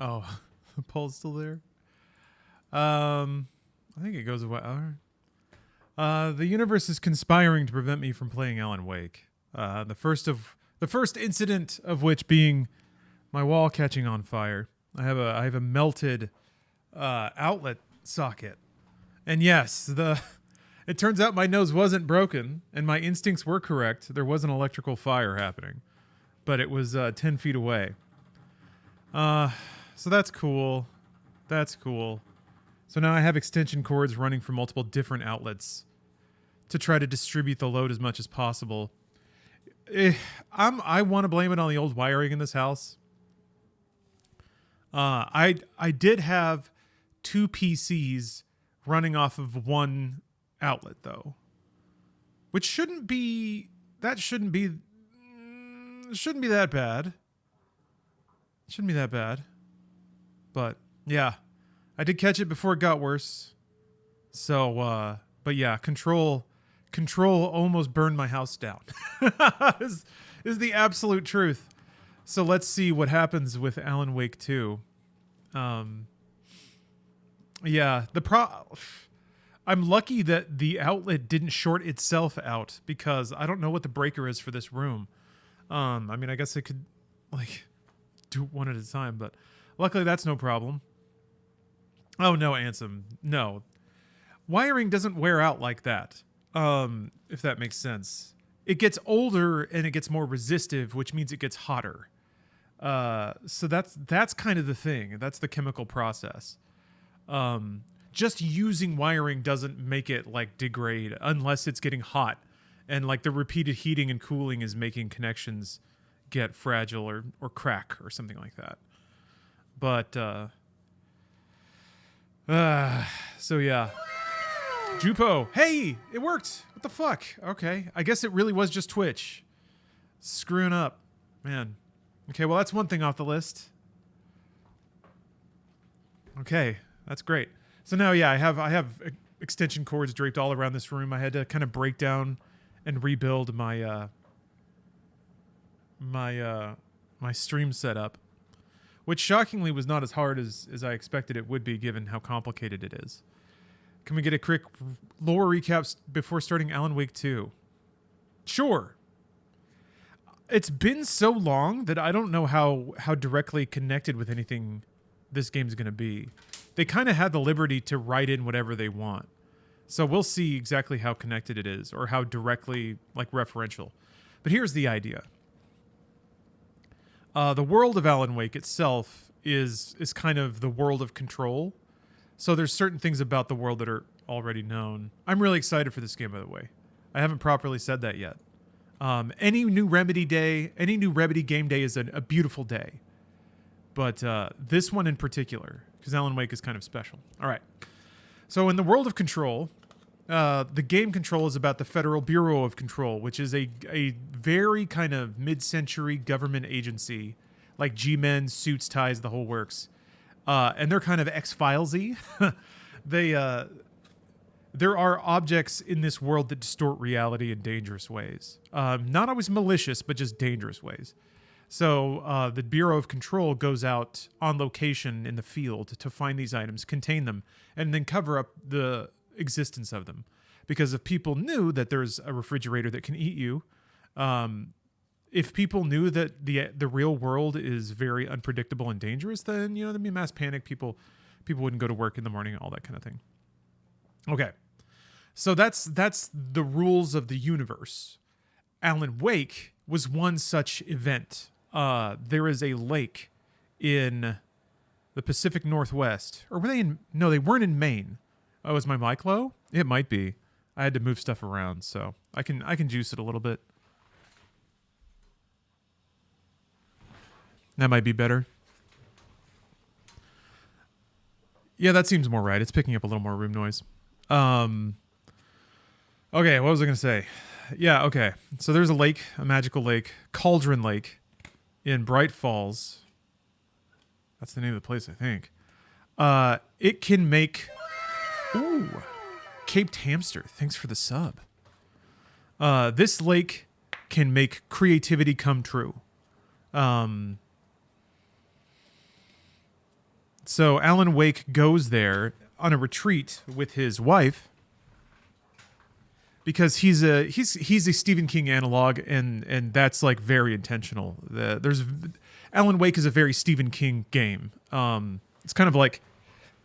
Oh, the poll's still there. I think it goes away. All right. The universe is conspiring to prevent me from playing Alan Wake. The first incident of which being my wall catching on fire. I have a melted outlet socket, and yes, it turns out my nose wasn't broken, and my instincts were correct. There was an electrical fire happening, but it was 10 feet away. So that's cool. That's cool. So now I have extension cords running from multiple different outlets to try to distribute the load as much as possible. I want to blame it on the old wiring in this house. I did have 2 PCs running off of one outlet though, which shouldn't be that bad. Shouldn't be that bad. But yeah, I did catch it before it got worse. So, but yeah, control almost burned my house down. is the absolute truth. So let's see what happens with Alan Wake 2. Yeah, I'm lucky that the outlet didn't short itself out because I don't know what the breaker is for this room. I mean, I guess I could like do one at a time, but luckily that's no problem. Oh no, Ansem, no. Wiring doesn't wear out like that. If that makes sense. It gets older and it gets more resistive, which means it gets hotter. So that's kind of the thing. That's the chemical process. Just using wiring doesn't make it like degrade unless it's getting hot, and like the repeated heating and cooling is making connections get fragile or crack or something like that. But so yeah. Jupo, hey, it worked. What the fuck? Okay, I guess it really was just Twitch screwing up, man. Okay, well that's one thing off the list. Okay, that's great. So now, yeah, I have extension cords draped all around this room. I had to kind of break down and rebuild my my stream setup, which shockingly was not as hard as I expected it would be, given how complicated it is. Can we get a quick lore recap before starting Alan Wake 2? Sure. It's been so long that I don't know how directly connected with anything this game's going to be. They kind of had the liberty to write in whatever they want. So we'll see exactly how connected it is or how directly like referential. But here's the idea. The world of Alan Wake itself is kind of the world of Control. So there's certain things about the world that are already known. I'm really excited for this game, by the way. I haven't properly said that yet. Any new Remedy game day is a beautiful day. But this one in particular, because Alan Wake is kind of special. All right. So in the world of Control, the game Control is about the Federal Bureau of Control, which is a very kind of mid-century government agency, like G-Men, suits, ties, the whole works. And they're kind of X-Files-y. There are objects in this world that distort reality in dangerous ways. Not always malicious, but just dangerous ways. So the Bureau of Control goes out on location in the field to find these items, contain them, and then cover up the existence of them. Because if people knew that there's a refrigerator that can eat you, if people knew that the real world is very unpredictable and dangerous, then there'd be mass panic. People wouldn't go to work in the morning, all that kind of thing. Okay, so that's the rules of the universe. Alan Wake was one such event. There is a lake in the Pacific Northwest, or were they in? No, they weren't in Maine. Oh, is my mic low? It might be. I had to move stuff around, so I can juice it a little bit. That might be better. Yeah, that seems more right. It's picking up a little more room noise. Okay, what was I going to say? Yeah, okay. So there's a lake, a magical lake, Cauldron Lake in Bright Falls. That's the name of the place, I think. It can make... Ooh, Caped Hamster, thanks for the sub. This lake can make creativity come true. So Alan Wake goes there on a retreat with his wife because he's a Stephen King analog, and that's like very intentional. There's Alan Wake is a very Stephen King game. It's kind of like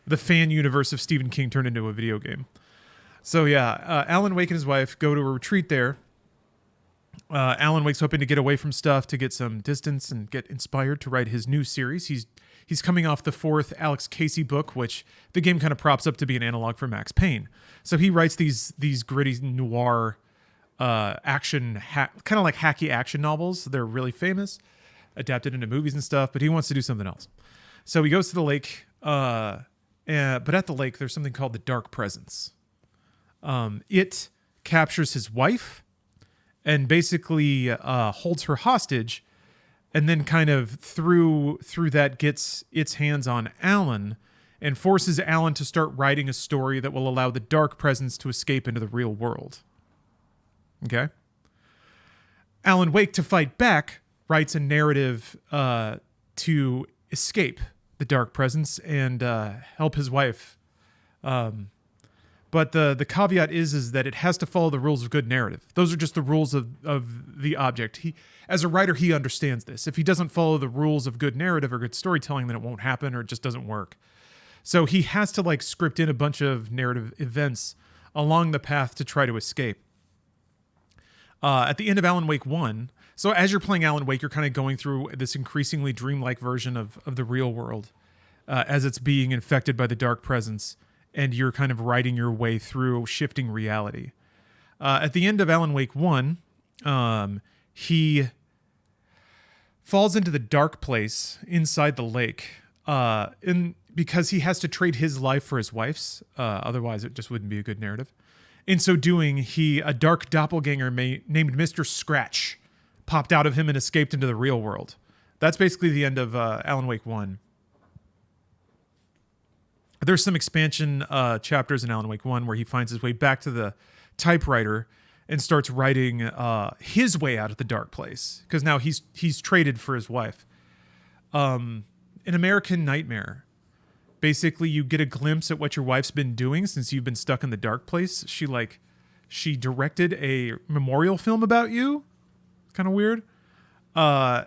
the fan universe of Stephen King turned into a video game. So yeah, Alan Wake and his wife go to a retreat there. Alan Wake's hoping to get away from stuff, to get some distance and get inspired to write his new series. He's coming off the 4th Alex Casey book, which the game kind of props up to be an analog for Max Payne. So he writes these gritty noir action, kind of like hacky action novels. They're really famous, adapted into movies and stuff, but he wants to do something else. So he goes to the lake, but at the lake, there's something called the Dark Presence. It captures his wife and basically holds her hostage, and then kind of through that gets its hands on Alan and forces Alan to start writing a story that will allow the Dark Presence to escape into the real world. Okay? Alan Wake, to fight back, writes a narrative to escape the Dark Presence and help his wife. But the caveat is that it has to follow the rules of good narrative. Those are just the rules of the object. As a writer, he understands this. If he doesn't follow the rules of good narrative or good storytelling, then it won't happen or it just doesn't work. So he has to like script in a bunch of narrative events along the path to try to escape. At the end of Alan Wake 1, so as you're playing Alan Wake, you're kind of going through this increasingly dreamlike version of the real world as it's being infected by the Dark Presence. And you're kind of writing your way through shifting reality. At the end of Alan Wake 1, he falls into the dark place inside the lake because he has to trade his life for his wife's. Otherwise, it just wouldn't be a good narrative. In so doing, a dark doppelganger named Mr. Scratch popped out of him and escaped into the real world. That's basically the end of Alan Wake 1. There's some expansion chapters in Alan Wake 1 where he finds his way back to the typewriter and starts writing his way out of the dark place, because now he's traded for his wife. In American Nightmare, basically you get a glimpse at what your wife's been doing since you've been stuck in the dark place. She directed a memorial film about you. Kind of weird. And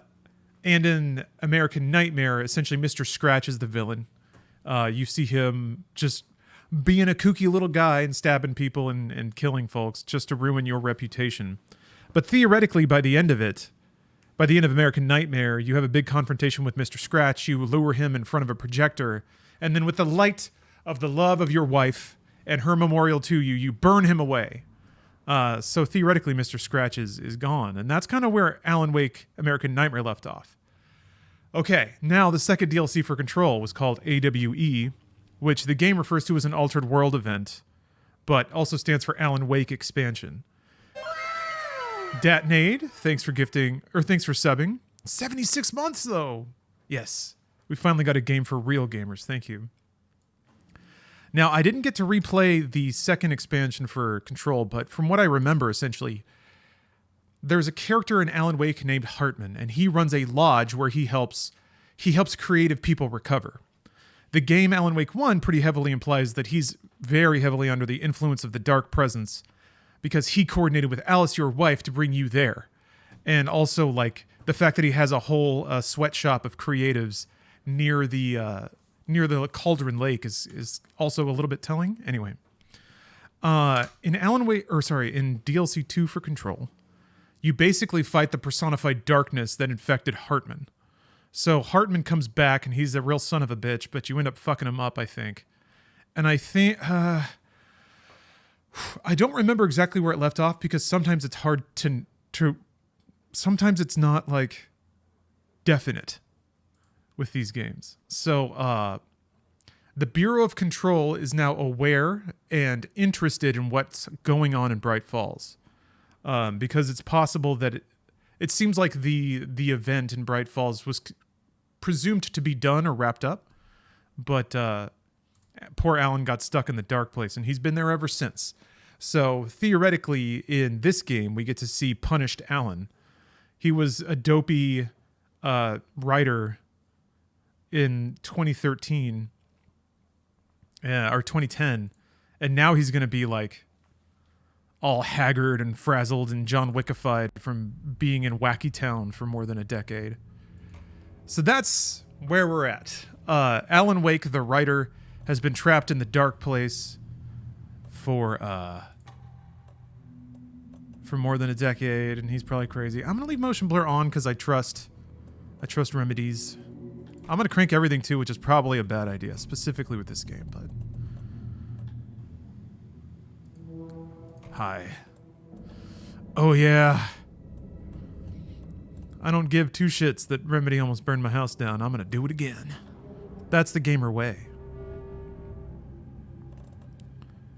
in American Nightmare, essentially Mr. Scratch is the villain. You see him just being a kooky little guy and stabbing people and killing folks just to ruin your reputation. But theoretically, by the end of American Nightmare, you have a big confrontation with Mr. Scratch. You lure him in front of a projector, and then with the light of the love of your wife and her memorial to you, you burn him away. So theoretically, Mr. Scratch is gone. And that's kind of where Alan Wake American Nightmare left off. Okay, now the second DLC for Control was called AWE, which the game refers to as an Altered World event, but also stands for Alan Wake Expansion. Datnade, thanks for subbing. 76 months, though. Yes, we finally got a game for real gamers. Thank you. Now, I didn't get to replay the second expansion for Control, but from what I remember, essentially, there's a character in Alan Wake named Hartman, and he runs a lodge where he helps creative people recover. The game Alan Wake 1 pretty heavily implies that he's very heavily under the influence of the Dark Presence because he coordinated with Alice, your wife, to bring you there. And also, like, the fact that he has a whole sweatshop of creatives near the Cauldron Lake is also a little bit telling. Anyway, in DLC 2 for Control, you basically fight the personified darkness that infected Hartman. So Hartman comes back, and he's a real son of a bitch, but you end up fucking him up, I think. And I think... I don't remember exactly where it left off, because sometimes it's hard to sometimes it's not, like, definite with these games. So, the Bureau of Control is now aware and interested in what's going on in Bright Falls. Because it's possible that it seems like the event in Bright Falls was presumed to be done or wrapped up, but poor Alan got stuck in the dark place, and he's been there ever since. So theoretically, in this game, we get to see punished Alan. He was a dopey writer in 2013 or 2010, and now he's going to be like all haggard and frazzled and John Wickified from being in Wacky Town for more than a decade. So that's where we're at. Alan Wake, the writer, has been trapped in the dark place for more than a decade, and he's probably crazy. I'm gonna leave motion blur on because I trust Remedies. I'm gonna crank everything too, which is probably a bad idea, specifically with this game, but hi. Oh yeah. I don't give two shits that Remedy almost burned my house down. I'm gonna do it again. That's the gamer way.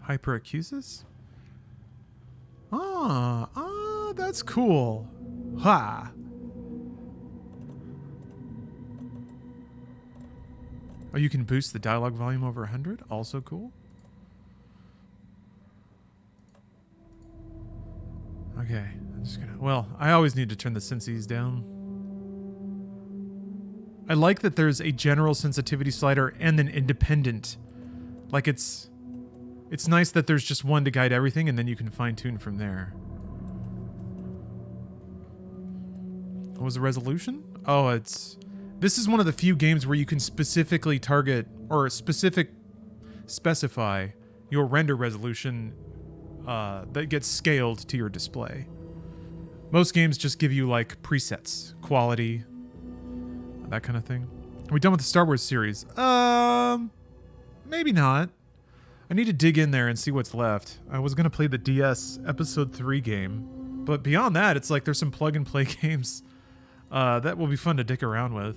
Hyperacusis? That's cool. Ha! Oh, you can boost the dialogue volume over 100? Also cool. Okay, I'm just gonna... Well, I always need to turn the sensies down. I like that there's a general sensitivity slider and an independent. Like, it's nice that there's just one to guide everything, and then you can fine-tune from there. What was the resolution? Oh, this is one of the few games where you can specifically target or specify your render resolution that gets scaled to your display. Most games just give you like presets, quality, that kind of thing. Are we done with the Star Wars series? Maybe not. I need to dig in there and see what's left. I was going to play the DS Episode 3 game, but beyond that, it's like there's some plug-and-play games that will be fun to dick around with.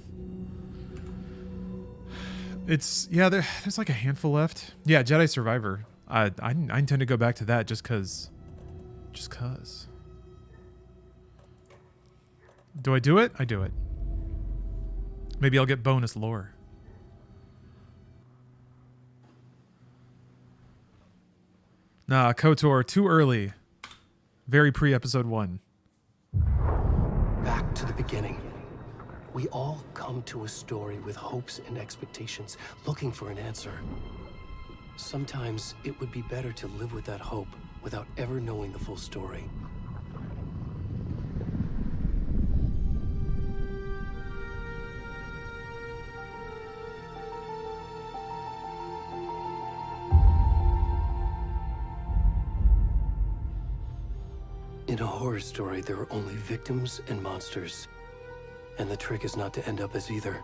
Yeah, there's like a handful left. Yeah, Jedi Survivor. I intend to go back to that just cause. Do I do it? I do it. Maybe I'll get bonus lore. Nah, KOTOR, too early. Very pre-episode 1. Back to the beginning. We all come to a story with hopes and expectations, looking for an answer. Sometimes it would be better to live with that hope without ever knowing the full story. In a horror story, there are only victims and monsters. And the trick is not to end up as either.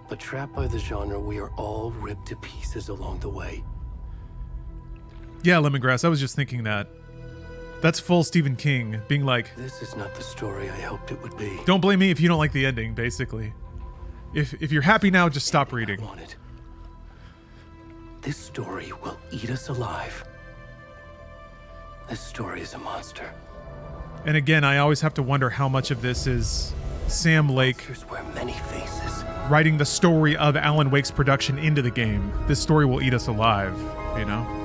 But trapped by the genre, we are all ripped to pieces along the way. Yeah, Lemongrass, I was just thinking that. That's full Stephen King, being like... This is not the story I hoped it would be. Don't blame me if you don't like the ending, basically. If you're happy now, just stop reading. This story will eat us alive. This story is a monster. And again, I always have to wonder how much of this is Sam Lake wear many faces. Writing the story of Alan Wake's production into the game. This story will eat us alive, you know?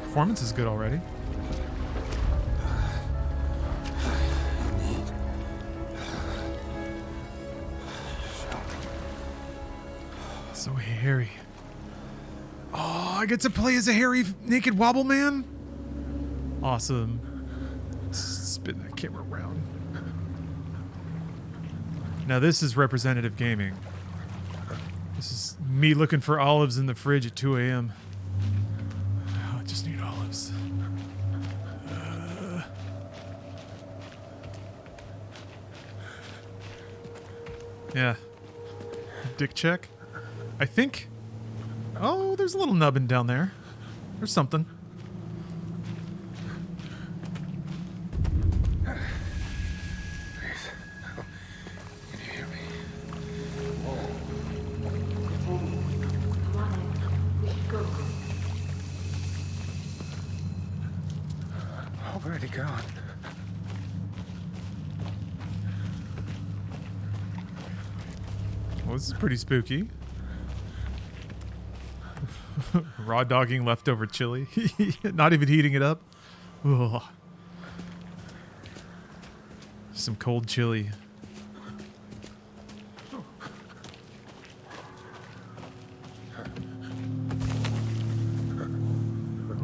Performance is good already. So hairy. Oh, I get to play as a hairy naked wobble man? Awesome. Spin that camera around. Now this is representative gaming. This is me looking for olives in the fridge at 2 a.m. Just need olives. Yeah. Dick check. I think... Oh, there's a little nubbin down there. There's something. God. Well, this is pretty spooky. Raw dogging leftover chili. Not even heating it up. Ugh. Some cold chili.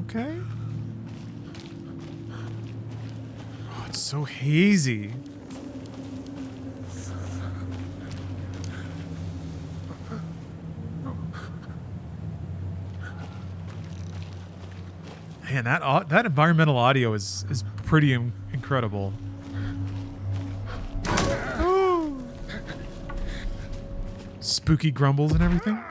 Okay. Oh, it's so hazy. Man, that environmental audio is pretty incredible. Ooh. Spooky grumbles and everything.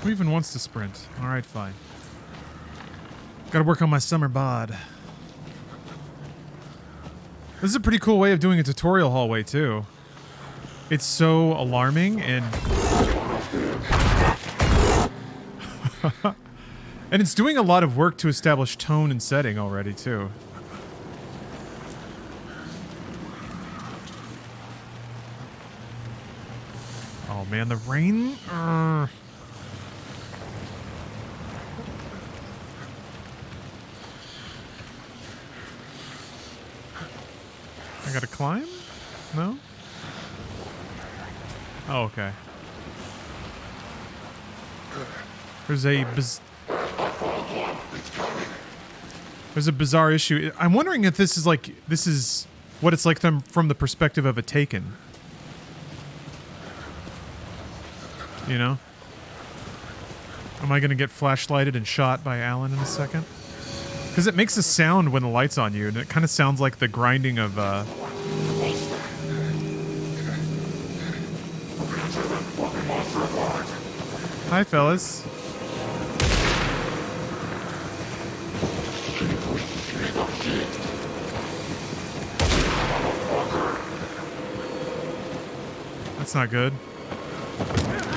Who even wants to sprint? All right, fine. Gotta work on my summer bod. This is a pretty cool way of doing a tutorial hallway, too. It's so alarming and... and it's doing a lot of work to establish tone and setting already, too. Oh, man, the rain... I gotta climb? No? Oh, okay. There's a bizarre issue. I'm wondering if this is what it's like from the perspective of a Taken. You know? Am I gonna get flashlighted and shot by Alan in a second? Because it makes a sound when the light's on you, and it kind of sounds like the grinding of, Hi, fellas. That's not good.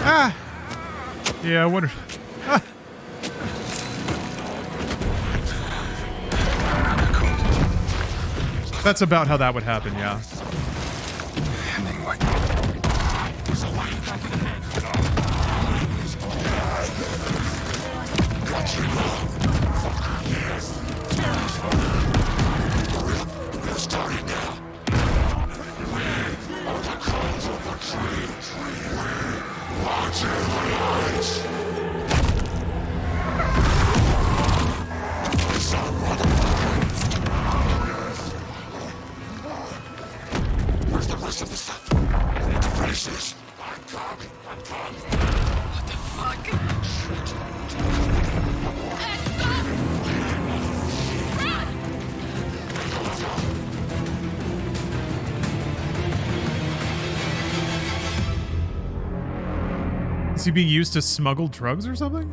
Ah! Yeah, I wonder... Ah! That's about how that would happen, yeah. Where's the rest of the stuff? I need to finish this. What the fuck? Is he being used to smuggle drugs or something?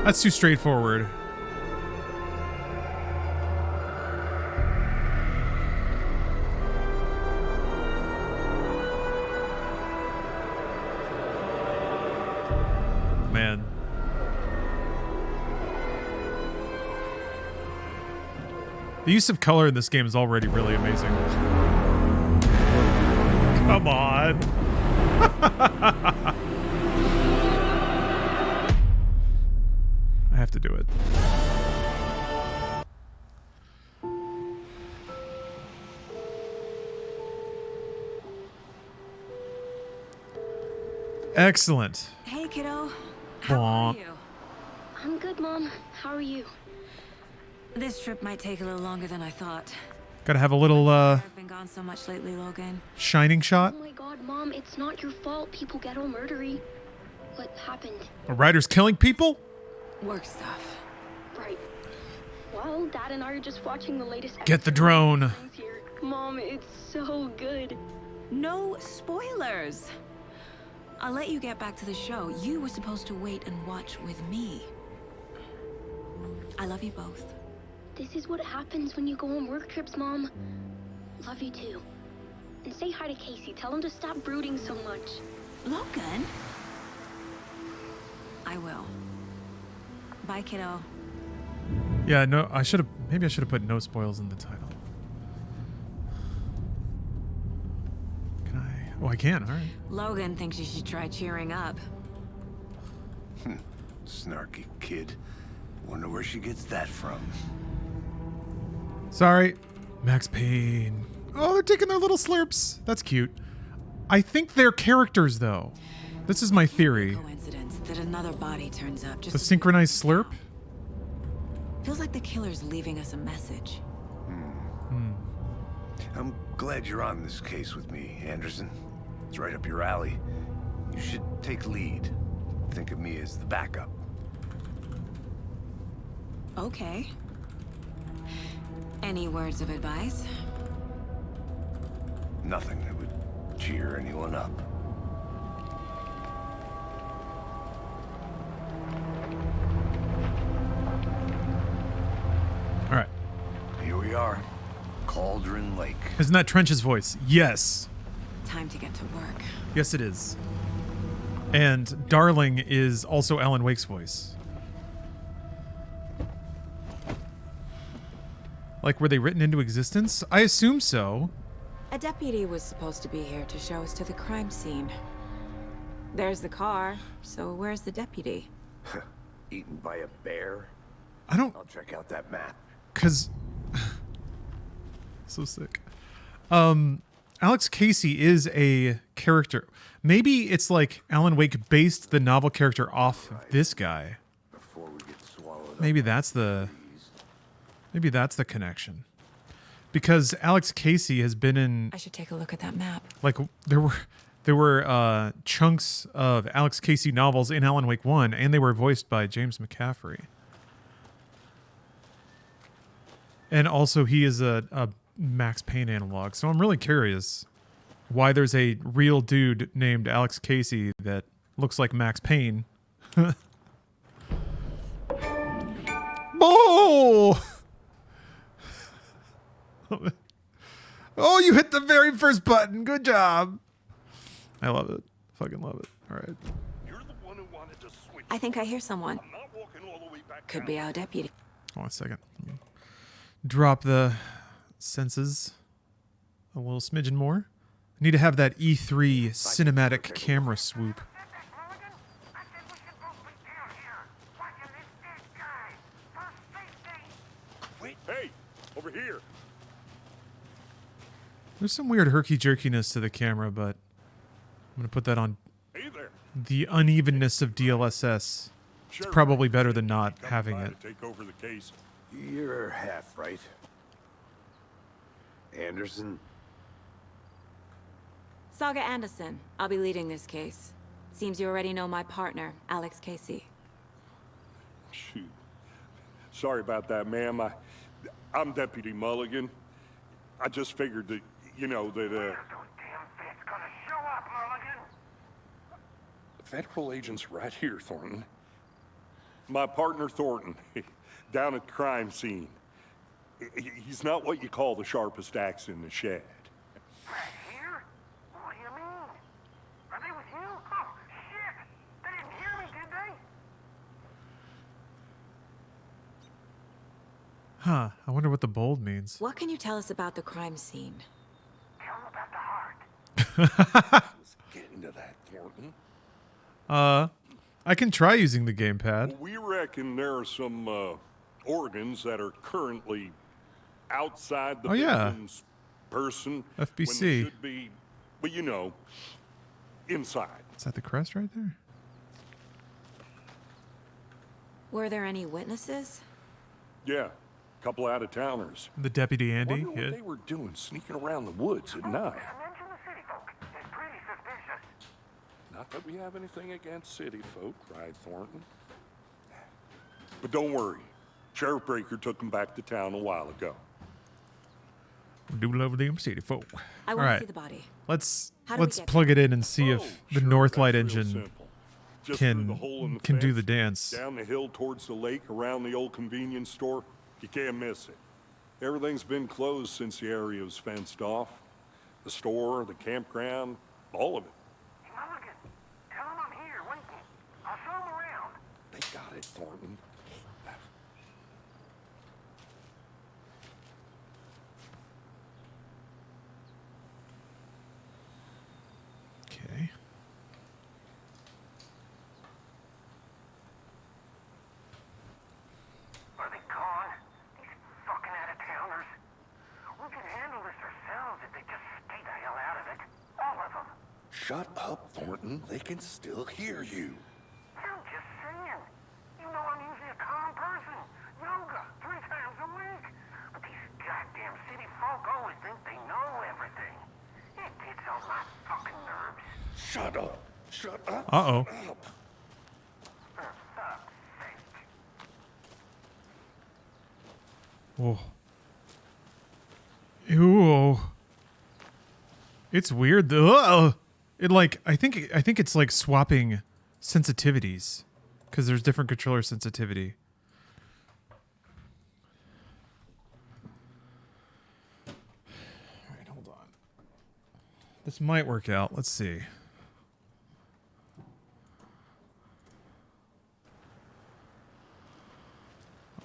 That's too straightforward. Man. The use of color in this game is already really amazing. Come on. I have to do it. Excellent. Hey, kiddo. How are Bonk. you? I'm good, Mom. How are you? This trip might take a little longer than I thought. Gotta have a little I've been gone so much lately, Logan. shining shot. Oh my god, Mom, it's not your fault people get all murdery. What happened? A writer's killing people? Work stuff. Right. Well, Dad and I are just watching the latest Get the episode of drone. Friends here. Mom, it's so good. No spoilers. I'll let you get back to the show. You were supposed to wait and watch with me. I love you both. This is what happens when you go on work trips, Mom. Love you too. And say hi to Casey. Tell him to stop brooding so much. Logan? I will. Bye, kiddo. Yeah, no, maybe I should have put no spoils in the title. Can I? Oh, I can. All right. Logan thinks you should try cheering up. Snarky kid. Wonder where she gets that from. Sorry. Max Payne. Oh, they're taking their little slurps. That's cute. I think they're characters, though. This is my theory. Coincidence that another body turns up just The synchronized slurp? feels like the killer's leaving us a message. I'm glad you're on this case with me, Anderson. It's right up your alley. You should take lead. Think of me as the backup. Okay. Any words of advice? Nothing that would cheer anyone up. All right. Here we are. Cauldron Lake. Isn't that Trench's voice? Yes. Time to get to work. Yes, it is. And Darling is also Alan Wake's voice. Like, were they written into existence? I assume so. A deputy was supposed to be here to show us to the crime scene. There's the car, so where's the deputy? Eaten by a bear? I don't... I'll check out that map. Because... so sick. Alex Casey is a character. Maybe it's like Alan Wake based the novel character off this guy. Before we get swallowed up. Maybe that's the... Maybe that's the connection. Because Alex Casey has been in... I should take a look at that map. Like, there were chunks of Alex Casey novels in Alan Wake 1, and they were voiced by James McCaffrey. And also, he is a Max Payne analog. So I'm really curious why there's a real dude named Alex Casey that looks like Max Payne. Oh! Oh, you hit the very first button. Good job. I love it. Fucking love it. All right. You're the one who wanted to switch. I think I hear someone. I'm not walking all the way back Could down. be our deputy. Hold on a second. Let me drop the senses a little smidgen more. I need to have that E3 cinematic camera swoop. Wait, hey, over here. There's some weird herky-jerkiness to the camera, but I'm going to put that on Hey there. the unevenness of DLSS. It's probably better than not Come having by it. to take over the case. You're half right. Anderson? Saga Anderson. I'll be leading this case. Seems you already know my partner, Alex Casey. Shoot. Sorry about that, ma'am. I'm Deputy Mulligan. I just figured that, you know, that, Federal agent's right here, Thornton. My partner, Thornton, down at the crime scene. He's not what you call the sharpest axe in the shed. Here? What do you mean? Are they with you? Oh, shit! They didn't hear me, did they? Huh. I wonder what the bold means. What can you tell us about the crime scene? Tell them about the heart. Let's get into that, Thornton. I can try using the gamepad. We reckon there are some organs that are currently outside the Oh, yeah. victim's person. FBC. When they should be, but you know, inside. Is that the crest right there? Were there any witnesses? Yeah, couple out-of-towners. The deputy Andy. Wonder what they were doing sneaking around the woods at night. Mention the city folk. It's pretty suspicious. Not that we have anything against city folk, cried Thornton. But don't worry. Sheriff Breaker took them back to town a while ago. Do love them city folk. I All want to right, see the body. let's How do we let's get plug it in and see if the Sure, Northlight that's real engine simple. Just through the hole in the can do fence, the dance. Down the hill towards the lake, around the old convenience store. You can't miss it. Everything's been closed since the area was fenced off. The store, the campground, all of it. Mulligan, tell him I'm here waiting. I'll show him around. They got it, Thornton. Okay. Are they gone? These fucking out-of-towners. We can handle this ourselves if they just stay the hell out of it. All of them. Shut up, Thornton. They can still hear you. I'm just saying. You know I'm usually a calm person. Yoga 3 times a week. But these goddamn city folk always think they know everything. It gets on my fucking nerves. Shut up. Shut up. Uh-oh. For fuck's sake. Whoa. Ew. It's weird though. It like I think it's like swapping sensitivities because there's different controller sensitivity. All right, hold on. This might work out. Let's see.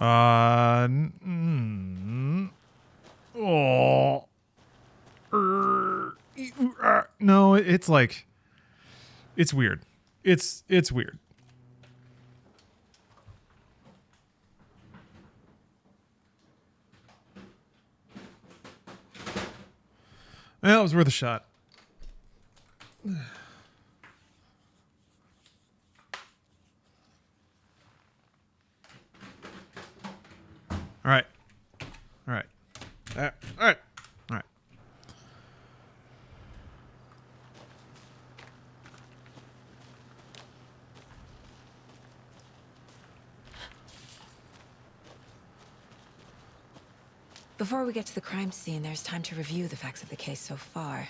Oh. No, it's like it's weird. It's weird. Well, it was worth a shot. All right. All right. All right. All right. All right. Before we get to the crime scene, there's time to review the facts of the case so far.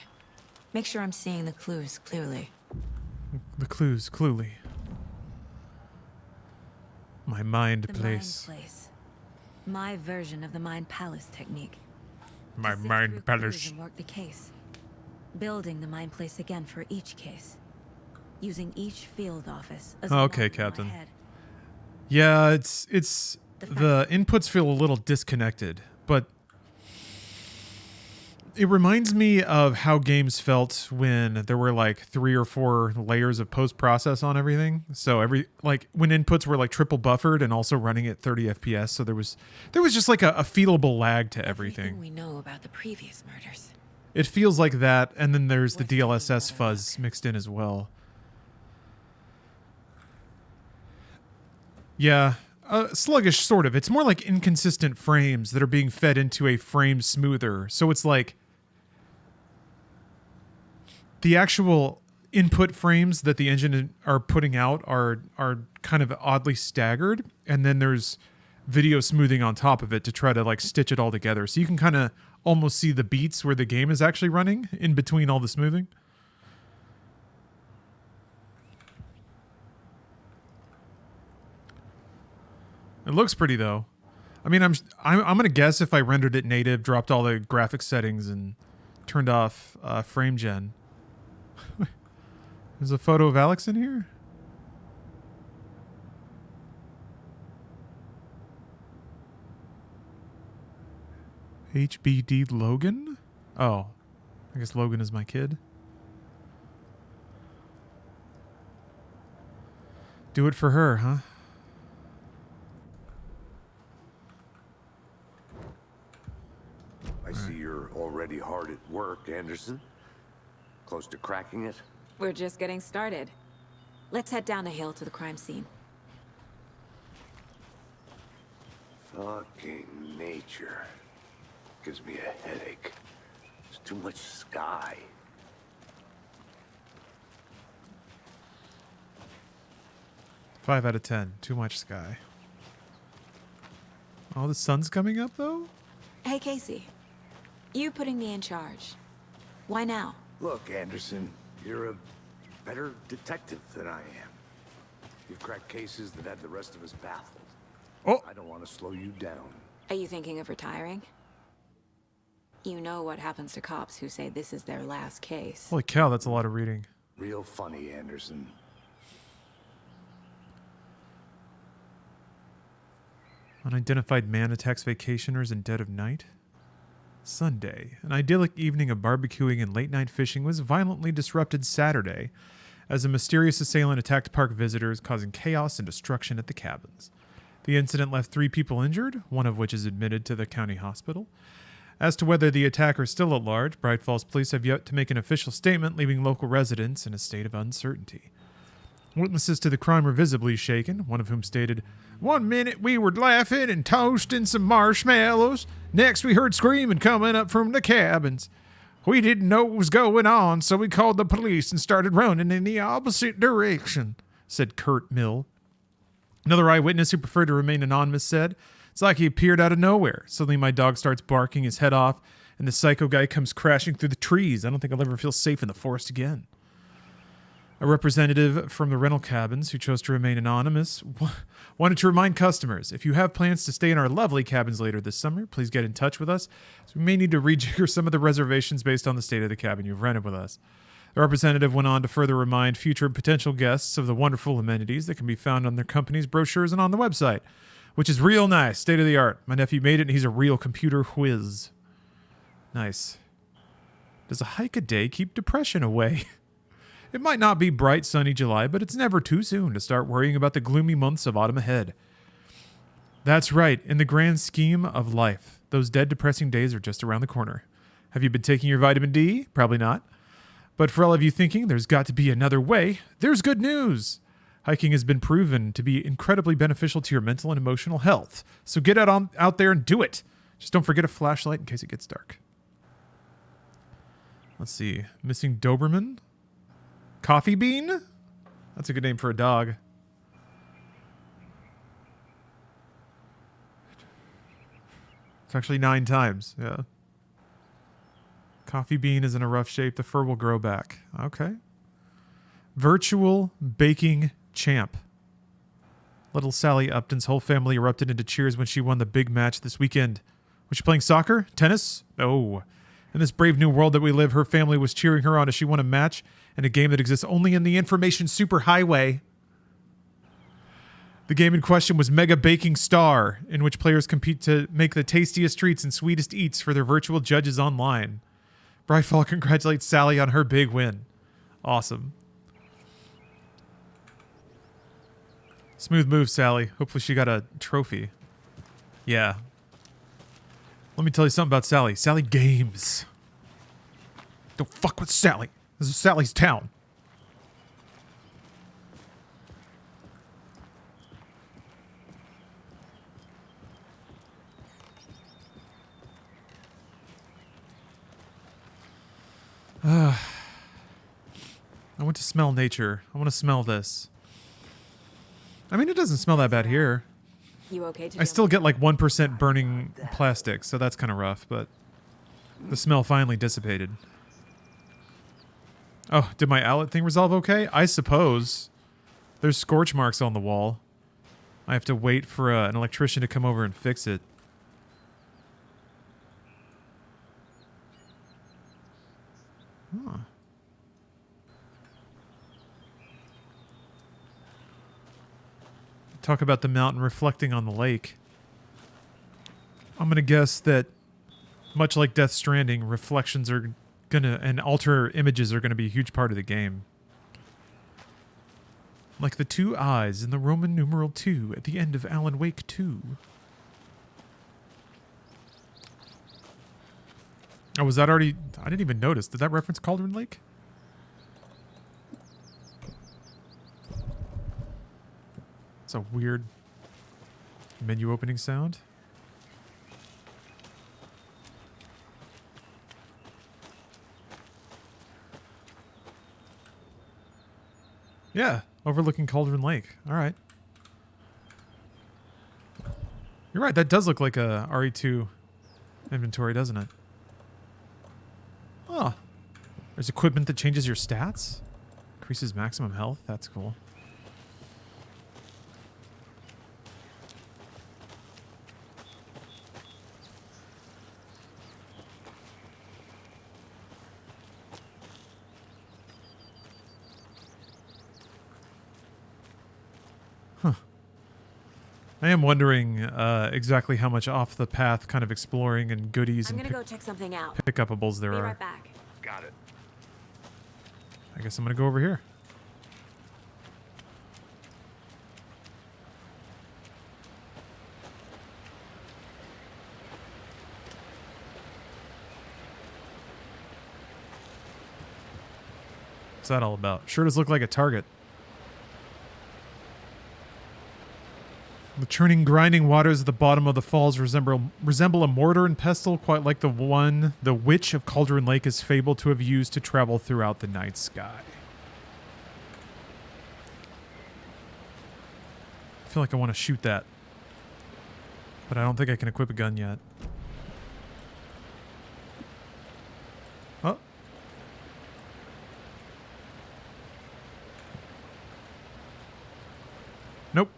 Make sure I'm seeing the clues clearly. The clues, cluely. My mind The place. Mind Place. My version of the Mind Palace technique. My To sift mind through clues palace. and work the case. Building the Mind Place again for each case. Using each field office as a Okay, model in my Captain. head. Yeah, it's the inputs feel a little disconnected, but it reminds me of how games felt when there were like 3 or 4 layers of post process on everything. So like when inputs were like triple buffered and also running at 30 FPS, so there was just like a feelable lag to everything. We know about the previous murders. It feels like that, and then there's the Worth taking DLSS another fuzz look. mixed in as well. Yeah, sluggish sort of. It's more like inconsistent frames that are being fed into a frame smoother. So it's like the actual input frames that the engine are putting out are kind of oddly staggered, and then there's video smoothing on top of it to try to like stitch it all together. So you can kind of almost see the beats where the game is actually running in between all the smoothing. It looks pretty though. I mean, I'm gonna guess if I rendered it native, dropped all the graphics settings, and turned off frame gen. There's a photo of Alex in here. HBD Logan? Oh, I guess Logan is my kid. Do it for her, huh? I see you're already hard at work, Anderson. Close to cracking it? We're just getting started. Let's head down the hill to the crime scene. Fucking nature. Gives me a headache. There's too much sky. Five out of 10. Too much sky. Oh, the sun's coming up, though? Hey, Casey. You putting me in charge. Why now? Look, Anderson, you're a better detective than I am. You've cracked cases that had the rest of us baffled. Oh! I don't want to slow you down. Are you thinking of retiring? You know what happens to cops who say this is their last case. Holy cow, that's a lot of reading. Real funny, Anderson. Unidentified man attacks vacationers in dead of night. Sunday, an idyllic evening of barbecuing and late-night fishing was violently disrupted Saturday as a mysterious assailant attacked park visitors, causing chaos and destruction at the cabins. The incident left 3 people injured, one of which is admitted to the county hospital. As to whether the attacker is still at large, Bright Falls police have yet to make an official statement, leaving local residents in a state of uncertainty. Witnesses to the crime were visibly shaken, one of whom stated, "One minute we were laughing and toasting some marshmallows. Next we heard screaming coming up from the cabins. We didn't know what was going on, so we called the police and started running in the opposite direction," said Kurt Mill. Another eyewitness who preferred to remain anonymous said, "It's like he appeared out of nowhere. Suddenly my dog starts barking his head off, and the psycho guy comes crashing through the trees. I don't think I'll ever feel safe in the forest again." A representative from the rental cabins, who chose to remain anonymous, wanted to remind customers, if you have plans to stay in our lovely cabins later this summer, please get in touch with us, as we may need to rejigger some of the reservations based on the state of the cabin you've rented with us. The representative went on to further remind future potential guests of the wonderful amenities that can be found on their company's brochures and on the website, which is real nice, state of the art. My nephew made it, and he's a real computer whiz. Nice. Does a hike a day keep depression away? It might not be bright, sunny July, but it's never too soon to start worrying about the gloomy months of autumn ahead. That's right. In the grand scheme of life, those dead, depressing days are just around the corner. Have you been taking your vitamin D? Probably not. But for all of you thinking there's got to be another way, there's good news. Hiking has been proven to be incredibly beneficial to your mental and emotional health. So get out there and do it. Just don't forget a flashlight in case it gets dark. Let's see. Missing Doberman? Coffee Bean? That's a good name for a dog. It's actually 9 times. Yeah. Coffee Bean is in a rough shape. The fur will grow back. Okay. Virtual Baking Champ. Little Sally Upton's whole family erupted into cheers when she won the big match this weekend. Was she playing soccer? Tennis? No. In this brave new world that we live, her family was cheering her on as she won a match in a game that exists only in the information superhighway. The game in question was Mega Baking Star, in which players compete to make the tastiest treats and sweetest eats for their virtual judges online. Brightfall congratulates Sally on her big win. Awesome. Smooth move, Sally. Hopefully she got a trophy. Yeah. Let me tell you something about Sally. Sally games. Don't fuck with Sally. This is Sally's town. I want to smell nature. I want to smell this. I mean, it doesn't smell that bad here. You okay to I still get like 1% burning plastic, so that's kind of rough, but the smell finally dissipated. Oh, did my outlet thing resolve okay? I suppose. There's scorch marks on the wall. I have to wait for an electrician to come over and fix it. Huh. Talk about the mountain reflecting on the lake. I'm going to guess that, much like Death Stranding, reflections are gonna, and alter images are gonna be a huge part of the game. Like the 2 eyes in the Roman numeral 2 at the end of Alan Wake 2. Oh, was that already... I didn't even notice. Did that reference Cauldron Lake? It's a weird menu opening sound. Yeah, overlooking Cauldron Lake. All right. You're right. That does look like a RE2 inventory, doesn't it? Oh. There's equipment that changes your stats. Increases maximum health. That's cool. I am wondering exactly how much off the path kind of exploring and goodies I'm and gonna go check something out. pick-upables there Be are. right back. Got it. I guess I'm gonna go over here. What's that all about? Sure does look like a target. The churning, grinding waters at the bottom of the falls resemble a mortar and pestle, quite like the one the witch of Cauldron Lake is fabled to have used to travel throughout the night sky. I feel like I want to shoot that, but I don't think I can equip a gun yet. Oh. Nope.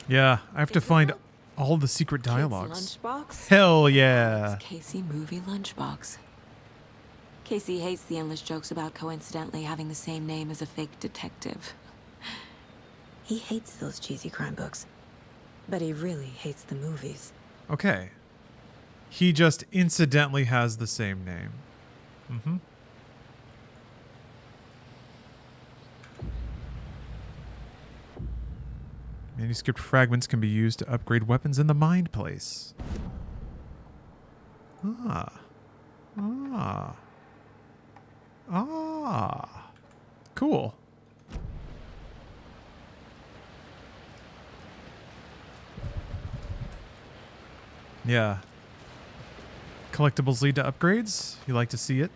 Yeah, I have to find all the secret dialogues. Kid's lunchbox? Hell yeah. It's Casey movie lunchbox. Casey hates the endless jokes about coincidentally having the same name as a fake detective. He hates those cheesy crime books, but he really hates the movies. Okay. He just incidentally has the same name. Mm-hmm. Manuscript fragments can be used to upgrade weapons in the Mind Place. Ah. Ah. Ah. Cool. Yeah. Collectibles lead to upgrades. You like to see it?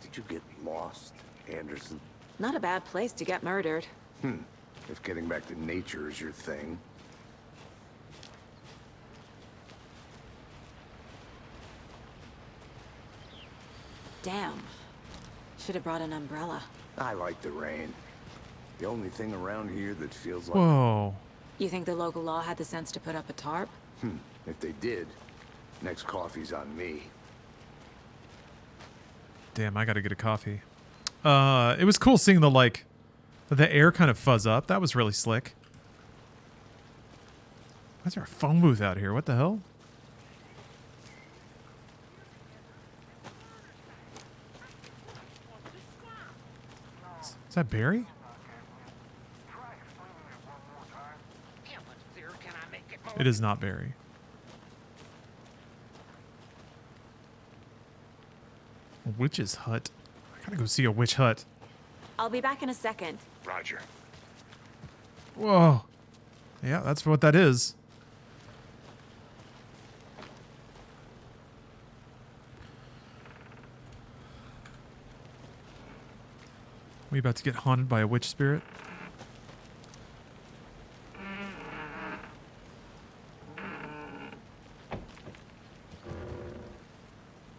Did you get lost, Anderson? Not a bad place to get murdered. If getting back to nature is your thing. Damn. Should have brought an umbrella. I like the rain. The only thing around here that feels like... Whoa. You think the local law had the sense to put up a tarp? If they did, next coffee's on me. Damn, I gotta get a coffee. It was cool seeing the air kind of fuzz up. That was really slick. Why is there a phone booth out here? What the hell? Is that Barry? It is not Barry. A witch's hut. I gotta go see a witch hut. I'll be back in a second. Roger. Whoa. Yeah, that's what that is. We about to get haunted by a witch spirit?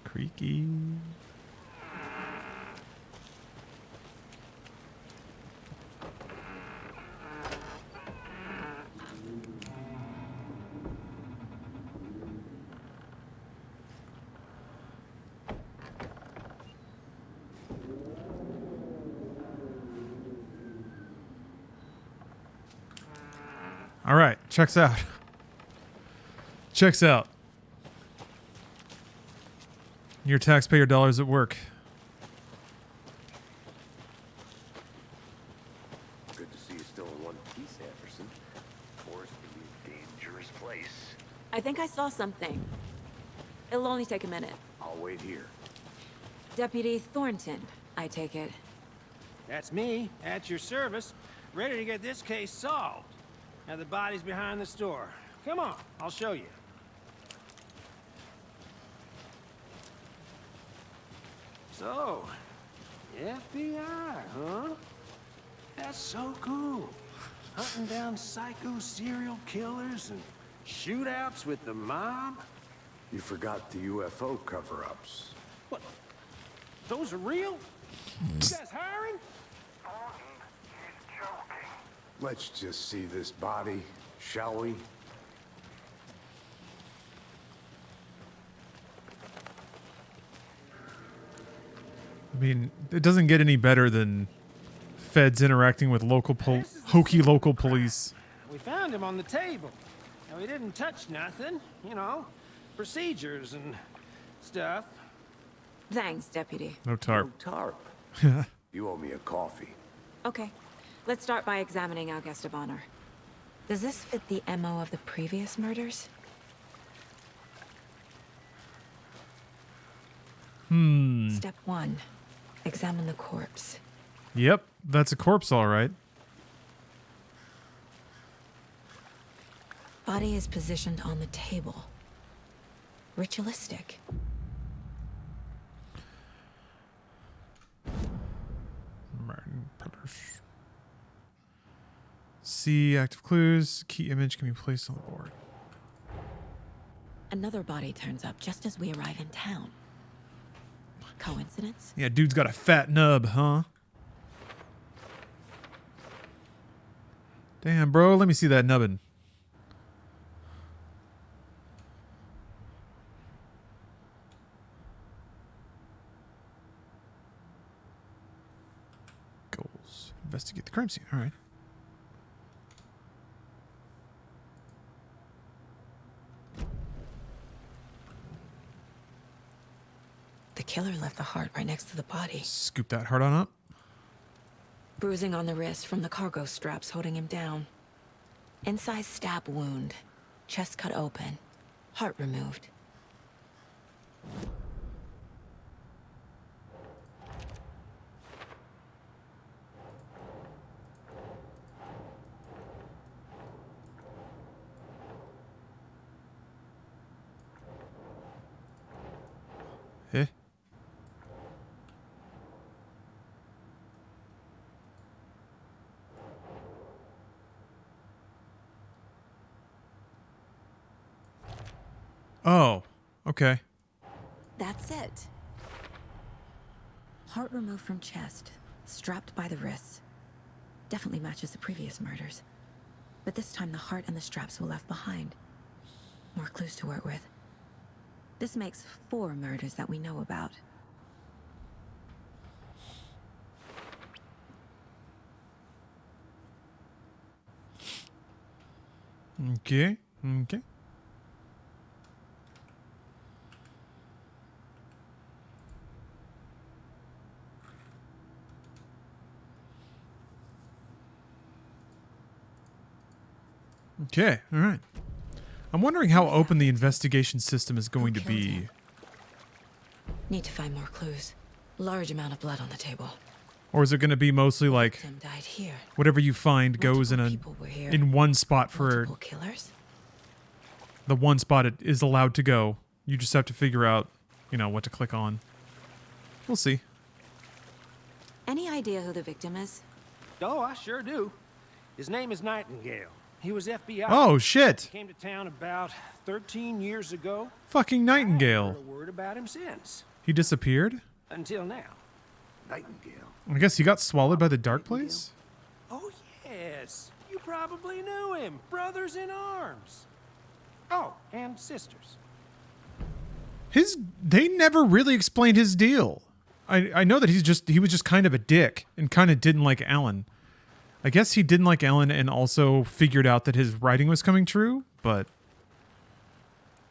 Creaky. All right, checks out. Checks out. Your taxpayer dollars at work. Good to see you still in one piece, Anderson. Forest can be a dangerous place. I think I saw something. It'll only take a minute. I'll wait here. Deputy Thornton, I take it. That's me, at your service, ready to get this case solved. Now the body's behind the store. Come on, I'll show you. So, FBI, huh? That's so cool. Hunting down psycho serial killers and shootouts with the mob. You forgot the UFO cover-ups. What? Those are real? You guys hiring? He's joking. Let's just see this body, shall we? I mean, it doesn't get any better than feds interacting with hokey local police. We found him on the table. Now, he didn't touch nothing, you know, procedures and stuff. Thanks, Deputy. No tarp. Tarp. You owe me a coffee. Okay, let's start by examining our guest of honor. Does this fit the MO of the previous murders? Step 1. Examine the corpse. Yep, that's a corpse, all right. Body is positioned on the table. Ritualistic. See active clues. Key image can be placed on the board. Another body turns up just as we arrive in town. Coincidence? Yeah, dude's got a fat nub, huh? Damn, bro, let me see that nubbin. Goals. Investigate the crime scene. All right. The killer left the heart right next to the body. Scoop that heart on up. Bruising on the wrist from the cargo straps holding him down. Inside stab wound. Chest cut open. Heart removed. Eh? Oh, okay. That's it. Heart removed from chest, strapped by the wrists. Definitely matches the previous murders. But this time the heart and the straps were left behind. More clues to work with. This makes 4 murders that we know about. Okay. Okay. Okay, all right. I'm wondering how open the investigation system is going to Who killed be. him? Need to find more clues. Large amount of blood on the table. Or is it going to be mostly like Tim died here. whatever you find goes in Multiple people were here. in one spot for Multiple killers? the one spot it is allowed to go. You just have to figure out, you know, what to click on. We'll see. Any idea who the victim is? Oh, I sure do. His name is Nightingale. He was FBI. Oh shit. Came to town about 13 years ago. Fucking I haven't Nightingale. heard a word about him since. He disappeared? Until now. Nightingale. I guess he got swallowed by the dark place? Oh, yes. You probably knew him. Brothers in arms. Oh, and sisters. They never really explained his deal. I know that he was just kind of a dick and kind of didn't like Alan. I guess he didn't like Alan and also figured out that his writing was coming true, but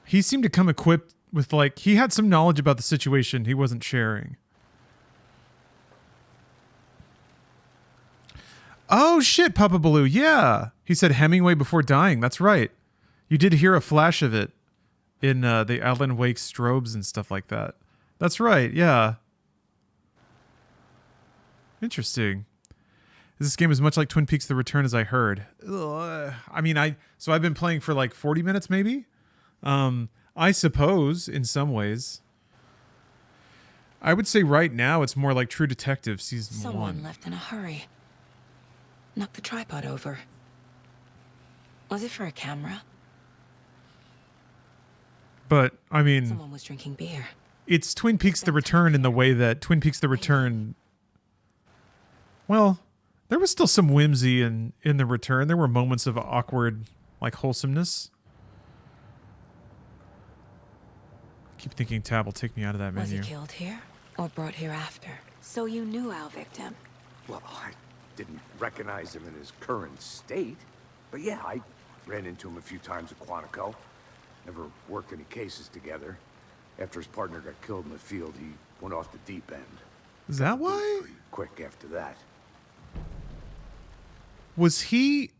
he seemed to come equipped with like he had some knowledge about the situation he wasn't sharing. Oh shit, Papa Baloo, yeah. He said Hemingway before dying. That's right. You did hear a flash of it in the Alan Wake strobes and stuff like that. That's right, yeah. Interesting. This game is much like Twin Peaks: The Return, as I heard. Ugh. I mean, so I've been playing for like 40 minutes, maybe. I suppose in some ways. I would say right now it's more like True Detective season Someone 1. left in a hurry. Knocked the tripod over. Was it for a camera? But I mean, Someone was drinking beer. it's Twin Peaks: The Return in the way that Twin Peaks: The Return. Well, there was still some whimsy in The Return. There were moments of awkward, like, wholesomeness. I keep thinking Tab will take me out of that Was menu. he killed here or brought here after? So you knew our victim. Well, I didn't recognize him in his current state. But yeah, I ran into him a few times at Quantico. Never worked any cases together. After his partner got killed in the field, he went off the deep end. Is that why? Pretty quick after that. Was he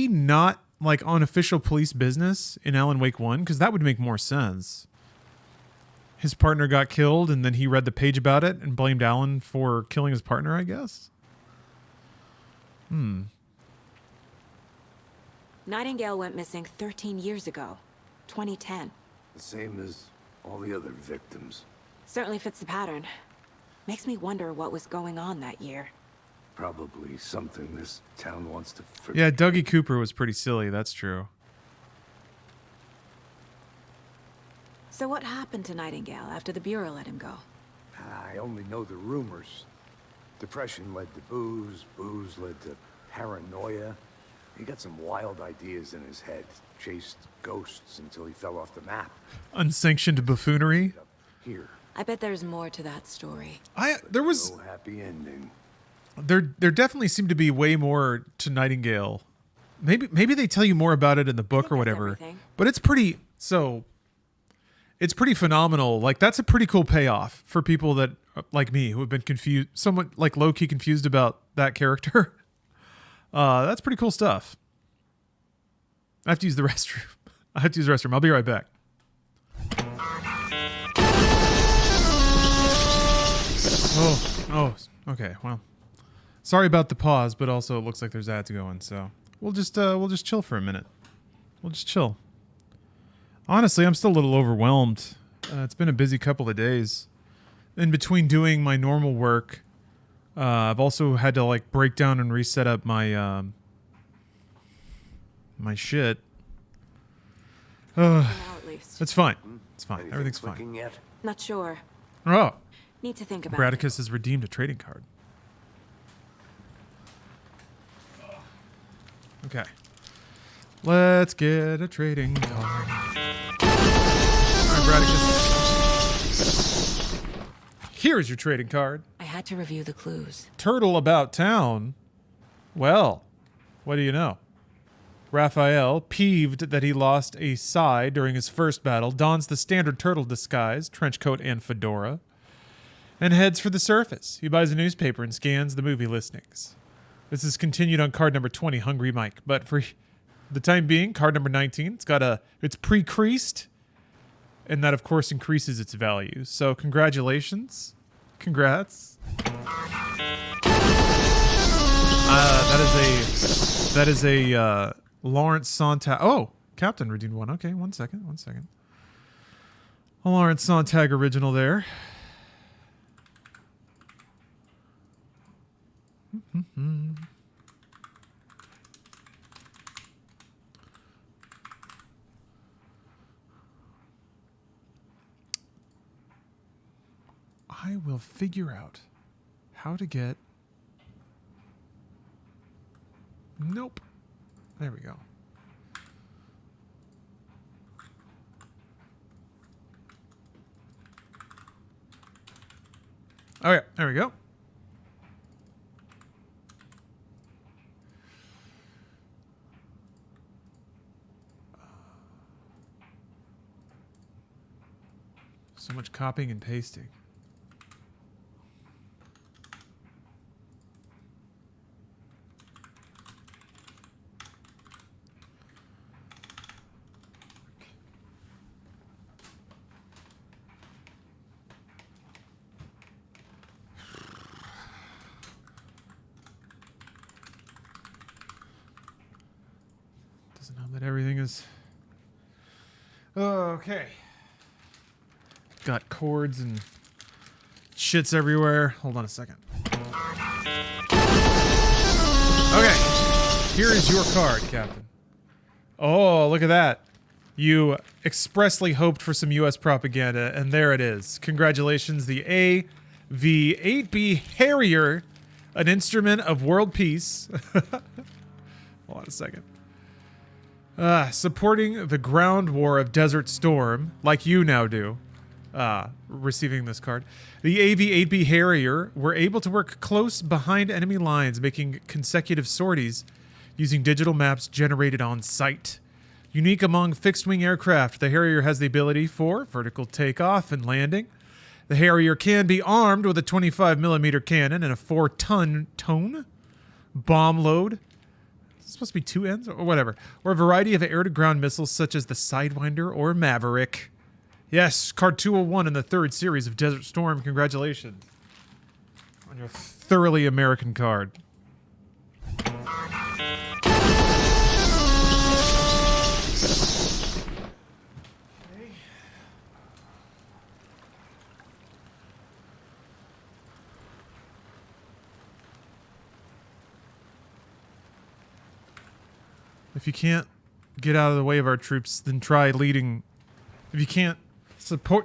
not like on official police business in Alan Wake 1? Because that would make more sense. His partner got killed, and then he read the page about it and blamed Alan for killing his partner, I guess. Nightingale went missing 13 years ago. 2010. The same as all the other victims. Certainly fits the pattern. Makes me wonder what was going on that year. Probably something this town wants to forget. Yeah, Dougie Cooper was pretty silly. That's true. So what happened to Nightingale after the Bureau let him go? I only know the rumors. Depression led to booze, booze led to paranoia. He got some wild ideas in his head, chased ghosts until he fell off the map. Unsanctioned buffoonery. Here, I bet there's more to that story. There was no happy ending. there definitely seemed to be way more to Nightingale. Maybe they tell you more about it in the book or whatever. Everything. But it's pretty phenomenal. Like, that's a pretty cool payoff for people that like me who have been confused, somewhat like low-key confused about that character. That's pretty cool stuff. I have to use the restroom. I'll be right back. Oh, okay. Well, sorry about the pause, but also it looks like there's ads going, so we'll just chill for a minute. We'll just chill. Honestly, I'm still a little overwhelmed. It's been a busy couple of days. In between doing my normal work, I've also had to like break down and reset up my my shit. For now, at least. It's fine. It's fine. Anything Everything's clicking fine. yet? Not sure. Oh, Need to think about it. Bradicus has redeemed a trading card. Okay. Let's get a trading card. All right, Bradicus. Here's your trading card. I had to review the clues. Turtle about town. Well, what do you know? Raphael, peeved that he lost a sai during his first battle, dons the standard turtle disguise, trench coat and fedora, and heads for the surface. He buys a newspaper and scans the movie listings. This is continued on card number 20, Hungry Mike. But for the time being, card number 19, it's pre-creased, and that, of course, increases its value. So congratulations. Congrats. That is a Lawrence Sonntag. Oh, Captain redeemed one. Okay, one second. A Lawrence Sonntag original there. I will figure out how to get... Nope. There we go. Oh yeah, there we go. So much copying and pasting. Doesn't help that everything is... Okay. Got cords and Shit's everywhere. Hold on a second. Okay. Here is your card, Captain. Oh, look at that. You expressly hoped for some U.S. propaganda, and there it is. Congratulations, the AV-8B Harrier, an instrument of world peace. Hold on a second. Supporting the ground war of Desert Storm, like you now do. Receiving this card. The AV-8B Harrier were able to work close behind enemy lines, making consecutive sorties using digital maps generated on site. Unique among fixed-wing aircraft, the Harrier has the ability for vertical takeoff and landing. The Harrier can be armed with a 25mm cannon and a 4-ton bomb load. Is this supposed to be 2 ends or whatever? Or a variety of air-to-ground missiles such as the Sidewinder or Maverick. Yes, card 201 in the 3rd series of Desert Storm. Congratulations on your thoroughly American card. If you can't get out of the way of our troops, then try leading. If you can't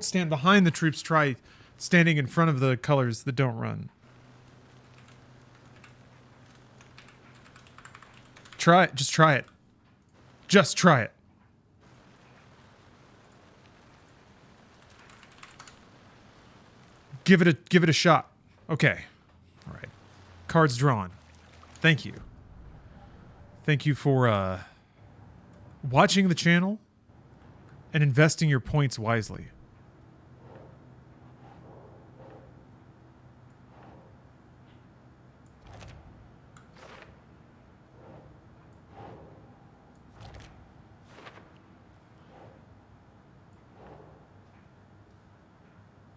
stand behind the troops, try standing in front of the colors that don't run. Try it. Just try it. Just try it. Give it a shot. Okay. All right. Cards drawn. Thank you. Thank you for watching the channel and investing your points wisely.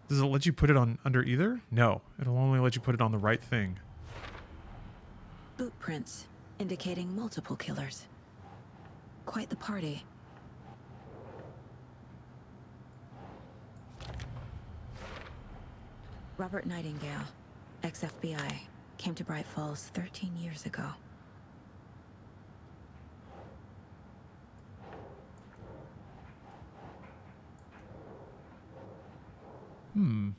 Does it let you put it on under either? No, it'll only let you put it on the right thing. Boot prints indicating multiple killers. Quite the party. Robert Nightingale, ex-FBI, came to Bright Falls 13 years ago. Hmm.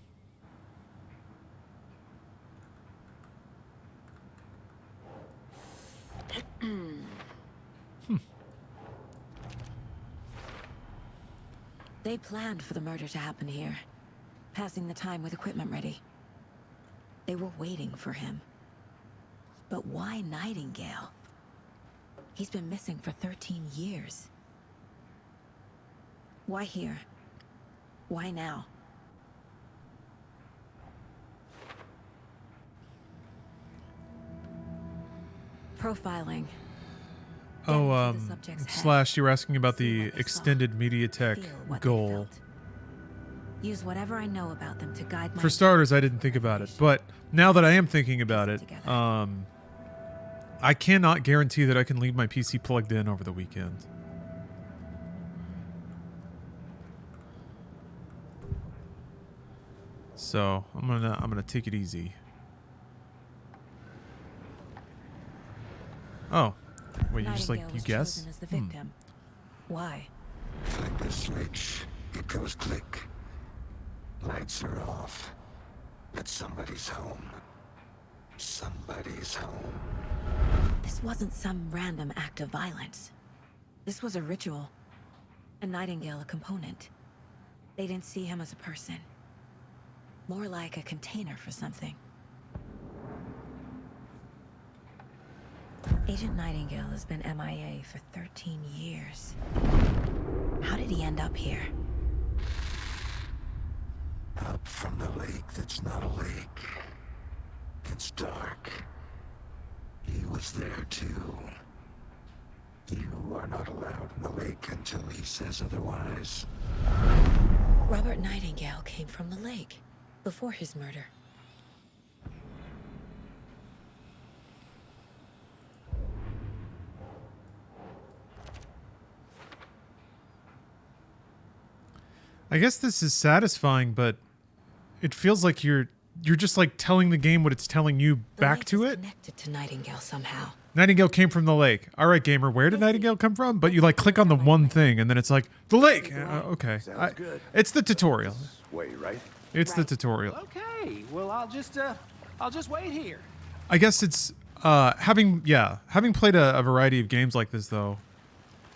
They planned for the murder to happen here, passing the time with equipment ready. They were waiting for him. But why Nightingale? He's been missing for 13 years. Why here? Why now? Profiling. Oh, Slash, you were asking about the extended MediaTek goal. Use whatever I know about them to guide my... For starters, I didn't think about it, but now that I am thinking about it, I cannot guarantee that I can leave my PC plugged in over the weekend. So I'm gonna take it easy. Oh, wait, you just like you guess? As the victim. Why? Flick the switch, it goes click. Lights are off, but somebody's home. Somebody's home. This wasn't some random act of violence. This was a ritual. And Nightingale a component. They didn't see him as a person. More like a container for something. Agent Nightingale has been MIA for 13 years. How did he end up here? Up from the lake that's not a lake. It's dark. He was there too. You are not allowed in the lake until he says otherwise. Robert Nightingale came from the lake before his murder. I guess this is satisfying, but it feels like you're you're just like telling the game what it's telling you The back lake to is it. Connected to Nightingale somehow. Nightingale came from the lake. All right, gamer, where did Nightingale come from? But you like click on the one thing and then it's like the lake. Okay. Sounds good. It's the tutorial. Wait, right? It's the tutorial. Okay, well, I'll just wait here. I guess it's having played a variety of games like this though.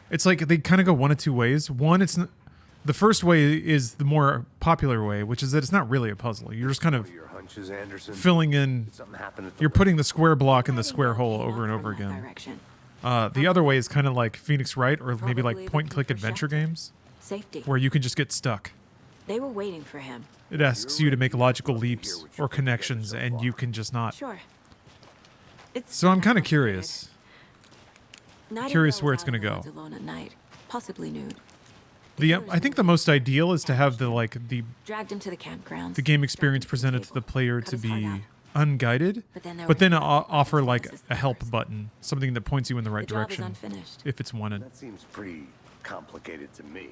It's like they kind of go one of two ways. One, the first way is the more popular way, which is that it's not really a puzzle. You're just kind of Your hunches, Anderson. filling in. Something happened at the You're lake. putting the square block in the square hole over and over again. Direction. The other way is kind of like Phoenix Wright or maybe like Probably point and click looking for adventure shelter. games Safety. where you can just get stuck. They were waiting for him. It asks you to make logical leaps or connections and you can just not. Sure. It's So I'm kind of complicated. curious. Nightingale Curious where was it's gonna out in the go. woods alone at night, possibly nude. I think the most ideal is to have the Dragged him to the campgrounds. game experience strapped him presented to the table, player cut to his heart be out. unguided, But then offer like consequences a help first. button, something that points you in the right The job is direction unfinished. if it's wanted. That seems pretty complicated to me.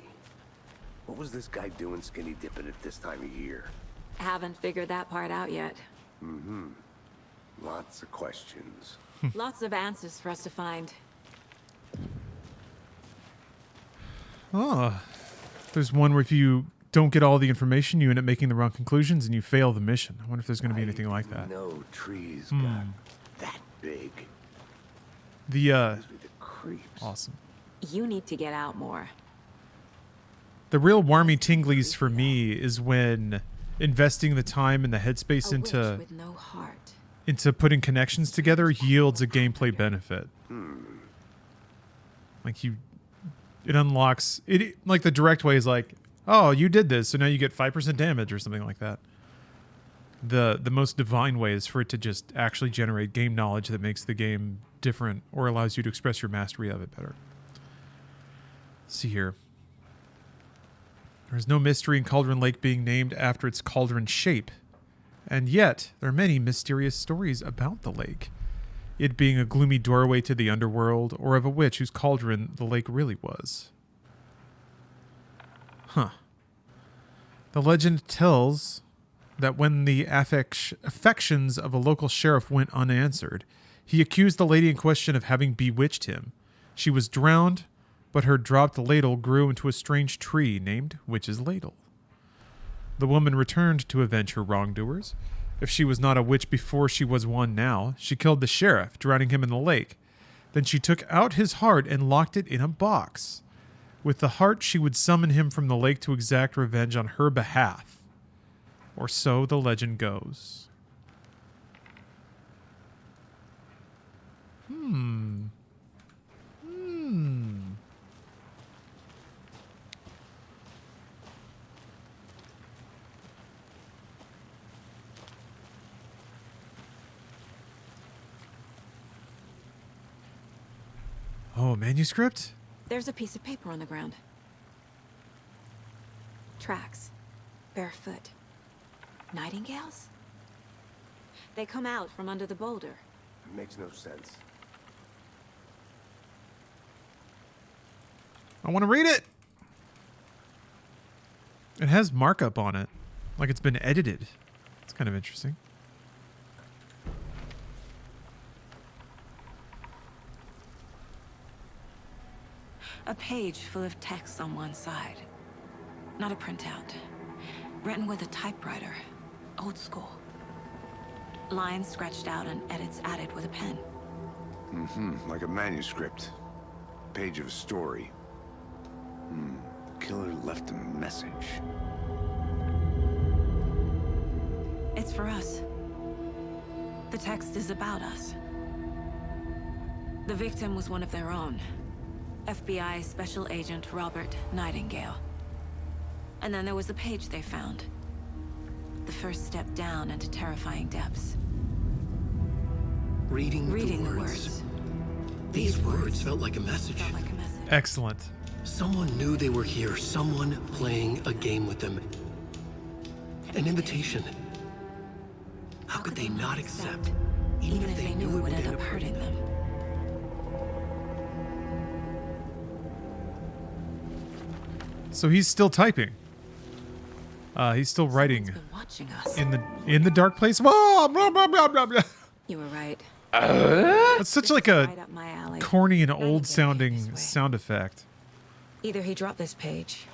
What was this guy doing skinny dipping at this time of year? Haven't figured that part out yet. Lots of questions. Lots of answers for us to find. Oh, there's one where if you don't get all the information, you end up making the wrong conclusions and you fail the mission. I wonder if there's going to be anything like that. No trees got that big. The Gives me the creeps. awesome. You need to get out more. The real warmy tinglies for me is when investing the time and the headspace A witch into with no heart. putting connections together yields a gameplay benefit. Like it unlocks it. Like the direct way is like, oh, you did this, so now you get 5% damage or something like that. The most divine way is for it to just actually generate game knowledge that makes the game different or allows you to express your mastery of it better. Let's see here. There's no mystery in Cauldron Lake being named after its cauldron shape. And yet, there are many mysterious stories about the lake. It being a gloomy doorway to the underworld, or of a witch whose cauldron the lake really was. Huh. The legend tells that when the affections of a local sheriff went unanswered, he accused the lady in question of having bewitched him. She was drowned, but her dropped ladle grew into a strange tree named Witch's Ladle. The woman returned to avenge her wrongdoers. If she was not a witch before she was one now, she killed the sheriff, drowning him in the lake. Then she took out his heart and locked it in a box. With the heart, she would summon him from the lake to exact revenge on her behalf. Or so the legend goes. Oh, manuscript? There's a piece of paper on the ground. Tracks. Barefoot. Nightingales? They come out from under the boulder. Makes no sense. I want to read it. It has markup on it, like it's been edited. It's kind of interesting. A page full of text on one side. Not a printout. Written with a typewriter. Old school. Lines scratched out and edits added with a pen. Like a manuscript. Page of a story. Killer left a message. It's for us. The text is about us. The victim was one of their own. FBI Special Agent Robert Nightingale. And then there was the page they found. The first step down into terrifying depths. Reading The words. These words felt like a message. Felt like a message. Excellent. Someone knew they were here. Someone playing a game with them. An invitation. How could they not accept? Even if they knew it would end up hurting them. So he's still typing. He's still writing Someone's been watching us. in the dark place. Whoa, blah, blah, blah, blah, blah. You were right. That's such This like is a right up my alley. corny and Nightingale old made this sounding way. sound effect. Either he dropped this page,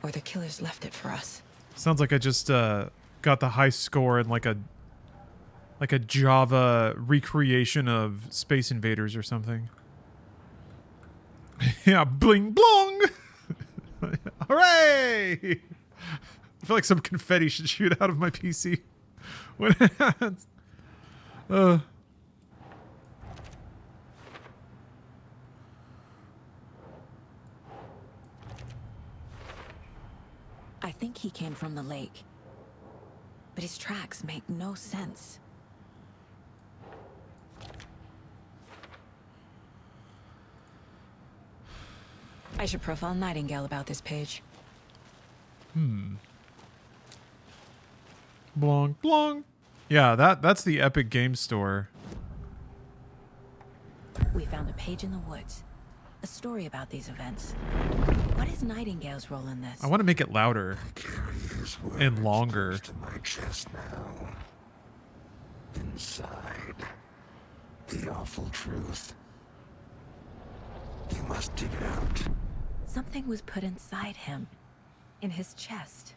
or the killers left it for us. Sounds like I just got the high score in like a Java recreation of Space Invaders or something. Yeah, bling blong. Hooray! I feel like some confetti should shoot out of my PC when it happens. I think he came from the lake. But his tracks make no sense. I should profile Nightingale about this page. Blong blong. Yeah, that's the Epic Games Store. We found a page in the woods. A story about these events. What is Nightingale's role in this? I want to make it louder Carry his words and longer. close to my chest now. Inside, the awful truth. You must dig it out. Something was put inside him. In his chest.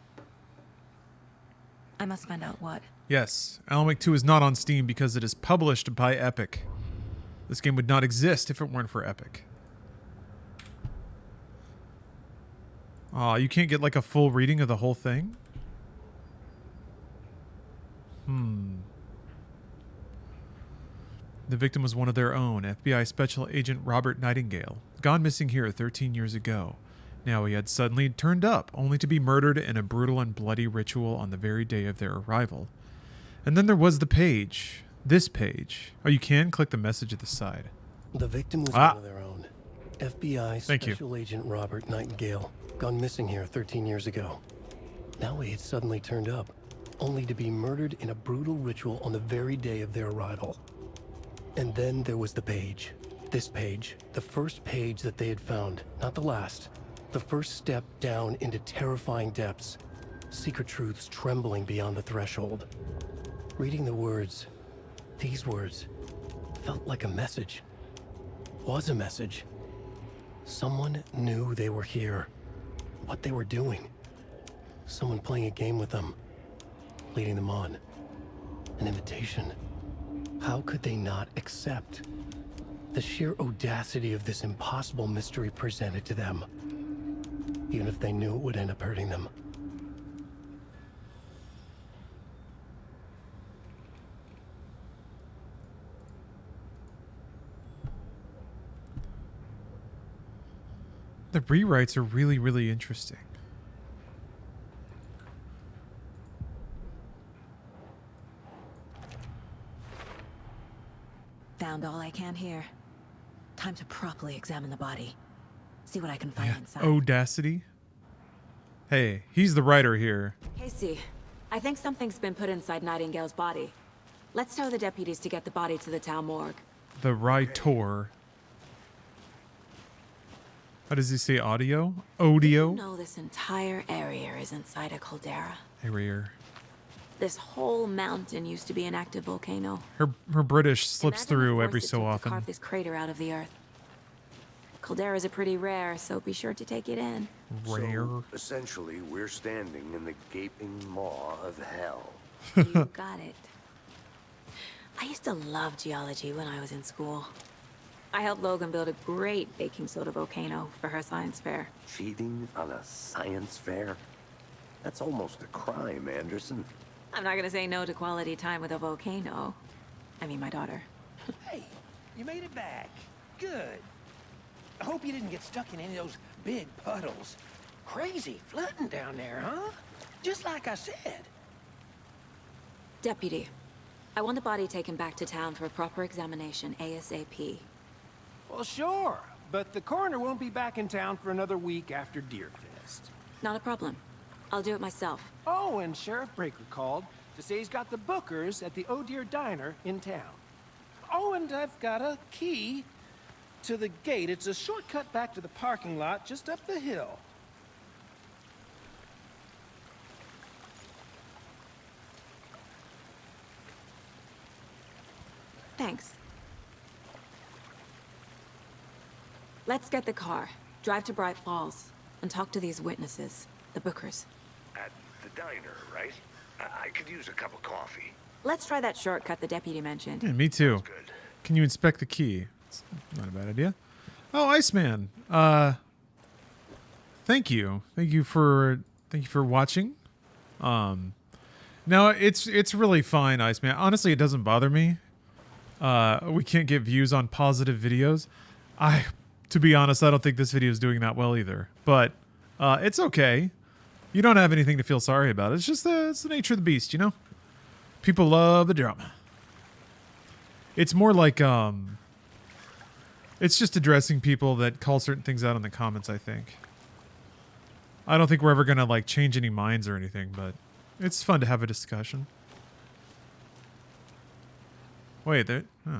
I must find out what. Yes, Alan Wake 2 is not on Steam because it is published by Epic. This game would not exist if it weren't for Epic. Aw, you can't get like a full reading of the whole thing? The victim was one of their own, FBI Special Agent Robert Nightingale, gone missing here 13 years ago. Now he had suddenly turned up, only to be murdered in a brutal and bloody ritual on the very day of their arrival. And then there was the page. This page. Oh, you can click the message at the side. The victim was one of their own. FBI Thank you. Special Agent Robert Nightingale, gone missing here 13 years ago. Now he had suddenly turned up, only to be murdered in a brutal ritual on the very day of their arrival. And then there was the page. This page, the first page that they had found, not the last. The first step down into terrifying depths. Secret truths trembling beyond the threshold. Reading the words, these words, felt like a message. Was a message. Someone knew they were here. What they were doing. Someone playing a game with them. Leading them on. An invitation. How could they not accept? The sheer audacity of this impossible mystery presented to them. Even if they knew it would end up hurting them. The rewrites are really, really interesting. Found all I can here. Time to properly examine the body. See what I can find Yeah. inside. Audacity. Hey, he's the writer here. Casey, I think something's been put inside Nightingale's body. Let's tell the deputies to get the body to the town morgue. The writer. How does he say audio? Audio? No, this entire area is inside a caldera. Area. This whole mountain used to be an active volcano. Her British slips Imagine the through force every it so took to often. carve this crater out of the earth. Calderas are pretty rare, so be sure to take it in. Rare. So, essentially, we're standing in the gaping maw of hell. You got it. I used to love geology when I was in school. I helped Logan build a great baking soda volcano for her science fair. Cheating on a science fair? That's almost a crime, Anderson. I'm not gonna say no to quality time with a volcano. I mean, my daughter. Hey, you made it back. Good. I hope you didn't get stuck in any of those big puddles. Crazy flooding down there, huh? Just like I said. Deputy, I want the body taken back to town for a proper examination ASAP. Well, sure. But the coroner won't be back in town for another week after Deerfest. Not a problem. I'll do it myself. Oh, and Sheriff Breaker called to say he's got the bookers at the Oh Dear Diner in town. Oh, and I've got a key to the gate. It's a shortcut back to the parking lot just up the hill. Thanks. Let's get the car, drive to Bright Falls, and talk to these witnesses, the Bookers. At the diner, right? I could use a cup of coffee. Let's try that shortcut the deputy mentioned. Yeah, me too. Good. Can you inspect the key? It's not a bad idea. Oh, Iceman. Thank you. Thank you for watching. No, it's really fine, Iceman. Honestly, it doesn't bother me. We can't get views on positive videos. To be honest, I don't think this video is doing that well either. But it's okay. You don't have anything to feel sorry about. It's just it's the nature of the beast, you know? People love the drama. It's more like it's just addressing people that call certain things out in the comments, I think. I don't think we're ever gonna like change any minds or anything, but it's fun to have a discussion. Wait, there. Huh.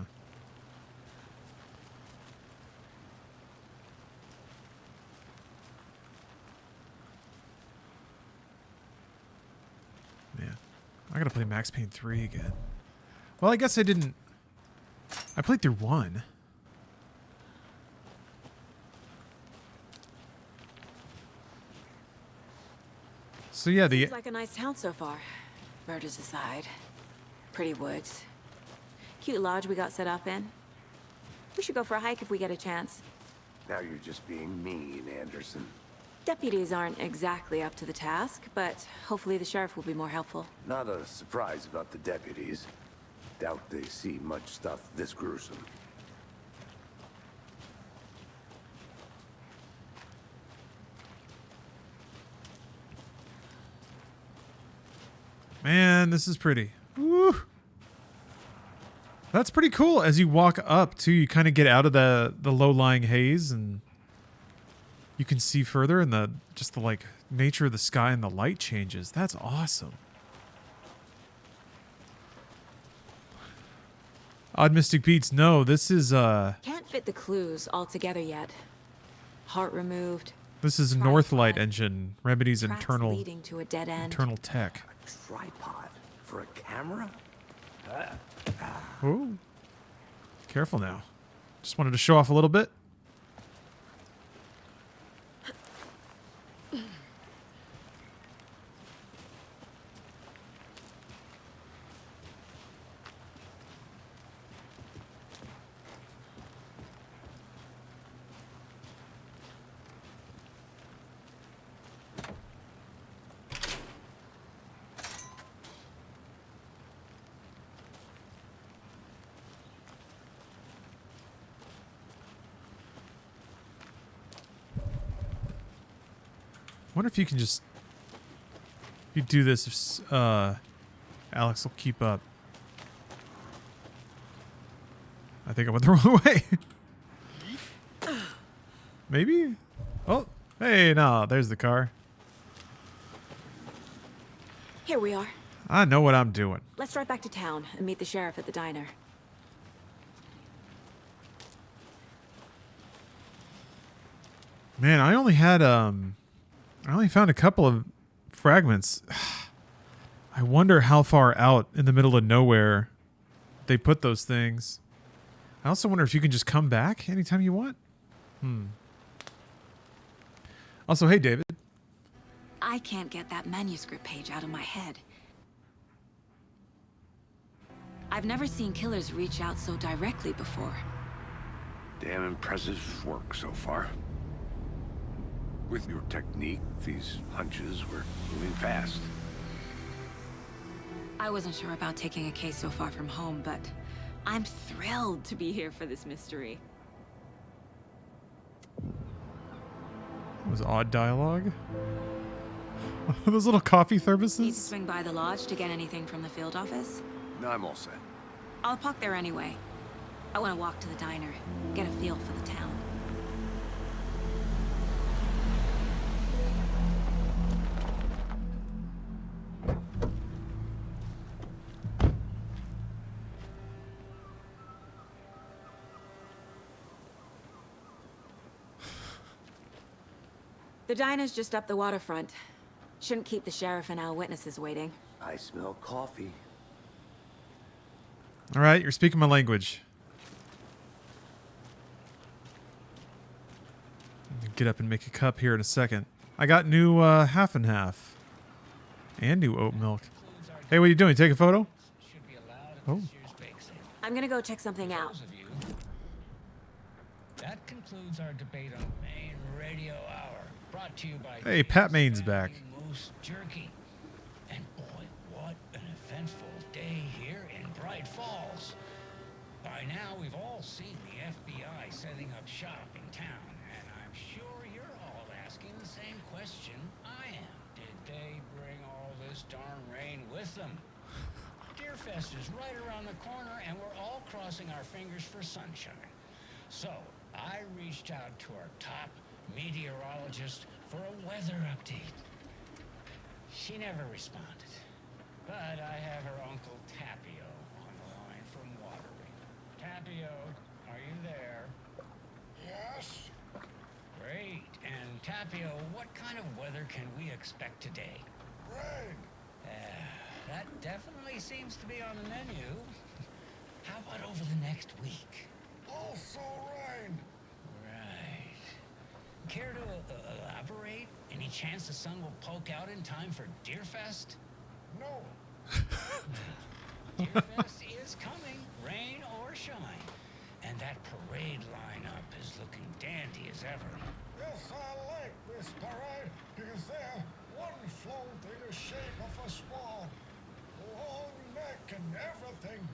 Man, I gotta play Max Payne 3 again. Well, I guess I didn't. I played through 1. So yeah, Seems like a nice town so far. Murders aside. Pretty woods. Cute lodge we got set up in. We should go for a hike if we get a chance. Now you're just being mean, Anderson. Deputies aren't exactly up to the task, but hopefully the sheriff will be more helpful. Not a surprise about the deputies. Doubt they see much stuff this gruesome. Man, this is pretty. Woo. That's pretty cool. As you walk up, too, you kind of get out of the low-lying haze, and you can see further, and the like nature of the sky and the light changes. That's awesome. Odd Mystic Beats. No, this is Can't fit the clues all together yet. Heart removed. this is Northlight Engine. Remedy's Tracks internal leading to a dead end. tech. Tripod for a camera? Ooh. Careful now. Just wanted to show off a little bit. Wonder if you can just you do this if Alex will keep up. I think I went the wrong way. Maybe? Oh, hey, no, there's the car. Here we are. I know what I'm doing. Let's drive back to town and meet the sheriff at the diner. Man, I only had I only found a couple of fragments. I wonder how far out in the middle of nowhere they put those things. I also wonder if you can just come back anytime you want. Also, hey, David. I can't get that manuscript page out of my head. I've never seen killers reach out so directly before. Damn impressive work so far. With your technique, these hunches were moving fast. I wasn't sure about taking a case so far from home, but I'm thrilled to be here for this mystery. It was odd dialogue. Those little coffee Need to thermoses. swing by the lodge to get anything from the field office? No, I'm all set. I'll park there anyway. I want to walk to the diner, get a feel for the town. The diner's just up the waterfront. Shouldn't keep the sheriff and our witnesses waiting. I smell coffee. All right, you're speaking my language. Get up and make a cup here in a second. I got new half and half. And new oat milk. Hey, what are you doing? Take a photo? Oh. I'm gonna go check something out. That concludes our debate on Maine Radio Hour, brought to you by Hey, Pat Maine's back. Moose Jerky. And boy, what an eventful day here in Bright Falls. By now, we've all seen the FBI setting up shop in town, and I'm sure you're all asking the same question I am. Did they bring all this darn rain with them? Deerfest is right around the corner, and we're all crossing our fingers for sunshine. So, I reached out to our top meteorologist for a weather update. She never responded. But I have her Uncle Tapio on the line from Watering. Tapio, are you there? Yes. Great. And Tapio, what kind of weather can we expect today? Rain. That definitely seems to be on the menu. How about over the next week? Also rain. Right. Care to elaborate? Any chance the sun will poke out in time for Deerfest? No. Deerfest is coming, rain or shine. And that parade lineup is looking dandy as ever. Yes, I like this parade because they're one float in the shape of a swan. Long neck and everything.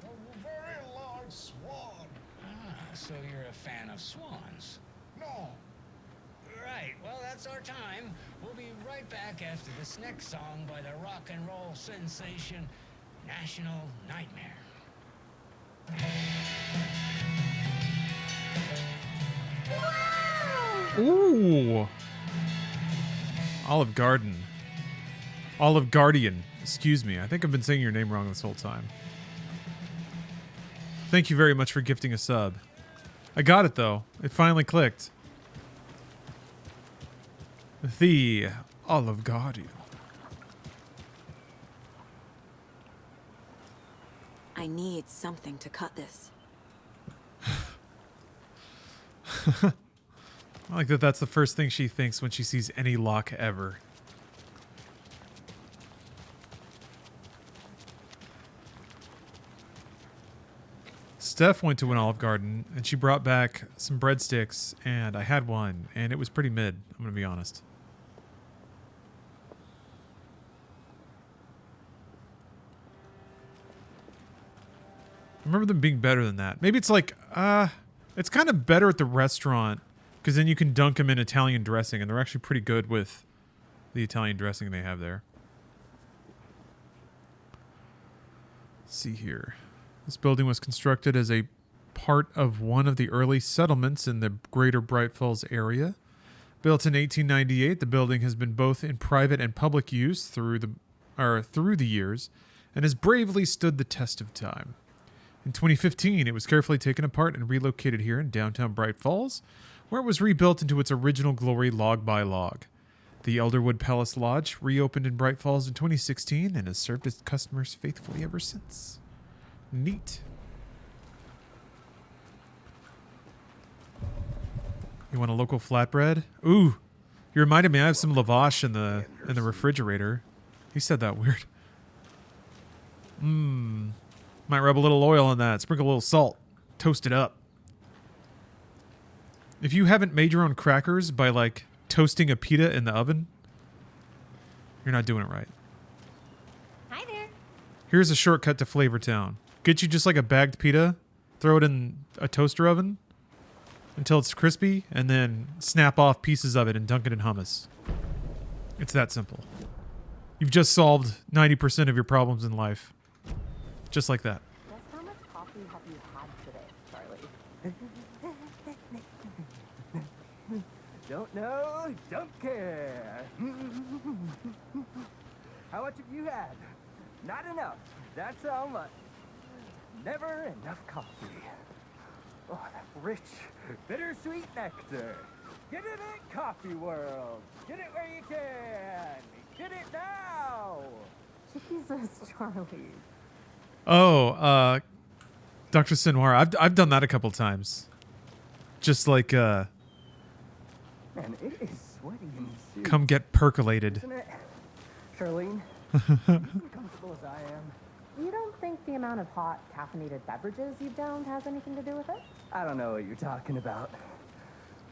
A very large swan. Ah, so you're a fan of swans? No. Right, well, that's our time. We'll be right back after this next song by the rock and roll sensation, National Nightmare. Ooh. Olive Garden. Olive Guardian. Excuse me. I think I've been saying your name wrong this whole time. Thank you very much for gifting a sub. I got it, though. It finally clicked. The Olive Guardian. I need something to cut this. I like that that's the first thing she thinks when she sees any lock ever. Steph went to an Olive Garden and she brought back some breadsticks and I had one and it was pretty mid, I'm gonna be honest. I remember them being better than that. Maybe it's like, it's kind of better at the restaurant because then you can dunk them in Italian dressing and they're actually pretty good with the Italian dressing they have there. Let's see here. This building was constructed as a part of one of the early settlements in the greater Bright Falls area. Built in 1898, the building has been both in private and public use through the years and has bravely stood the test of time. In 2015, it was carefully taken apart and relocated here in downtown Bright Falls, where it was rebuilt into its original glory log by log. The Elderwood Palace Lodge reopened in Bright Falls in 2016 and has served its customers faithfully ever since. Neat. You want a local flatbread? Ooh, you reminded me I have some lavash in the refrigerator. He said that weird. Might rub a little oil on that, sprinkle a little salt, toast it up. If you haven't made your own crackers by like toasting a pita in the oven, you're not doing it right. Hi there. Here's a shortcut to Flavortown. Get you just like a bagged pita, throw it in a toaster oven until it's crispy, and then snap off pieces of it and dunk it in hummus. It's that simple. You've just solved 90% of your problems in life. Just like that. Just how much coffee have you had today, Charlie? Don't know, don't care. How much have you had? Not enough. That's how much. Never enough coffee. Oh, that rich, bittersweet nectar. Get it in Coffee World. Get it where you can. Get it now. Jesus, Charlie. Oh, Dr. Sinwar, I've done that a couple times. Just like Man, it is sweaty in this suit. come get percolated. Isn't it? Charlene, you as comfortable as I am. You don't think the amount of hot, caffeinated beverages you've downed has anything to do with it? I don't know what you're talking about.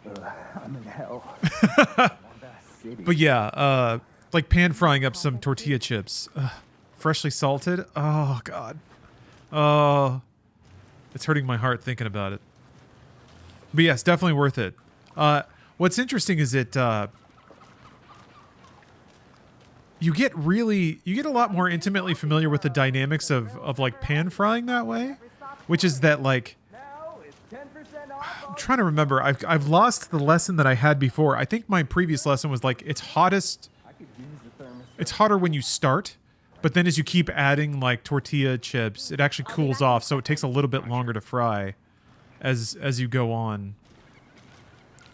I'm in hell. But yeah, like pan frying up some tortilla chips. Freshly salted. Oh, God. Oh, it's hurting my heart thinking about it. But yes, definitely worth it. What's interesting is you get a lot more intimately familiar with the dynamics of like pan frying that way, which is that like, I'm trying to remember. I've lost the lesson that I had before. I think my previous lesson was like it's hotter when you start, but then as you keep adding like tortilla chips, it actually cools off, so it takes a little bit longer to fry as you go on,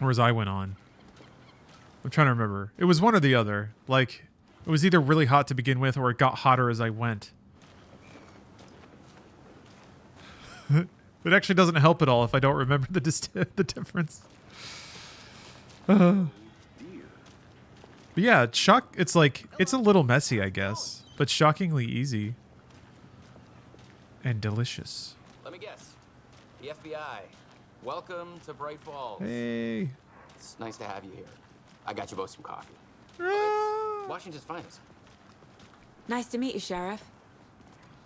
or as I went on. I'm trying to remember. It was one or the other. Like it was either really hot to begin with, or it got hotter as I went. It actually doesn't help at all if I don't remember the difference. But yeah, it's like, it's a little messy, I guess, but shockingly easy. And delicious. Let me guess. The FBI. Welcome to Bright Falls. Hey. It's nice to have you here. I got you both some coffee. Washington's finest. Nice to meet you, Sheriff.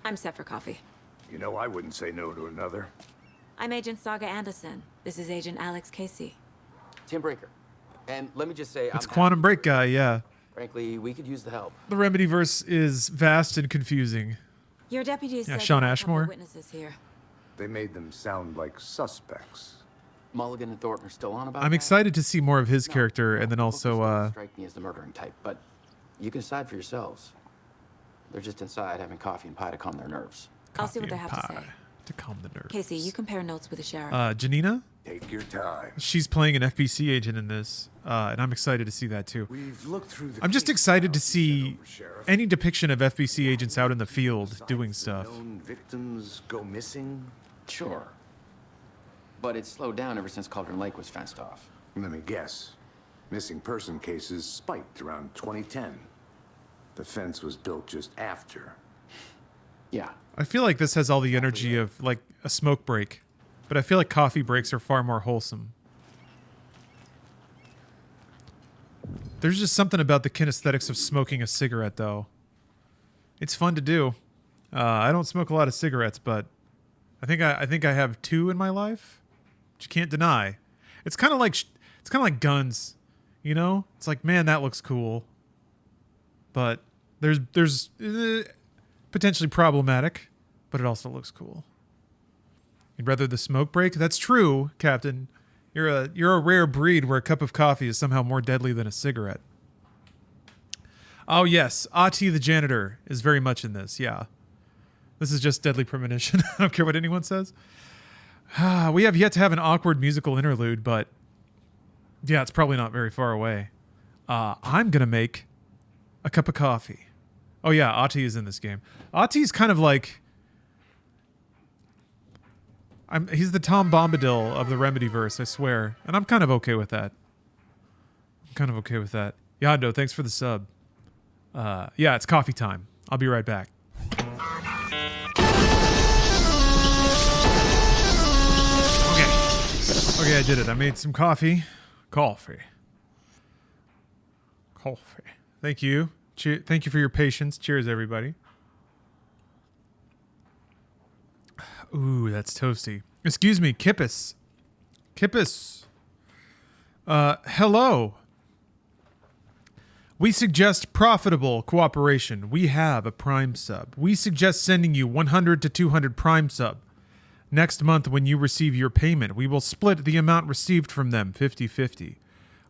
I'm set for coffee. You know, I wouldn't say no to another. I'm Agent Saga Anderson. This is Agent Alex Casey. Tim Breaker. And let me just say, It's Quantum Break guy, yeah. Frankly, we could use the help. The Remedyverse is vast and confusing. Your deputies said Sean there are a couple Ashmore. witnesses here. They made them sound like suspects. Mulligan and Thornton are still on about I'm that? excited to see more of his character, and then also, Strike me as the murdering type, but you can decide for yourselves. They're just inside having coffee and pie to calm their nerves. I'll see what they have to say. To calm the nerves. Casey, you compare notes with the sheriff. Janina? Take your time. She's playing an FBC agent in this, and I'm excited to see that too. We've looked through the I'm just excited to see any depiction of FBC agents out in the field doing stuff. Known victims go missing? Sure. But it's slowed down ever since Cauldron Lake was fenced off. Let me guess. Missing person cases spiked around 2010. The fence was built just after. Yeah. I feel like this has all the energy of like a smoke break, but I feel like coffee breaks are far more wholesome. There's just something about the kinesthetics of smoking a cigarette, though. It's fun to do. I don't smoke a lot of cigarettes, but I think I have 2 in my life, which you can't deny. It's kind of like guns, you know. It's like, man, that looks cool, but there's potentially problematic, but it also looks cool. You'd rather the smoke break? That's true, Captain. You're a rare breed where a cup of coffee is somehow more deadly than a cigarette. Oh yes, Ati the janitor is very much in this. Yeah, this is just deadly premonition. I don't care what anyone says. We have yet to have an awkward musical interlude, but yeah, it's probably not very far away. I'm gonna make a cup of coffee. Oh yeah, Ati is in this game. Ati's kind of like... he's the Tom Bombadil of the Remedyverse, I swear. And I'm kind of okay with that. Yando, thanks for the sub. Yeah, it's coffee time. I'll be right back. Okay, I did it. I made some coffee. Coffee. Thank you. Thank you for your patience. Cheers, everybody. Ooh, that's toasty. Excuse me, Kippis. Hello. We suggest profitable cooperation. We have a Prime sub. We suggest sending you 100 to 200 Prime sub. Next month when you receive your payment, we will split the amount received from them 50-50.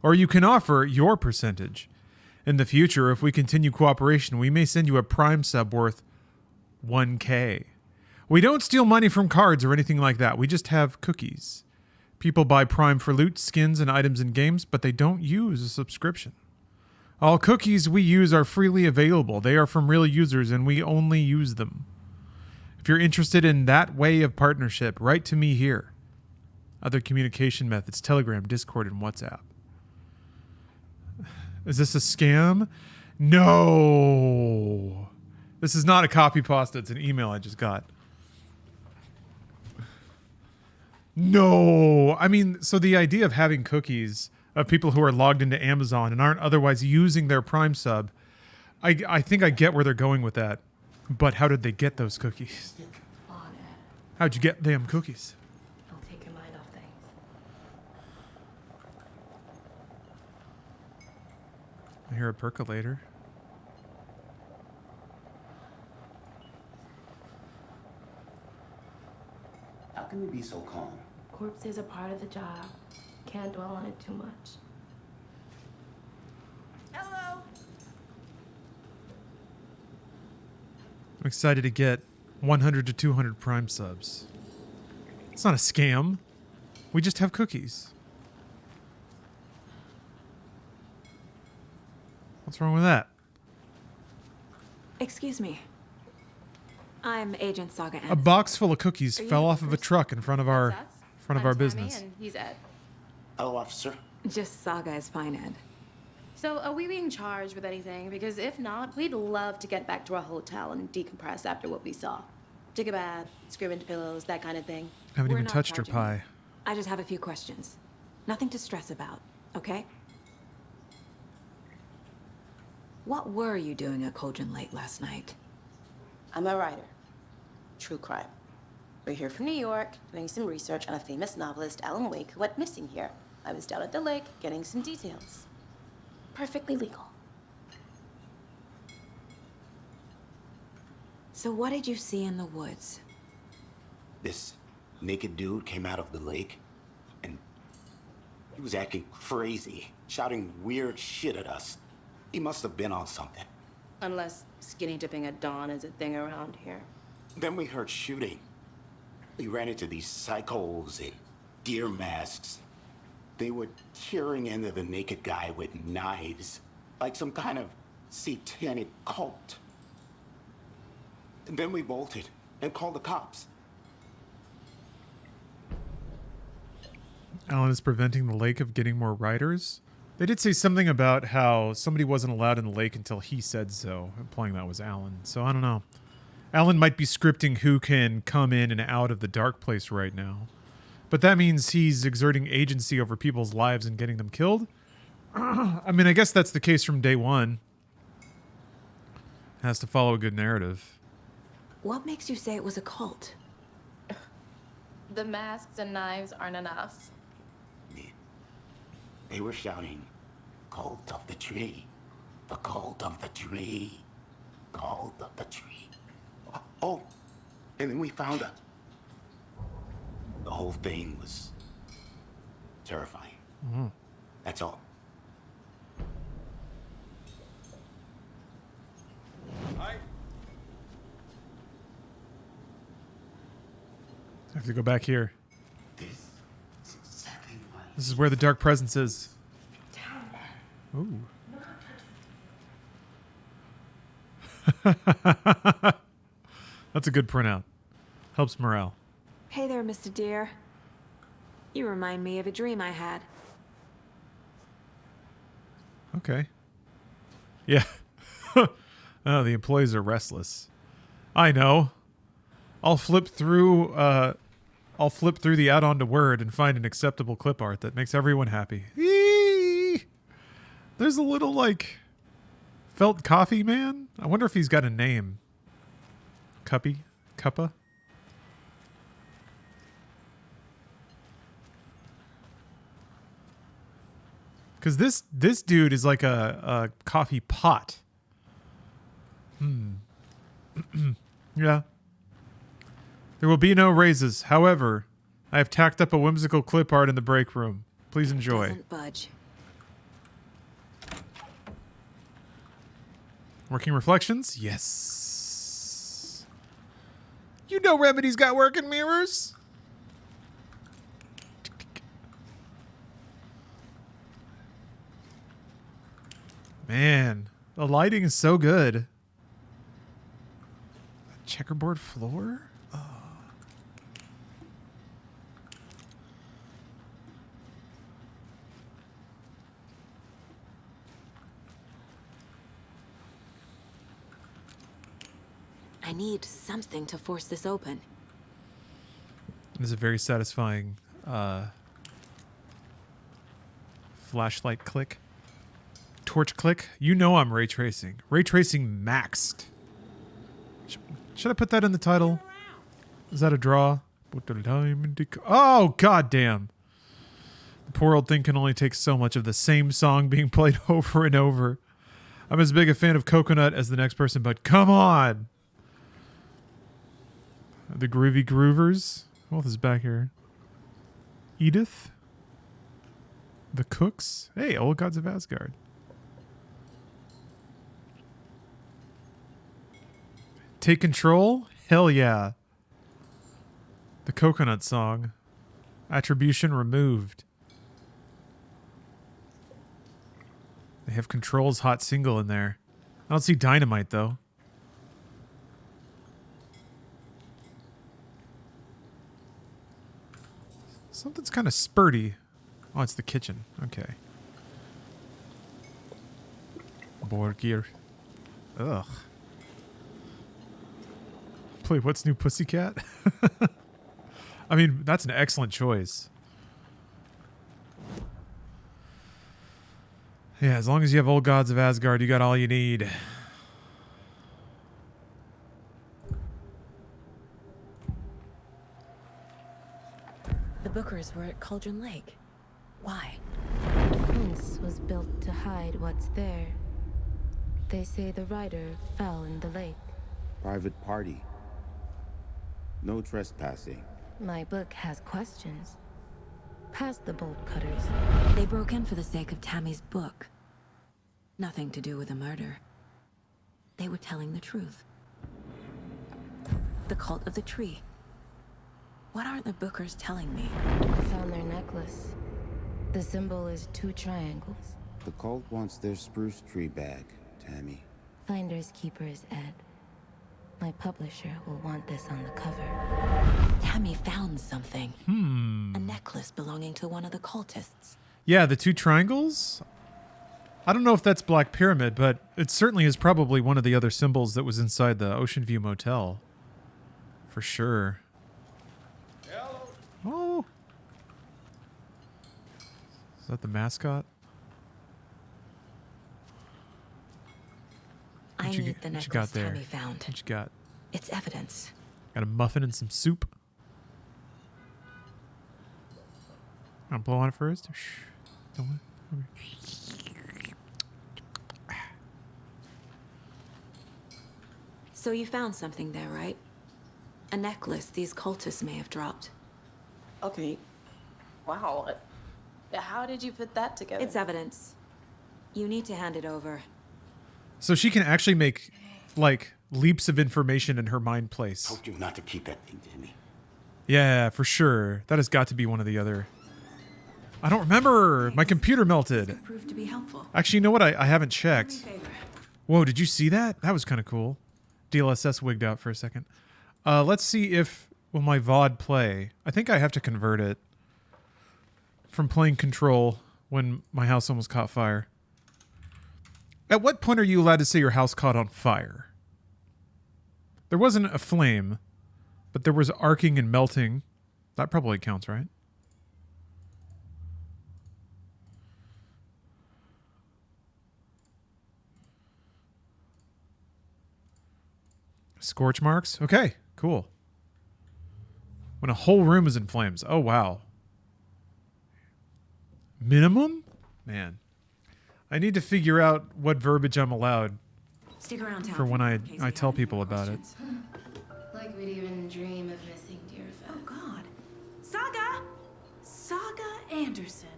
Or you can offer your percentage. In the future, if we continue cooperation, we may send you a Prime sub worth 1K. We don't steal money from cards or anything like that. We just have cookies. People buy Prime for loot, skins, and items in games, but they don't use a subscription. All cookies we use are freely available. They are from real users, and we only use them. If you're interested in that way of partnership, write to me here. Other communication methods, Telegram, Discord, and WhatsApp. Is this a scam? No. This is not a copy pasta. It's an email I just got. No. I mean, so the idea of having cookies of people who are logged into Amazon and aren't otherwise using their Prime sub, I think I get where they're going with that. But how did they get those cookies? How'd you get them cookies? Don't take your mind off things. I hear a percolator. How can you be so calm? Corpses are part of the job. Can't dwell on it too much. Hello. I'm excited to get 100 to 200 Prime subs. It's not a scam. We just have cookies. What's wrong with that? Excuse me. I'm Agent Saga. A box full of cookies Are you fell the off of a truck in front of our business. And he's Ed. Hello, officer. Just Saga is fine, Ed. So are we being charged with anything? Because if not, we'd love to get back to our hotel and decompress after what we saw. Take a bath, scream into pillows, that kind of thing. Haven't We're even not touched her charging pie. I just have a few questions. Nothing to stress about, okay? What were you doing at Cauldron Lake last night? I'm a writer. True crime. We're here from New York, doing some research on a famous novelist, Alan Wake, who went missing here. I was down at the lake, getting some details. Perfectly legal. So what did you see in the woods? This naked dude came out of the lake, and he was acting crazy, shouting weird shit at us. He must have been on something. Unless skinny dipping at dawn is a thing around here. Then we heard shooting. We ran into these psychos in deer masks. They were tearing into the naked guy with knives, like some kind of satanic cult. And then we bolted and called the cops. Alan is preventing the lake of getting more riders. They did say something about how somebody wasn't allowed in the lake until he said so, implying that was Alan. So I don't know. Alan might be scripting who can come in and out of the dark place right now. But that means he's exerting agency over people's lives and getting them killed? I mean, I guess that's the case from day one. Has to follow a good narrative. What makes you say it was a cult? The masks and knives aren't enough. They were shouting, "Cult of the tree, the cult of the tree, cult of the tree." Oh, and then we found out. The whole thing was terrifying. Mm-hmm. That's all. I have to go back here. This is where the dark presence is. Ooh. That's a good printout. Helps morale. Hey there, Mr. Deer. You remind me of a dream I had. Okay. Yeah. Oh, the employees are restless. I know. I'll flip through the add-on to Word and find an acceptable clip art that makes everyone happy. Eee! There's a little, like, felt coffee man. I wonder if he's got a name. Cuppy? Cuppa? Because this dude is like a coffee pot. Yeah. There will be no raises. However, I have tacked up a whimsical clip art in the break room. Please enjoy. Doesn't budge. Working reflections? Yes. You know Remedy's got working mirrors. Man, the lighting is so good. Checkerboard floor? I need something to force this open. This is a very satisfying flashlight click. Torch click. You know I'm ray tracing. Ray tracing maxed. Should I put that in the title? Is that a draw? Oh, goddamn. The poor old thing can only take so much of the same song being played over and over. I'm as big a fan of Coconut as the next person, but come on. The Groovy Groovers. Who else is back here? Edith. The Cooks. Hey, Old Gods of Asgard. Take Control? Hell yeah. The Coconut song. Attribution removed. They have Control's hot single in there. I don't see Dynamite, though. Something's kind of spurty. Oh, it's the kitchen. Okay. Borgir. Ugh. Play What's New Pussycat? I mean, that's an excellent choice. Yeah, as long as you have Old Gods of Asgard, you got all you need. The Bookers were at Cauldron Lake. Why? The fence was built to hide what's there. They say the rider fell in the lake. Private party. No trespassing. My book has questions. Past the bolt cutters. They broke in for the sake of Tammy's book. Nothing to do with a murder. They were telling the truth. The cult of the tree. What aren't the Bookers telling me? I found their necklace. The symbol is 2 triangles. The cult wants their spruce tree back, Tammy. Finders keepers, Ed. My publisher will want this on the cover. Tammy found something. Hmm. A necklace belonging to one of the cultists. Yeah, the 2 triangles? I don't know if that's Black Pyramid, but it certainly is probably one of the other symbols that was inside the Ocean View Motel. For sure. Oh. Is that the mascot? I need the necklace Tammy found. What you got? It's evidence. Got a muffin and some soup. I'll blow on it first. Shh. Don't worry. So you found something there, right? A necklace these cultists may have dropped. Okay. Wow. How did you put that together? It's evidence. You need to hand it over. So she can actually make, like, leaps of information in her mind place. Told you not to keep that thing, Timmy. Yeah, for sure. That has got to be one of the other... I don't remember. My computer melted. Proved to be helpful. Actually, you know what? I haven't checked. Whoa, did you see that? That was kind of cool. DLSS wigged out for a second. Let's see if will my VOD play. I think I have to convert it from playing Control when my house almost caught fire. At what point are you allowed to say your house caught on fire? There wasn't a flame, but there was arcing and melting. That probably counts, right? Scorch marks? Okay, cool. When a whole room is in flames. Oh, wow. Minimum? Man. I need to figure out what verbiage I'm allowed Stick around town for when I tell people about it. Like we'd even dream of missing dear friends. Oh, God. Saga! Saga Anderson.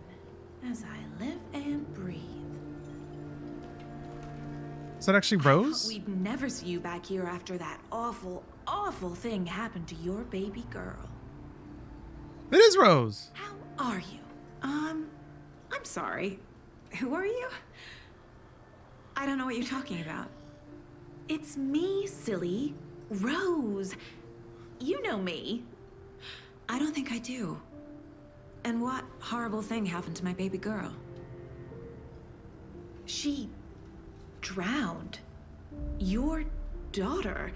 As I live and breathe. Is that actually Rose? We'd never see you back here after that awful, awful thing happened to your baby girl. It is Rose. How are you? I'm sorry. Who are you? I don't know what you're talking about. It's me, silly. Rose. You know me. I don't think I do. And what horrible thing happened to my baby girl? She drowned. Your daughter.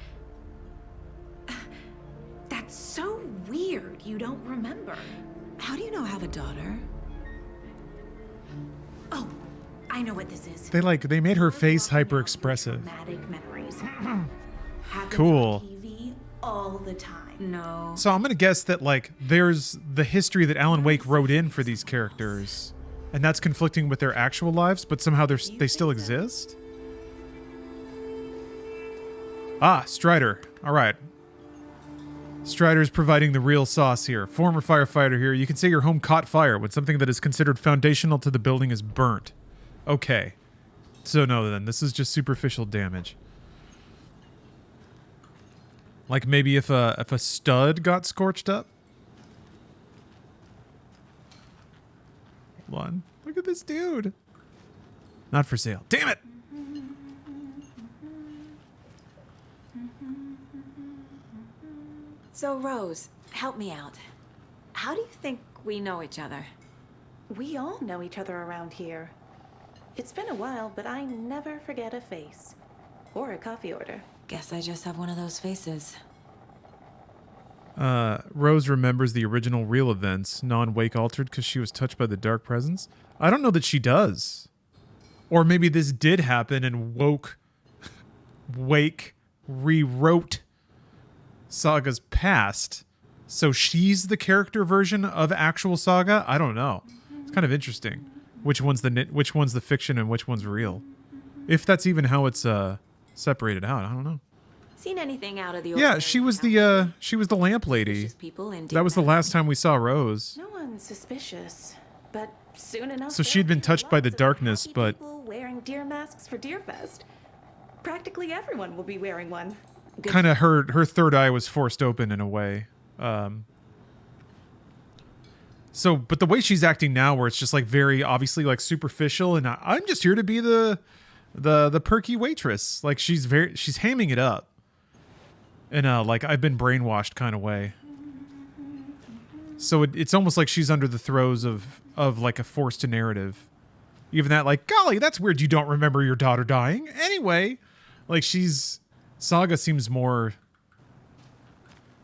That's so weird you don't remember. How do you know I have a daughter? Oh, I know what this is. They made her face hyper expressive. Traumatic memories. Happens Cool. on TV all the time. No. So I'm gonna guess that like there's the history that Alan Wake wrote in for these characters, and that's conflicting with their actual lives, but somehow they still exist. Ah, Strider. All right. Strider's providing the real sauce here. Former firefighter here. You can say your home caught fire when something that is considered foundational to the building is burnt. Okay. So no, then this is just superficial damage. Like maybe if a stud got scorched up. Hold on. Look at this dude. Not for sale. Damn it. So, Rose, help me out. How do you think we know each other? We all know each other around here. It's been a while, but I never forget a face. Or a coffee order. Guess I just have one of those faces. Rose remembers the original real events, non-Wake altered because she was touched by the dark presence. I don't know that she does. Or maybe this did happen and Wake rewrote Saga's past. So she's the character version of actual Saga? I don't know. It's kind of interesting. Which one's the fiction and which one's real? If that's even how it's separated out, I don't know. Seen anything out of the Yeah, she was the lamp lady. That was the last time we saw Rose. No one's suspicious, but soon enough. So she'd been touched by the darkness, but People wearing deer masks for Deerfest. Practically everyone will be wearing one. kind of her third eye was forced open in a way. So, but the way she's acting now, where it's just like very obviously like superficial, and I'm just here to be the perky waitress. Like she's hamming it up in a like I've been brainwashed kind of way. So it's almost like she's under the throes of like a forced narrative. Even that, like, golly, that's weird. You don't remember your daughter dying anyway. Like Saga seems more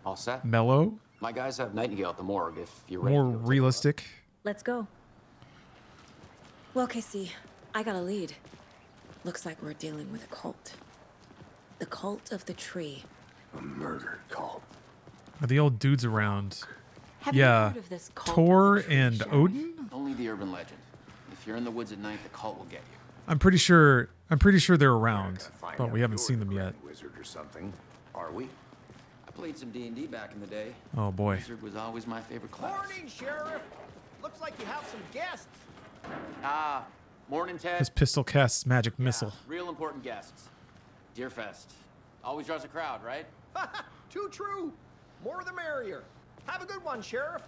All set? mellow, My guys have Nightingale at the morgue if you're ready. more realistic. Let's go. Well, Casey, I got a lead. Looks like we're dealing with a cult. The cult of the tree. A murder cult. Are the old dudes around? Have you Yeah, heard of this cult Tor and Odin. Only the urban legend. If you're in the woods at night, the cult will get you. I'm pretty sure they're around, but we haven't seen them yet. Wizard or something, are we? I played some D&D back in the day. Oh boy. Wizard was always my favorite class. Morning, Sheriff. Looks like you have some guests. Morning, Ted. His pistol casts magic missile. Real important guests. Deerfest. Always draws a crowd, right? Too true. More the merrier. Have a good one, Sheriff.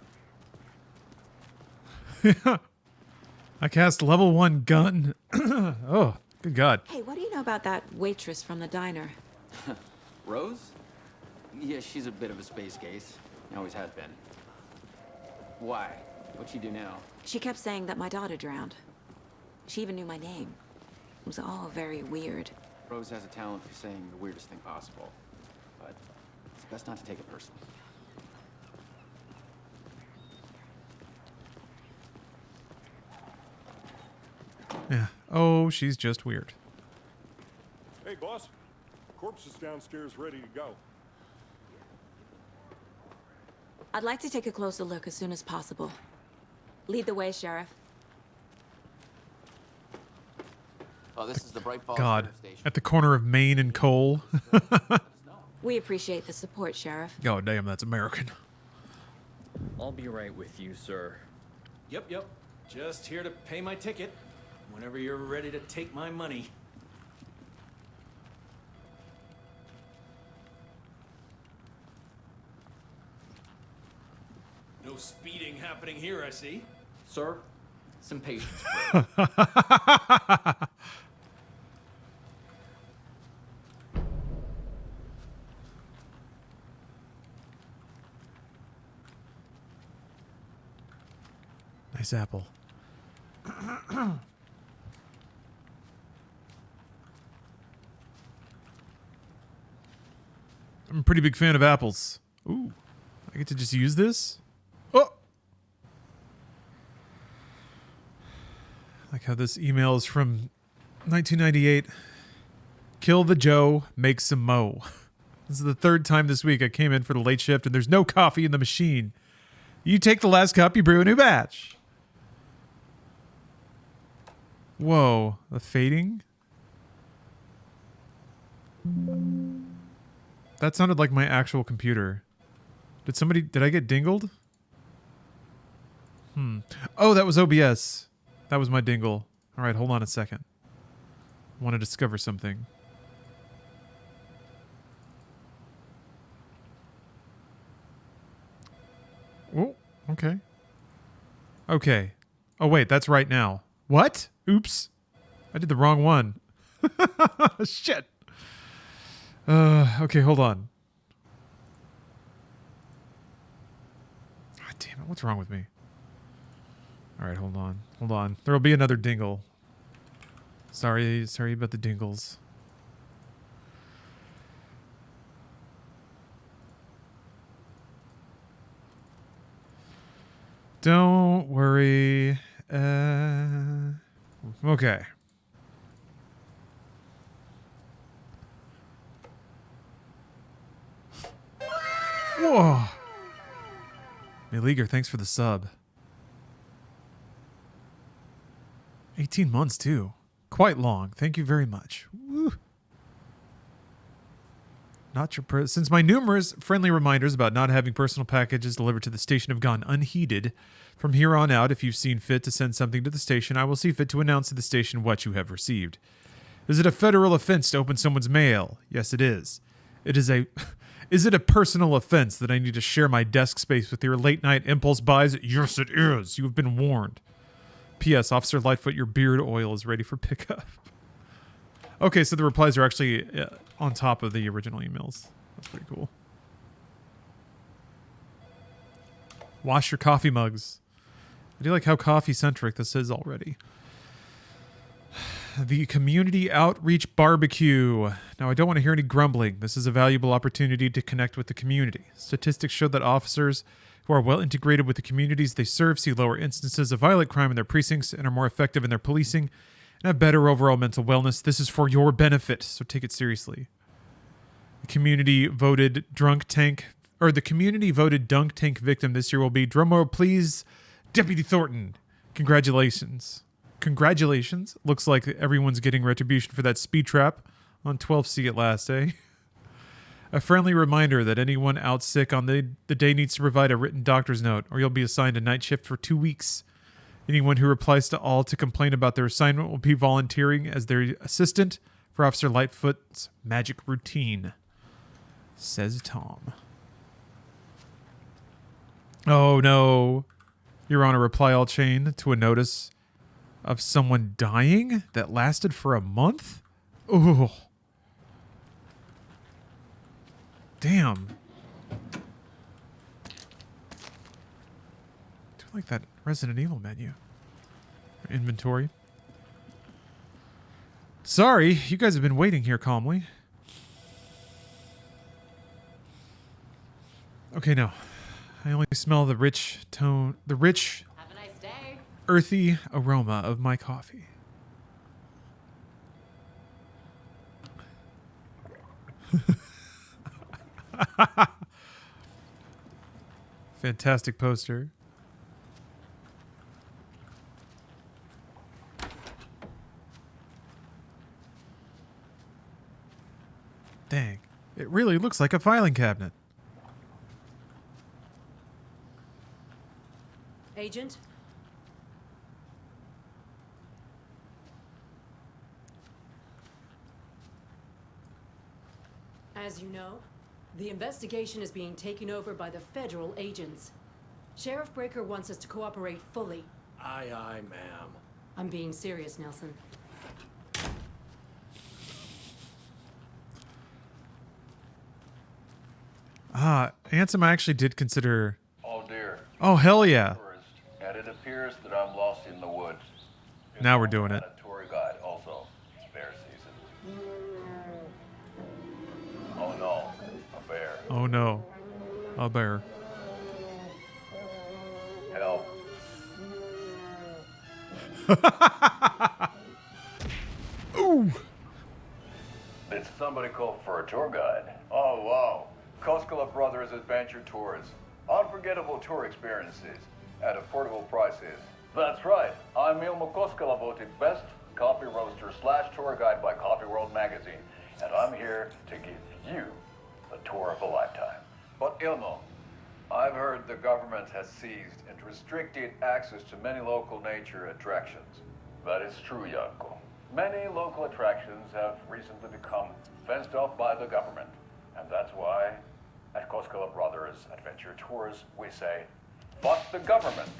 I cast level 1 gun. Oh, good God. Hey, what do you know about that waitress from the diner? Rose? Yeah, she's a bit of a space case. Always has been. Why? What'd she do now? She kept saying that my daughter drowned. She even knew my name. It was all very weird. Rose has a talent for saying the weirdest thing possible. But it's best not to take it personally. Yeah. Oh, she's just weird. Hey, boss. Corpse is downstairs ready to go. I'd like to take a closer look as soon as possible. Lead the way, Sheriff. Oh, this is the Bright Falls God. Sheriff Station. At the corner of Maine and Cole. We appreciate the support, Sheriff. Oh, damn, that's American. I'll be right with you, sir. Yep. Just here to pay my ticket. Whenever you're ready to take my money. No speeding happening here, I see. Sir, some patience, please. nice apple. I'm a pretty big fan of apples. Ooh, I get to just use this? Oh! Like how this email is from 1998. Kill the Joe, make some mo. This is the third time this week I came in for the late shift and there's no coffee in the machine. You take the last cup, you brew a new batch. Whoa, the fading? That sounded like my actual computer. Did I get dingled? Oh, that was OBS. That was my dingle. All right, hold on a second. I want to discover something. Oh, okay. Okay. Oh, wait, that's right now. What? Oops. I did the wrong one. Shit. Okay, hold on. God damn it, what's wrong with me? All right, hold on. Hold on. There'll be another dingle. Sorry about the dingles. Don't worry. Okay. Whoa. Meleager, thanks for the sub. 18 months, too. Quite long. Thank you very much. Woo. Not your since my numerous friendly reminders about not having personal packages delivered to the station have gone unheeded, from here on out, if you've seen fit to send something to the station, I will see fit to announce to the station what you have received. Is it a federal offense to open someone's mail? Yes, it is. Is it a personal offense that I need to share my desk space with your late night impulse buys? Yes, it is. You have been warned. P.S. Officer Lightfoot, your beard oil is ready for pickup. Okay, so the replies are actually on top of the original emails. That's pretty cool. Wash your coffee mugs. I do like how coffee-centric this is already. The Community Outreach Barbecue. Now, I don't want to hear any grumbling. This is a valuable opportunity to connect with the community. Statistics show that officers who are well integrated with the communities they serve see lower instances of violent crime in their precincts and are more effective in their policing and have better overall mental wellness. This is for your benefit, so take it seriously. The community voted dunk tank victim this year will be, drumroll please, Deputy Thornton. Congratulations. Looks like everyone's getting retribution for that speed trap on 12C at last, eh? A friendly reminder that anyone out sick on the day needs to provide a written doctor's note, or you'll be assigned a night shift for 2 weeks. Anyone who replies to all to complain about their assignment will be volunteering as their assistant for Officer Lightfoot's magic routine, says Tom. Oh no. You're on a reply all chain to a notice of someone dying that lasted for a month? Oh. Damn. Do like that Resident Evil menu. Inventory. Sorry, you guys have been waiting here calmly. Okay, no. I only smell the rich tone, the rich, Have a nice day. earthy aroma of my coffee. Fantastic poster. Dang. It really looks like a filing cabinet. Agent? As you know, the investigation is being taken over by the federal agents. Sheriff Breaker wants us to cooperate fully. Aye, aye, ma'am. I'm being serious, Nelson. Ansem, I actually did consider... Oh dear. Oh, hell yeah. And it appears that I'm Now we're doing it. Tour guide also. Spare season. Oh no, a bear. Oh no, a bear. Help. Ooh. Did somebody call for a tour guide? Oh wow. Koskela Brothers Adventure Tours. Unforgettable tour experiences at affordable prices. That's right. I'm Ilmo Koskela, voted best coffee roaster / tour guide by Coffee World magazine. And I'm here to give you a tour of a lifetime. But Ilmo, I've heard the government has seized and restricted access to many local nature attractions. That is true, Janko. Many local attractions have recently become fenced off by the government. And that's why, at Koskela Brothers Adventure Tours, we say, fuck the government.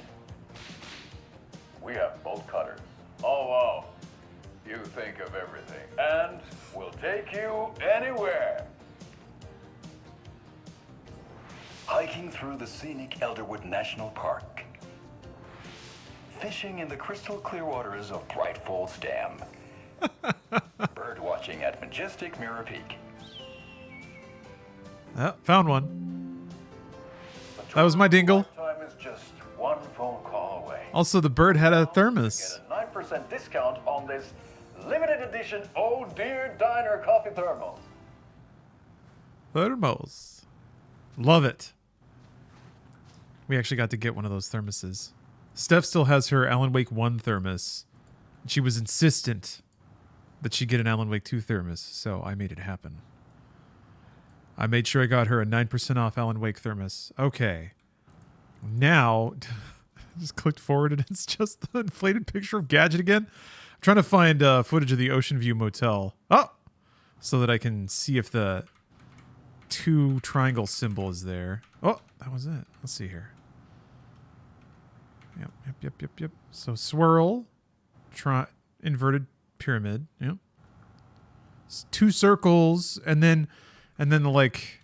We have bolt cutters. Oh, wow. You think of everything. And we'll take you anywhere. Hiking through the scenic Elderwood National Park. Fishing in the crystal clear waters of Bright Falls Dam. Bird watching at majestic Mirror Peak. Oh, found one. That was my dingle. Time is just one phone call away. Also, the bird had a thermos. Get a 9% discount on this limited edition Oh Dear Diner coffee thermos. Thermos. Love it. We actually got to get one of those thermoses. Steph still has her Alan Wake 1 thermos. She was insistent that she get an Alan Wake 2 thermos, so I made it happen. I made sure I got her a 9% off Alan Wake thermos. Okay. Now, I just clicked forward and it's just the inflated picture of Gadget again. I'm trying to find footage of the Ocean View Motel. Oh! So that I can see if the 2 triangle symbol is there. Oh, that was it. Let's see here. Yep. So swirl, inverted pyramid. Yep. 2 circles, and then the like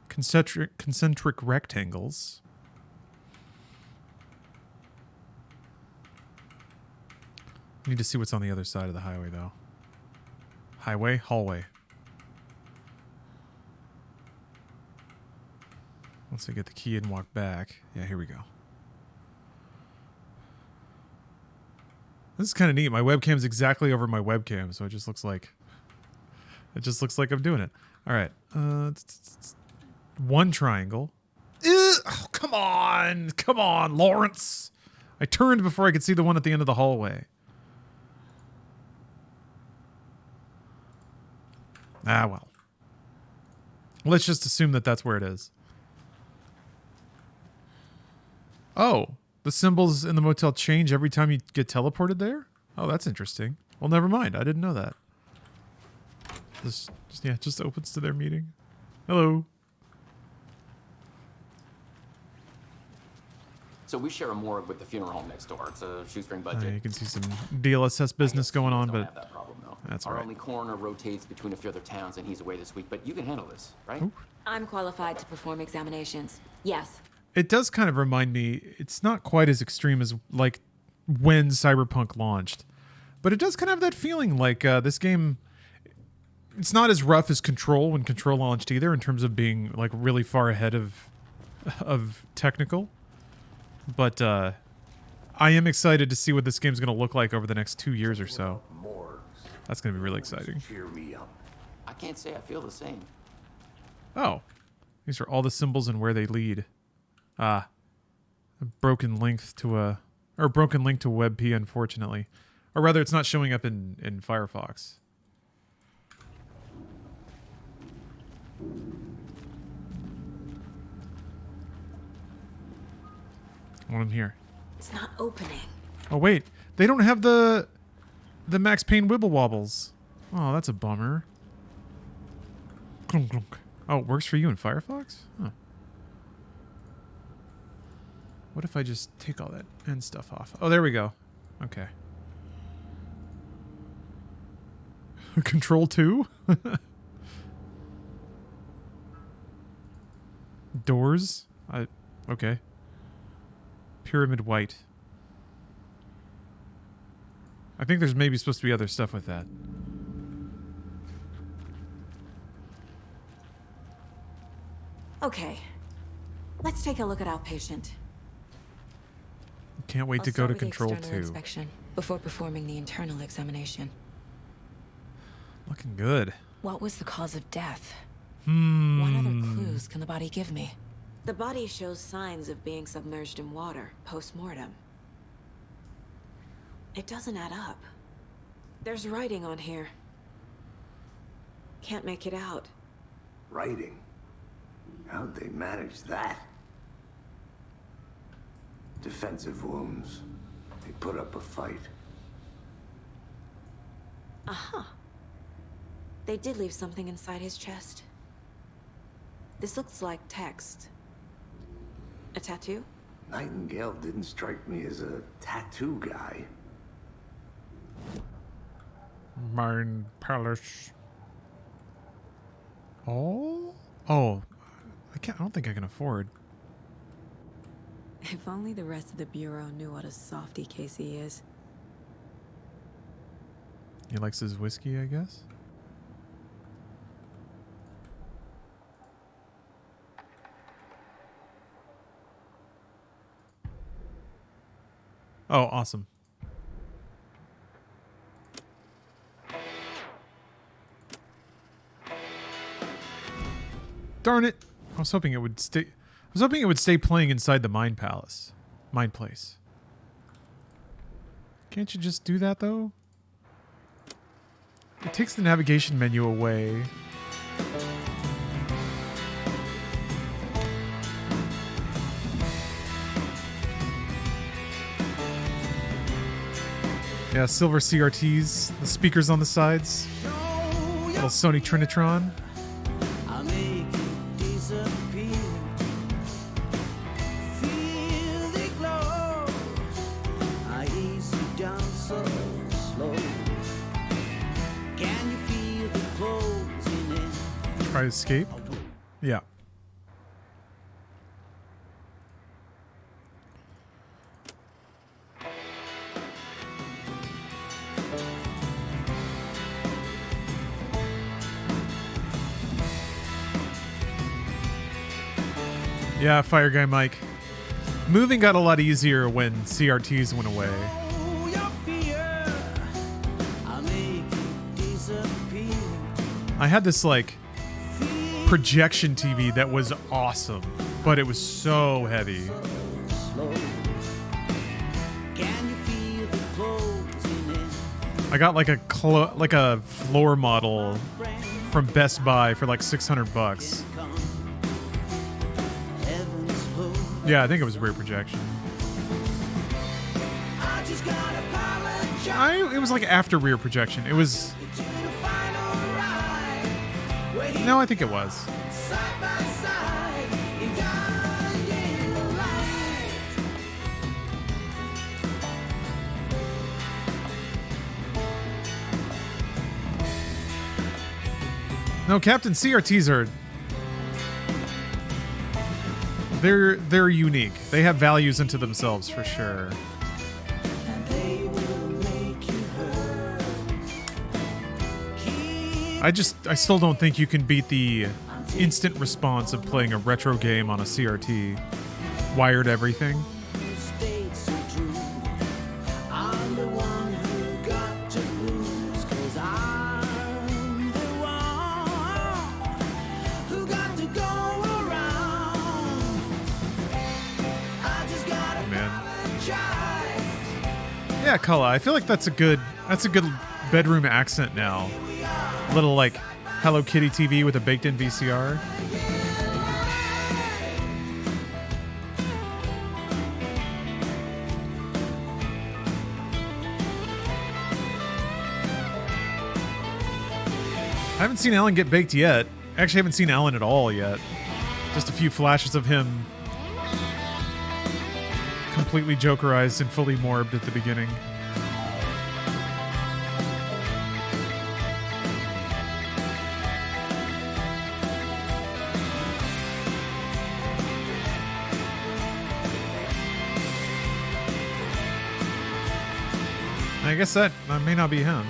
concentric rectangles. Need to see what's on the other side of the highway, though. Hallway. Once I get the key and walk back. Yeah, here we go. This is kind of neat. My webcam's exactly over my webcam, so it just looks like I'm doing it. All right. 1 triangle. Oh, come on, Lawrence. I turned before I could see the one at the end of the hallway. Ah, well. Let's just assume that that's where it is. Oh, the symbols in the motel change every time you get teleported there? Oh, that's interesting. Well, never mind. I didn't know that. Just opens to their meeting. Hello. So we share a morgue with the funeral home next door. It's a shoestring budget. You can see some DLSS business going on, but that problem, though. that's all Our right. only coroner rotates between a few other towns, and he's away this week. But you can handle this, right? Ooh. I'm qualified to perform examinations. Yes. It does kind of remind me, it's not quite as extreme as like when Cyberpunk launched, but it does kind of have that feeling like this game, it's not as rough as Control when Control launched either in terms of being like really far ahead of technical. But I am excited to see what this game's going to look like over the next 2 years or so. That's going to be really exciting. Cheer me up. I can't say I feel the same. Oh, these are all the symbols and where they lead. A broken link to WebP, unfortunately. Or rather, it's not showing up in Firefox. One in here. It's not opening. Oh wait, they don't have the Max Payne Wibble Wobbles. Oh, that's a bummer. Clunk, clunk. Oh, it works for you in Firefox? Huh. What if I just take all that end stuff off? Oh, there we go. Okay. Control 2? Doors? Okay. Pyramid white. I think there's maybe supposed to be other stuff with that. Okay. Let's take a look at our patient. Can't wait to go to Control 2. Inspection before performing the internal examination. Looking good. What was the cause of death? Hmm. What other clues can the body give me? The body shows signs of being submerged in water post-mortem. It doesn't add up. There's writing on here. Can't make it out. Writing? How'd they manage that? Defensive wounds. They put up a fight. Aha. They did leave something inside his chest. This looks like text. A tattoo? Nightingale didn't strike me as a tattoo guy. Mine Palace. Oh? Oh. I don't think I can afford. If only the rest of the Bureau knew what a softy Casey is. He likes his whiskey, I guess? Oh, awesome. Darn it. I was hoping it would stay playing inside the Mind Palace. Mind Place. Can't you just do that though? It takes the navigation menu away. Yeah, silver CRTs, the speakers on the sides. Little Sony Trinitron. Try to escape. Yeah. Yeah, Fire Guy Mike. Moving got a lot easier when CRTs went away. I had this like projection TV that was awesome, but it was so heavy. I got like a floor model from Best Buy for like $600. Yeah, I think it was rear projection. It was like after rear projection. It was. No, I think it was. No, Captain, CRTs are they're unique. They have values unto themselves for sure. I still don't think you can beat the instant response of playing a retro game on a CRT. Wired everything. Yeah, Cullah, I feel like that's a good bedroom accent now. A little like Hello Kitty TV with a baked-in VCR. I haven't seen Alan get baked yet. Actually, I haven't seen Alan at all yet. Just a few flashes of him completely jokerized and fully morbed at the beginning. I guess that may not be him.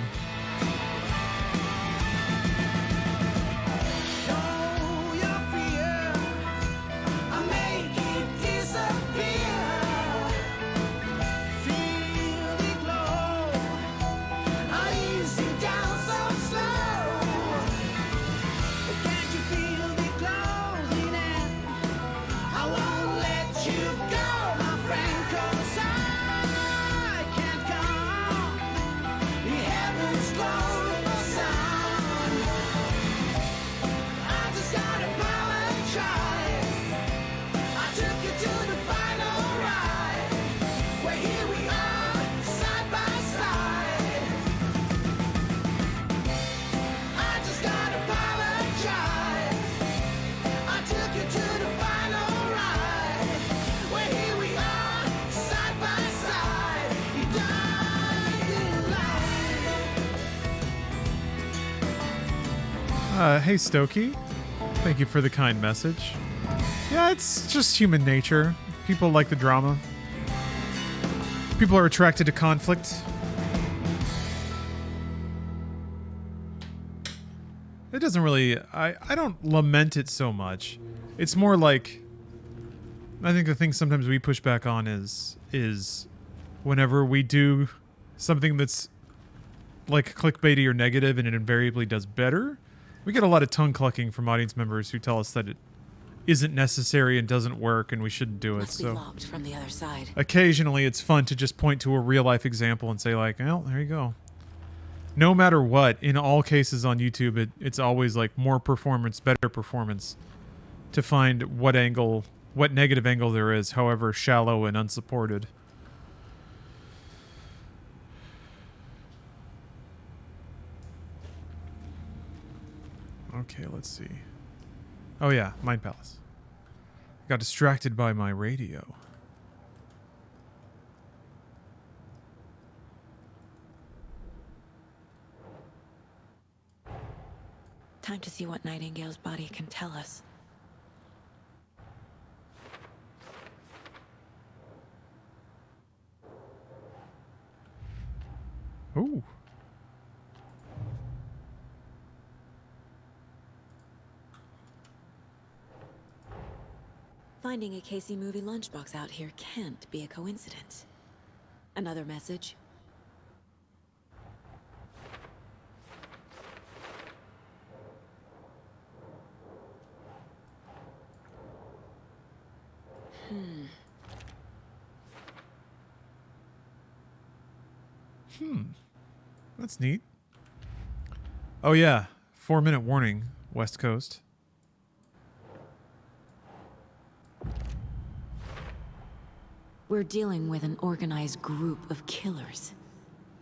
Hey Stokey, thank you for the kind message. Yeah, it's just human nature. People like the drama. People are attracted to conflict. It doesn't really... I don't lament it so much. It's more like... I think the thing sometimes we push back on is whenever we do something that's like clickbaity or negative and it invariably does better, we get a lot of tongue clucking from audience members who tell us that it isn't necessary and doesn't work and we shouldn't do it. Must be So locked from the other side. occasionally it's fun to just point to a real life example and say like, well, there you go. No matter what, in all cases on YouTube, it's always like more performance, better performance to find what negative angle there is, however shallow and unsupported. Okay, let's see. Oh yeah, Mind Palace. Got distracted by my radio. Time to see what Nightingale's body can tell us. Ooh. Finding a Casey movie lunchbox out here can't be a coincidence. Another message? That's neat. Oh yeah, 4-minute warning, West Coast. We're dealing with an organized group of killers,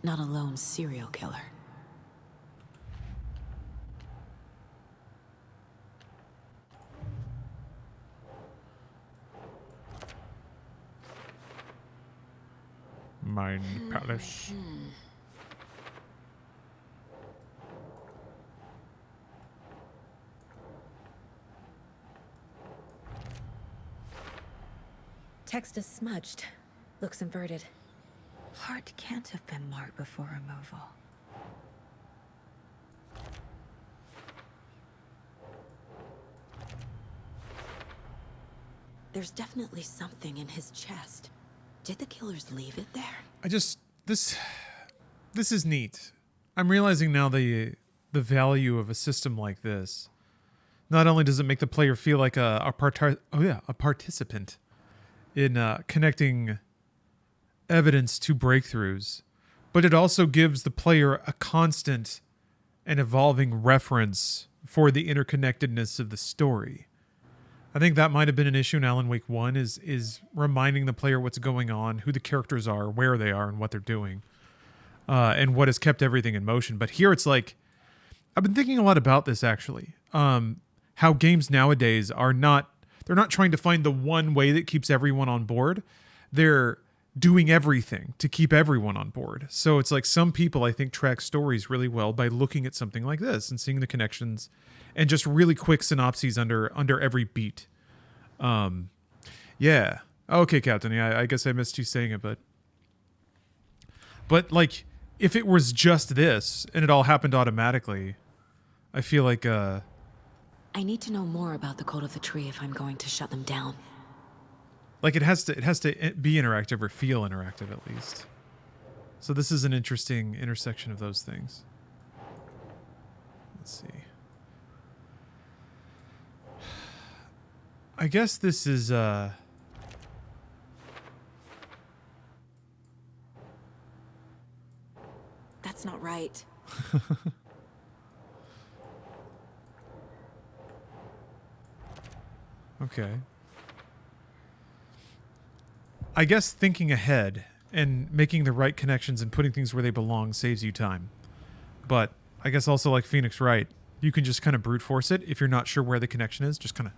not a lone serial killer. Mind Palace. Text is smudged. Looks inverted. Heart can't have been marked before removal. There's definitely something in his chest. Did the killers leave it there? This is neat. I'm realizing now the value of a system like this. Not only does it make the player feel like a participant in connecting evidence to breakthroughs, but it also gives the player a constant and evolving reference for the interconnectedness of the story. I think that might have been an issue in Alan Wake 1 is reminding the player what's going on, who the characters are, where they are, and what they're doing, and what has kept everything in motion. But here it's like, I've been thinking a lot about this actually. How games nowadays they're not trying to find the one way that keeps everyone on board. They're doing everything to keep everyone on board. So it's like some people, I think, track stories really well by looking at something like this and seeing the connections and just really quick synopses under every beat. Yeah. Okay, Captain. Yeah, I guess I missed you saying it, but like if it was just this and it all happened automatically, I feel like I need to know more about the Code of the Tree if I'm going to shut them down. like it has to be interactive or feel interactive at least. So this is an interesting intersection of those things. Let's see. I guess this is That's not right. okay. I guess thinking ahead and making the right connections and putting things where they belong saves you time. But I guess also like Phoenix Wright, you can just kind of brute force it if you're not sure where the connection is. Just kind of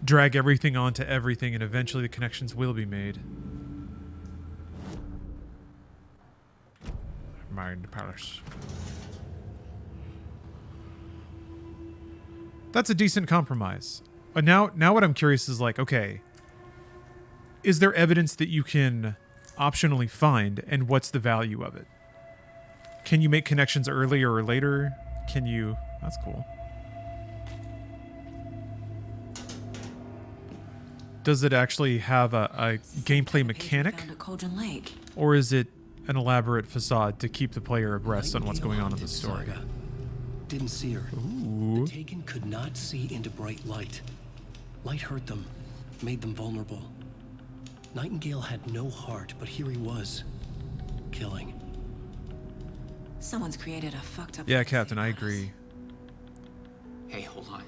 drag everything onto everything and eventually the connections will be made. Mind Palace. That's a decent compromise. Now what I'm curious is like, okay, is there evidence that you can optionally find, and what's the value of it? Can you make connections earlier or later? Can you... That's cool. Does it actually have a gameplay mechanic? Found at Cauldron Lake. Or is it an elaborate facade to keep the player abreast on what's going on in the story? Saga. Didn't see her. Ooh. The Taken could not see into bright light. Light hurt them, made them vulnerable. Nightingale had no heart, but here he was, killing. Someone's created a fucked up... Yeah, Captain, I agree. Hey, hold on.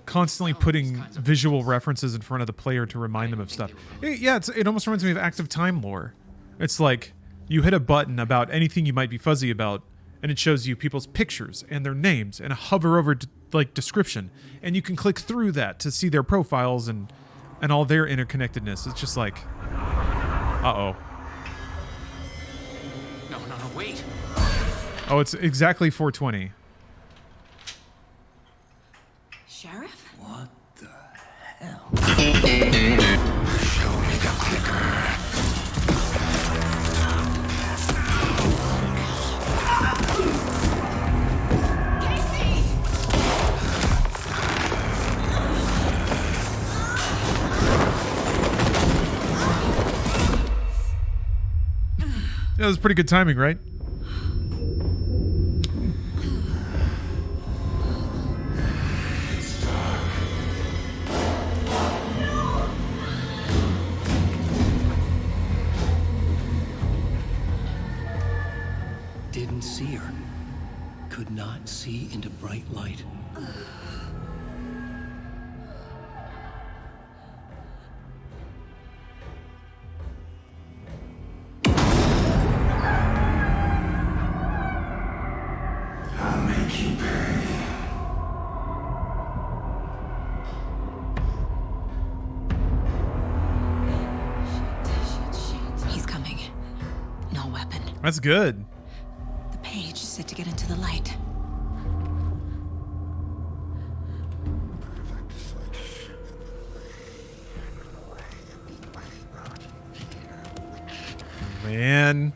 Constantly putting visual references in front of the player to remind them of stuff. Yeah, it almost reminds me of active time lore. It's like you hit a button about anything you might be fuzzy about, and it shows you people's pictures and their names and a hover over like description, and you can click through that to see their profiles and all their interconnectedness. It's just like, uh-oh. No, wait. Oh, it's exactly 420. Sheriff? What the hell? Show me the clicker. Yeah, that was pretty good timing, right? Didn't see her. Could not see into bright light. I'll make you pay. He's coming. No weapon. That's good. The page is set to get into the light. Man.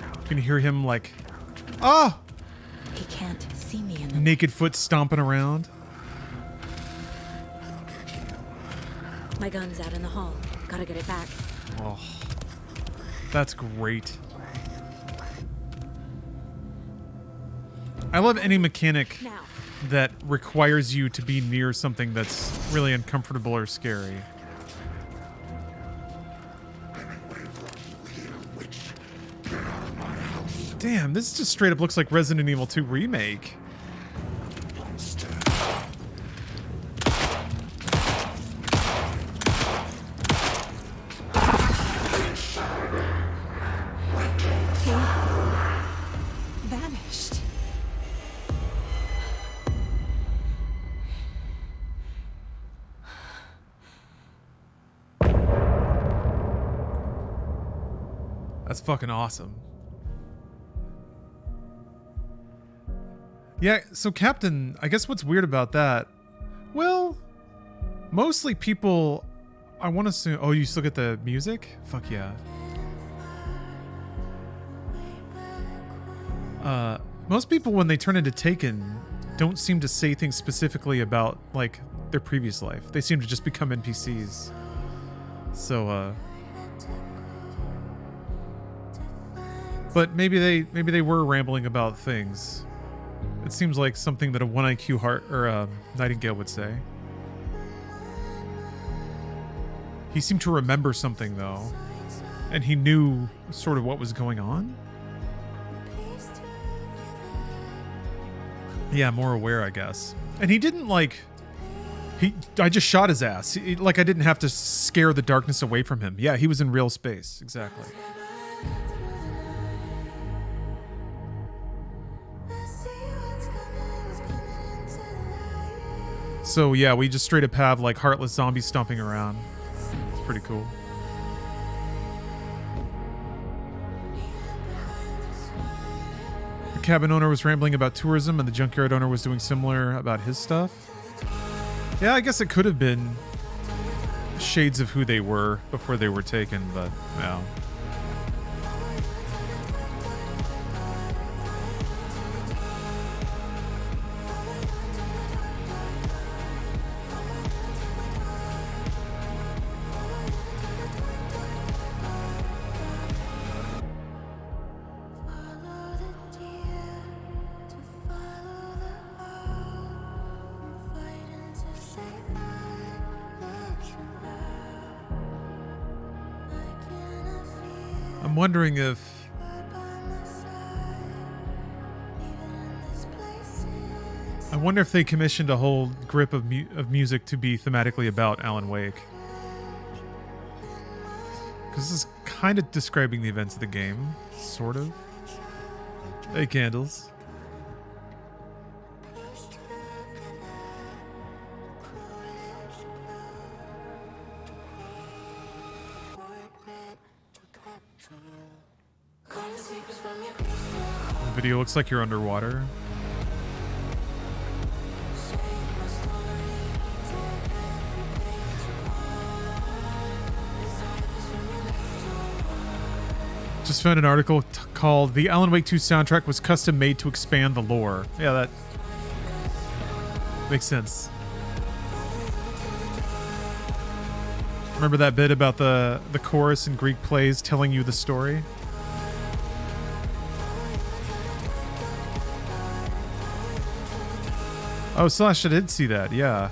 You can hear him like, oh! He can't see me in the... Naked foot stomping around. My gun's out in the hall. Gotta get it back. Oh, that's great. I love any mechanic that requires you to be near something that's really uncomfortable or scary. Damn, this just straight up looks like Resident Evil 2 Remake. Vanished. That's fucking awesome. Yeah, so Captain, I guess what's weird about that, well, mostly people I want to assume. Oh, you still get the music? Fuck yeah. Most people, when they turn into Taken, don't seem to say things specifically about like their previous life. They seem to just become NPCs. So, but maybe they were rambling about things. It seems like something that a 1 IQ heart or Nightingale would say. He seemed to remember something though, and he knew sort of what was going on. Yeah, more aware, I guess. And he didn't like. I just shot his ass. Like I didn't have to scare the darkness away from him. Yeah, he was in real space. Exactly. So yeah, we just straight up have like heartless zombies stomping around. It's pretty cool. The cabin owner was rambling about tourism and the junkyard owner was doing similar about his stuff. Yeah, I guess it could have been shades of who they were before they were taken, but yeah. I'm wondering if they commissioned a whole grip of music to be thematically about Alan Wake. Because this is kind of describing the events of the game, sort of. Hey, Candles. The video looks like you're underwater. Just found an article called "The Alan Wake 2 soundtrack was custom made to expand the lore." Yeah, that makes sense. Remember that bit about the chorus in Greek plays telling you the story? Oh, Slash, I did see that, yeah.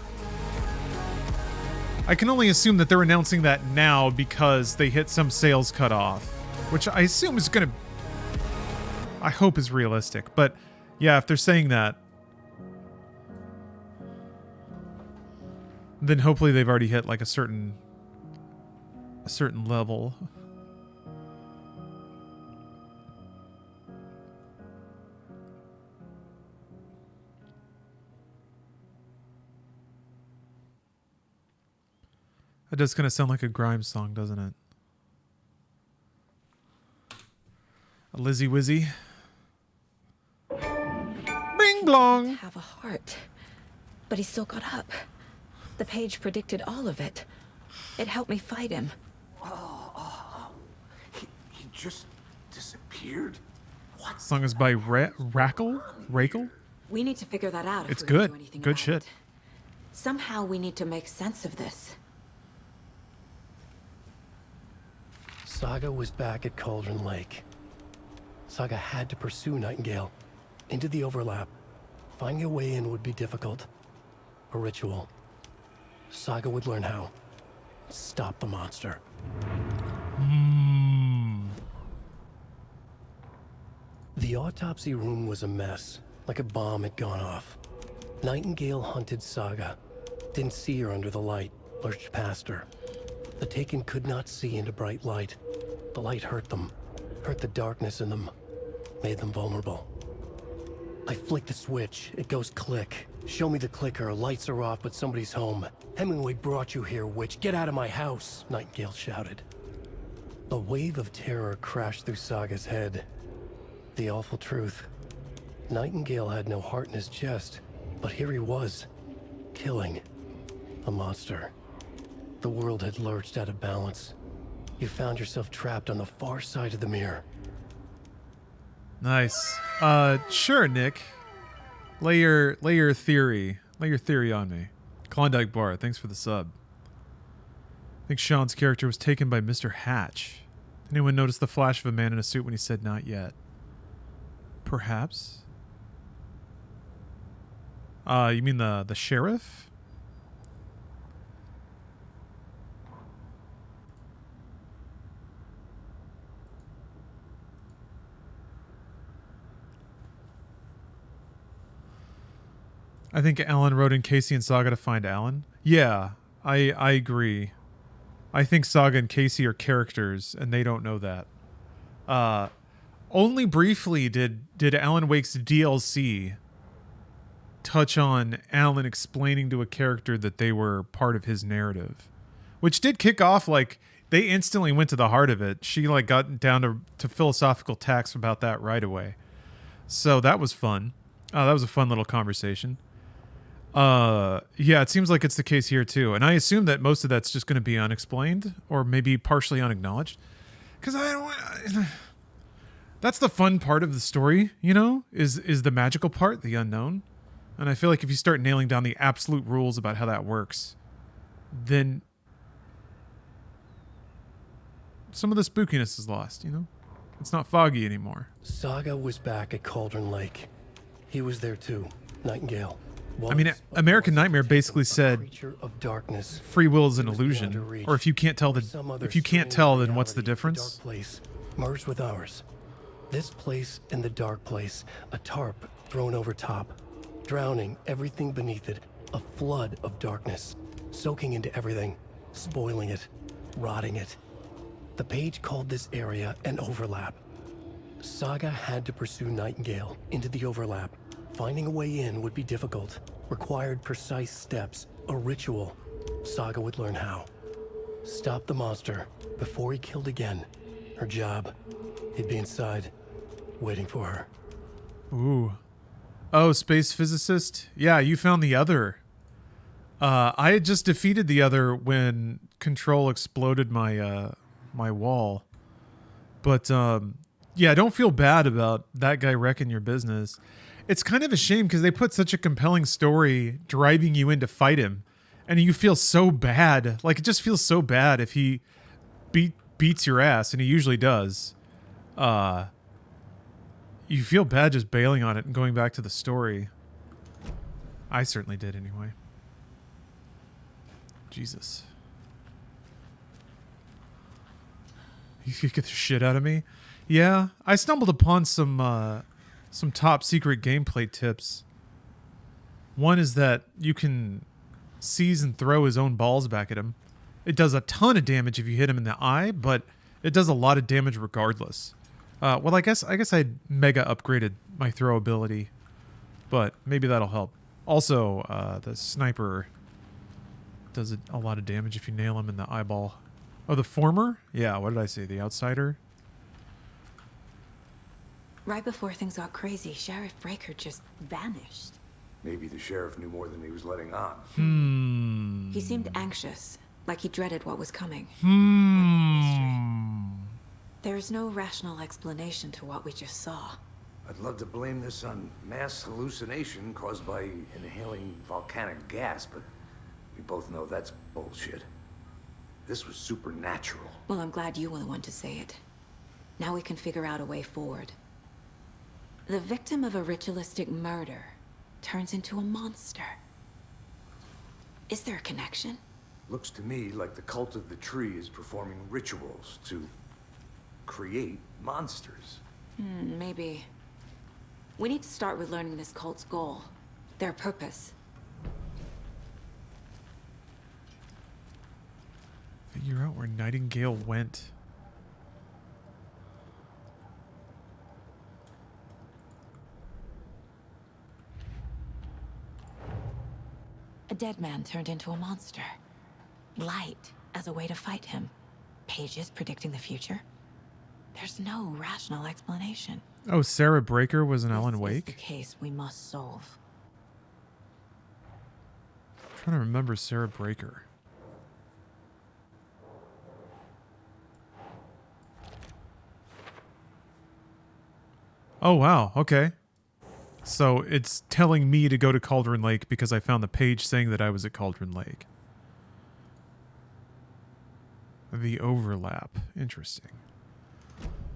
I can only assume that they're announcing that now because they hit some sales cutoff, which I assume is gonna... I hope is realistic, but yeah, if they're saying that, then hopefully they've already hit like a certain level. It does kind of sound like a Grimes song, doesn't it? A Lizzy Wizzy. Bing blong! Have a heart. But he still got up. The page predicted all of it. It helped me fight him. He just disappeared? What? Song is by Rackle? We need to figure that out. It's if we're gonna good. do anything Good about shit. it. Somehow we need to make sense of this. Saga was back at Cauldron Lake. Saga had to pursue Nightingale into the overlap. Finding a way in would be difficult. A ritual. Saga would learn how. Stop the monster. The autopsy room was a mess, like a bomb had gone off. Nightingale hunted Saga. Didn't see her under the light, lurched past her. The Taken could not see into bright light. The light hurt them, hurt the darkness in them, made them vulnerable. I flick the switch, it goes click. Show me the clicker, lights are off, but somebody's home. Hemingway brought you here, witch. Get out of my house, Nightingale shouted. A wave of terror crashed through Saga's head. The awful truth. Nightingale had no heart in his chest, but here he was, killing a monster. The world had lurched out of balance. You found yourself trapped on the far side of the mirror. Nice. Sure, Nick. Lay your theory on me. Klondike Bar, thanks for the sub. I think Sean's character was taken by Mr. Hatch. Anyone notice the flash of a man in a suit when he said not yet? Perhaps. You mean the sheriff? I think Alan wrote in Casey and Saga to find Alan. Yeah, I agree. I think Saga and Casey are characters, and they don't know that. Only briefly did Alan Wake's DLC touch on Alan explaining to a character that they were part of his narrative, which did kick off, like, they instantly went to the heart of it. She, like, got down to philosophical tacks about that right away. So that was fun. That was a fun little conversation. Yeah, it seems like it's the case here too. And I assume that most of that's just going to be unexplained or maybe partially unacknowledged. Because that's the fun part of the story, you know, is the magical part, the unknown. And I feel like if you start nailing down the absolute rules about how that works, then some of the spookiness is lost, you know? It's not foggy anymore. Saga was back at Cauldron Lake. He was there too, Nightingale. I mean, American Nightmare basically said of darkness. Free will is an illusion. Or if you can't tell then what's the difference? Dark place merged with ours. This place and the dark place, a tarp thrown over top, drowning everything beneath it, a flood of darkness, soaking into everything, spoiling it, rotting it. The page called this area an overlap. Saga had to pursue Nightingale into the overlap. Finding a way in would be difficult, required precise steps, a ritual. Saga would learn how. Stop the monster before he killed again. Her job, he'd be inside, waiting for her. Ooh. Oh, space physicist? Yeah, you found the other. I had just defeated the other when Control exploded my my wall. But yeah, don't feel bad about that guy wrecking your business. It's kind of a shame because they put such a compelling story driving you in to fight him, and you feel so bad. Like, it just feels so bad if he beats your ass, and he usually does. You feel bad just bailing on it and going back to the story. I certainly did anyway. Jesus. You could get the shit out of me? Yeah, I stumbled upon some top secret gameplay tips. One is that you can seize and throw his own balls back at him. It does a ton of damage if you hit him in the eye, but it does a lot of damage regardless. Well, I guess I mega upgraded my throw ability, but maybe that'll help. Also, the sniper does a lot of damage if you nail him in the eyeball. Oh, the former? Yeah, what did I say? The outsider? Right before things got crazy, Sheriff Breaker just vanished. Maybe the sheriff knew more than he was letting on. He seemed anxious, like he dreaded what was coming. There's no rational explanation to what we just saw. I'd love to blame this on mass hallucination caused by inhaling volcanic gas, but we both know that's bullshit. This was supernatural. Well, I'm glad you were the one to say it. Now we can figure out a way forward. The victim of a ritualistic murder turns into a monster. Is there a connection? Looks to me like the cult of the tree is performing rituals to create monsters. Maybe. We need to start with learning this cult's goal, their purpose. Figure out where Nightingale went. A dead man turned into a monster. Light as a way to fight him. Pages predicting the future. There's no rational explanation. Oh, Sarah Breaker was an Alan Wake? This is the case we must solve. I'm trying to remember Sarah Breaker. Oh, wow. Okay. So it's telling me to go to Cauldron Lake because I found the page saying that I was at Cauldron Lake. The overlap. Interesting.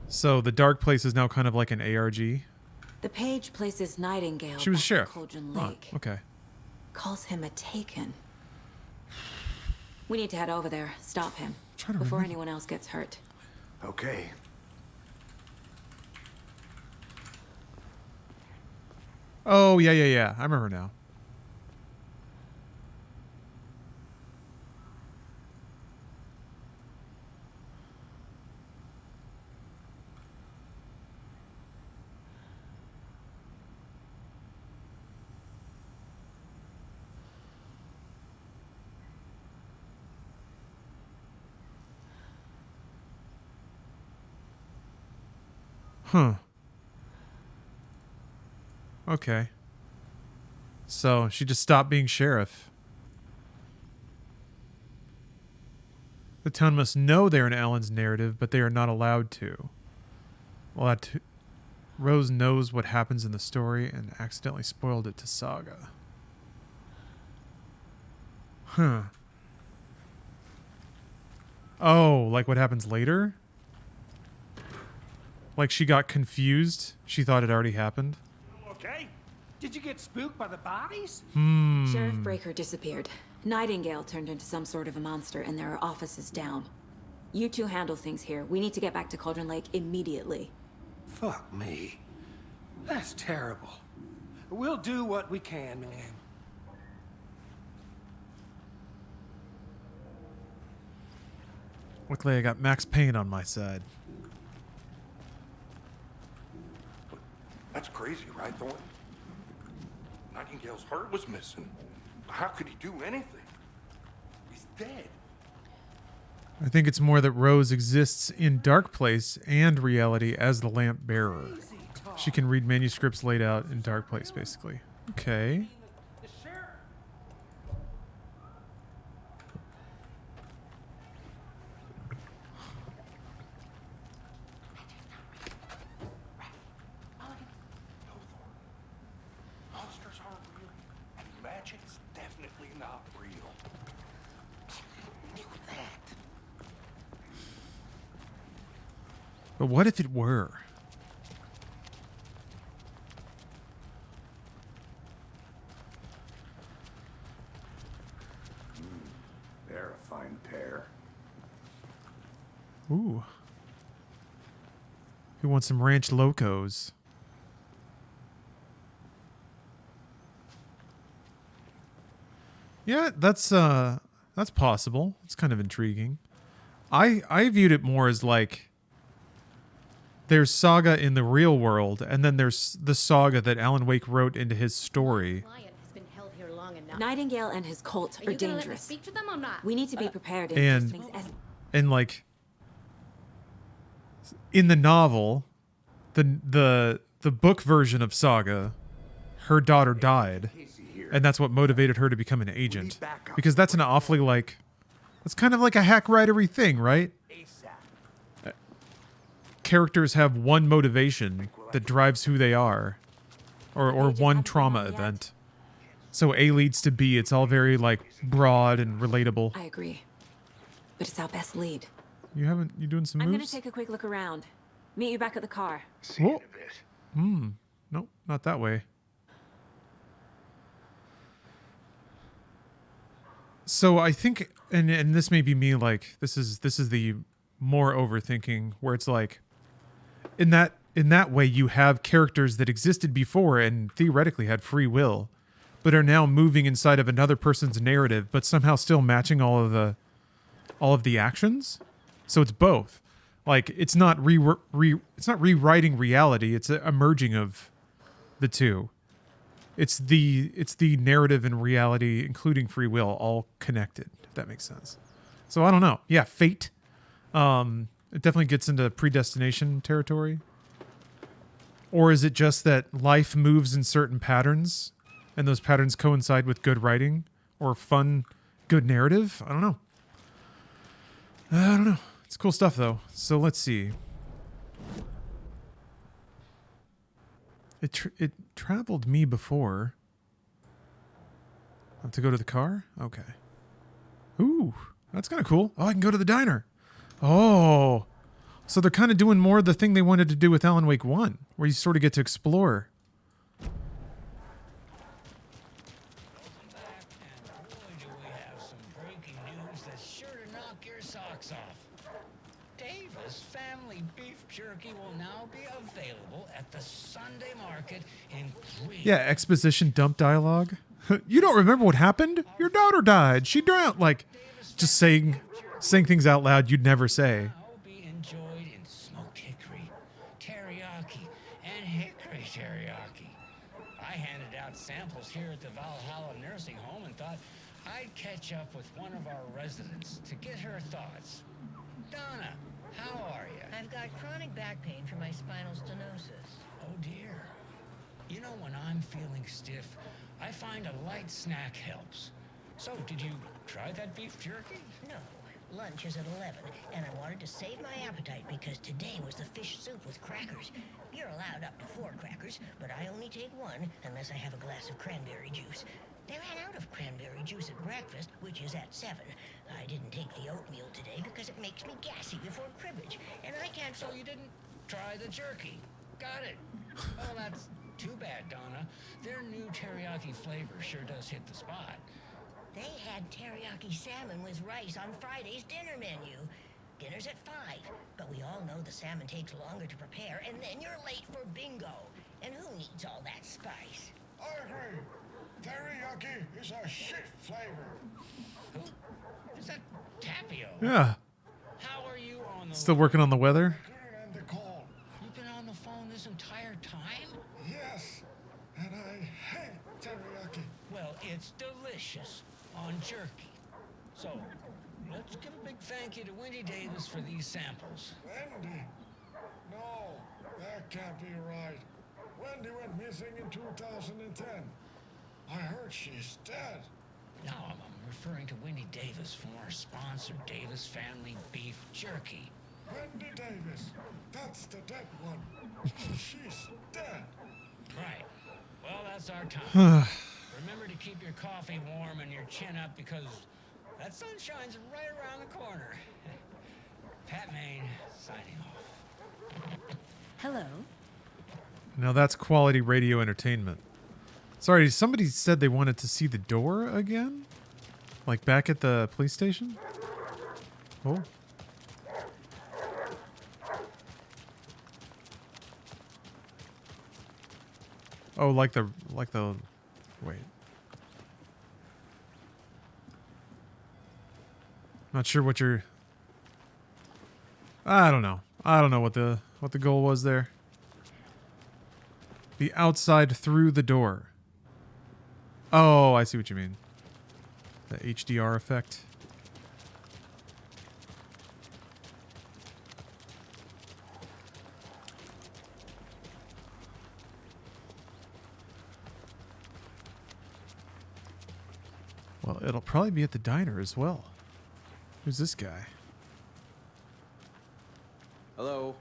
So the dark place is now kind of like an ARG. The page places Nightingale She was back sheriff. at Cauldron Huh, Lake. okay. Calls him a Taken. We need to head over there, stop him, to before remember. anyone else gets hurt. Okay. Oh, yeah. I remember now. Huh. Okay. So she just stopped being sheriff. The town must know they're in Alan's narrative, but they are not allowed to. Well, Rose knows what happens in the story and accidentally spoiled it to Saga. Huh. Oh, like what happens later? Like she got confused. She thought it already happened. Okay. Did you get spooked by the bodies? Sheriff Breaker disappeared. Nightingale turned into some sort of a monster, and there are offices down. You two handle things here. We need to get back to Cauldron Lake immediately. Fuck me. That's terrible. We'll do what we can, man. Luckily, I got Max Payne on my side. That's crazy, right, Thornton? Nightingale's heart was missing. How could he do anything? He's dead. I think it's more that Rose exists in Dark Place and reality as the lamp bearer. She can read manuscripts laid out in Dark Place, basically. Okay. Monsters aren't real, and magic's definitely not real. But what if it were? They're a fine pair. Ooh. Who wants some ranch locos? Yeah, that's possible. It's kind of intriguing. I viewed it more as like there's Saga in the real world, and then there's the Saga that Alan Wake wrote into his story. Nightingale and his cult are dangerous. Speak to them or not? We need to be prepared in case things And like in the novel, the book version of Saga, her daughter died, and that's what motivated her to become an agent. Because that's an awfully like, that's kind of like a hack writery thing, right? Characters have one motivation that drives who they are, or one trauma event. So A leads to B. It's all very like broad and relatable. I agree, but it's our best lead. You doing some I'm moves? gonna take a quick look around. Meet you back at the car. Whoa. Nope, not that way. So I think, and this may be me, like this is the more overthinking, where it's like, in that way you have characters that existed before and theoretically had free will, but are now moving inside of another person's narrative, but somehow still matching all of the actions. So it's both. Like it's not it's not rewriting reality. It's a merging of the two. It's the narrative and reality, including free will, all connected. If that makes sense. So I don't know. Yeah, fate. It definitely gets into predestination territory. Or is it just that life moves in certain patterns, and those patterns coincide with good writing or fun, good narrative? I don't know. It's cool stuff though. So let's see. It traveled me before. I have to go to the car? Okay. Ooh, that's kind of cool. Oh, I can go to the diner. Oh, so they're kind of doing more of the thing they wanted to do with Alan Wake 1, where you sort of get to explore. Davis family beef jerky will now be available at the Sunday market in 3. Yeah, exposition dump dialogue. You don't remember what happened? Your daughter died. She drowned. Like, just saying things out loud you'd never say. Be enjoyed in smoked hickory, teriyaki, and hickory teriyaki. I handed out samples here at the Valhalla Nursing Home and thought I'd catch up with one of our residents to get her thoughts. Donna, how are you? I've got chronic back pain from my spinal stenosis. Oh dear. You know, when I'm feeling stiff, I find a light snack helps. So, did you try that beef jerky? No. Lunch is at 11, and I wanted to save my appetite because today was the fish soup with crackers. You're allowed up to 4 crackers, but I only take 1 unless I have a glass of cranberry juice. They ran out of cranberry juice at breakfast, which is at 7. I didn't take the oatmeal today because it makes me gassy before cribbage, and I can't... So you didn't try the jerky. Got it. Oh, that's too bad, Donna. Their new teriyaki flavor sure does hit the spot. They had teriyaki salmon with rice on Friday's dinner menu. Dinner's at 5, but we all know the salmon takes longer to prepare, and then you're late for bingo. And who needs all that spice? I agree. Teriyaki is a shit flavor. Who? Is that Tapio? Yeah. How are you on the... Still working on the weather? And the call. You've been on the phone this entire time? Yes, and I hate teriyaki. Well, it's delicious on jerky. So, let's give a big thank you to Wendy Davis for these samples. Wendy? No, that can't be right. Wendy went missing in 2010. I heard she's dead. No, I'm referring to Wendy Davis from our sponsor, Davis Family Beef Jerky. Wendy Davis. That's the dead one. She's dead. Right. Well, that's our time. Remember to keep your coffee warm and your chin up because that sun shines right around the corner. Pat Maine, signing off. Hello. Now that's quality radio entertainment. Sorry, somebody said they wanted to see the door again? Like back at the police station? Oh. Oh, like the wait. Not sure what you're... I don't know. I don't know what the goal was there. The outside through the door. Oh, I see what you mean. The HDR effect. Well, it'll probably be at the diner as well. Who's this guy? Hello.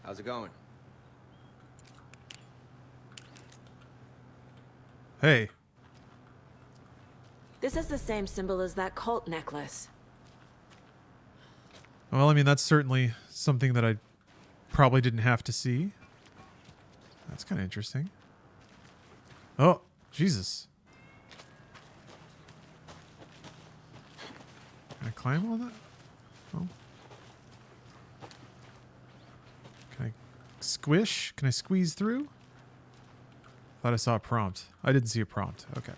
How's it going? Hey. This is the same symbol as that cult necklace. Well, I mean, that's certainly something that I probably didn't have to see. That's kind of interesting. Oh, Jesus. Can I climb all that? Oh. Can I squish? Can I squeeze through? Thought I saw a prompt. I didn't see a prompt. Okay.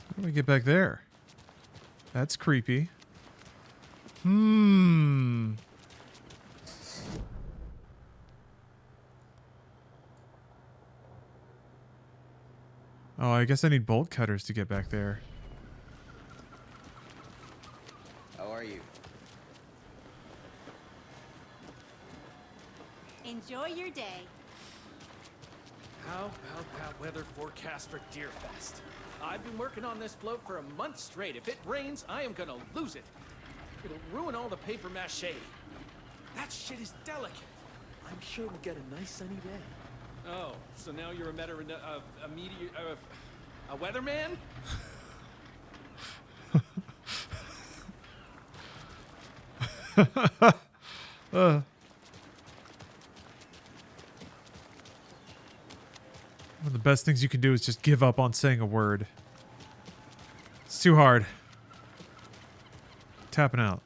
How do we get back there? That's creepy. Oh, I guess I need bolt cutters to get back there. How are you? Enjoy your day. How about that weather forecast for Deerfest? I've been working on this float for a month straight. If it rains, I am gonna lose it. It'll ruin all the paper mache. That shit is delicate. I'm sure we'll get a nice sunny day. Oh, so now you're a meteor, a weatherman? One of the best things you can do is just give up on saying a word. It's too hard. Tapping out.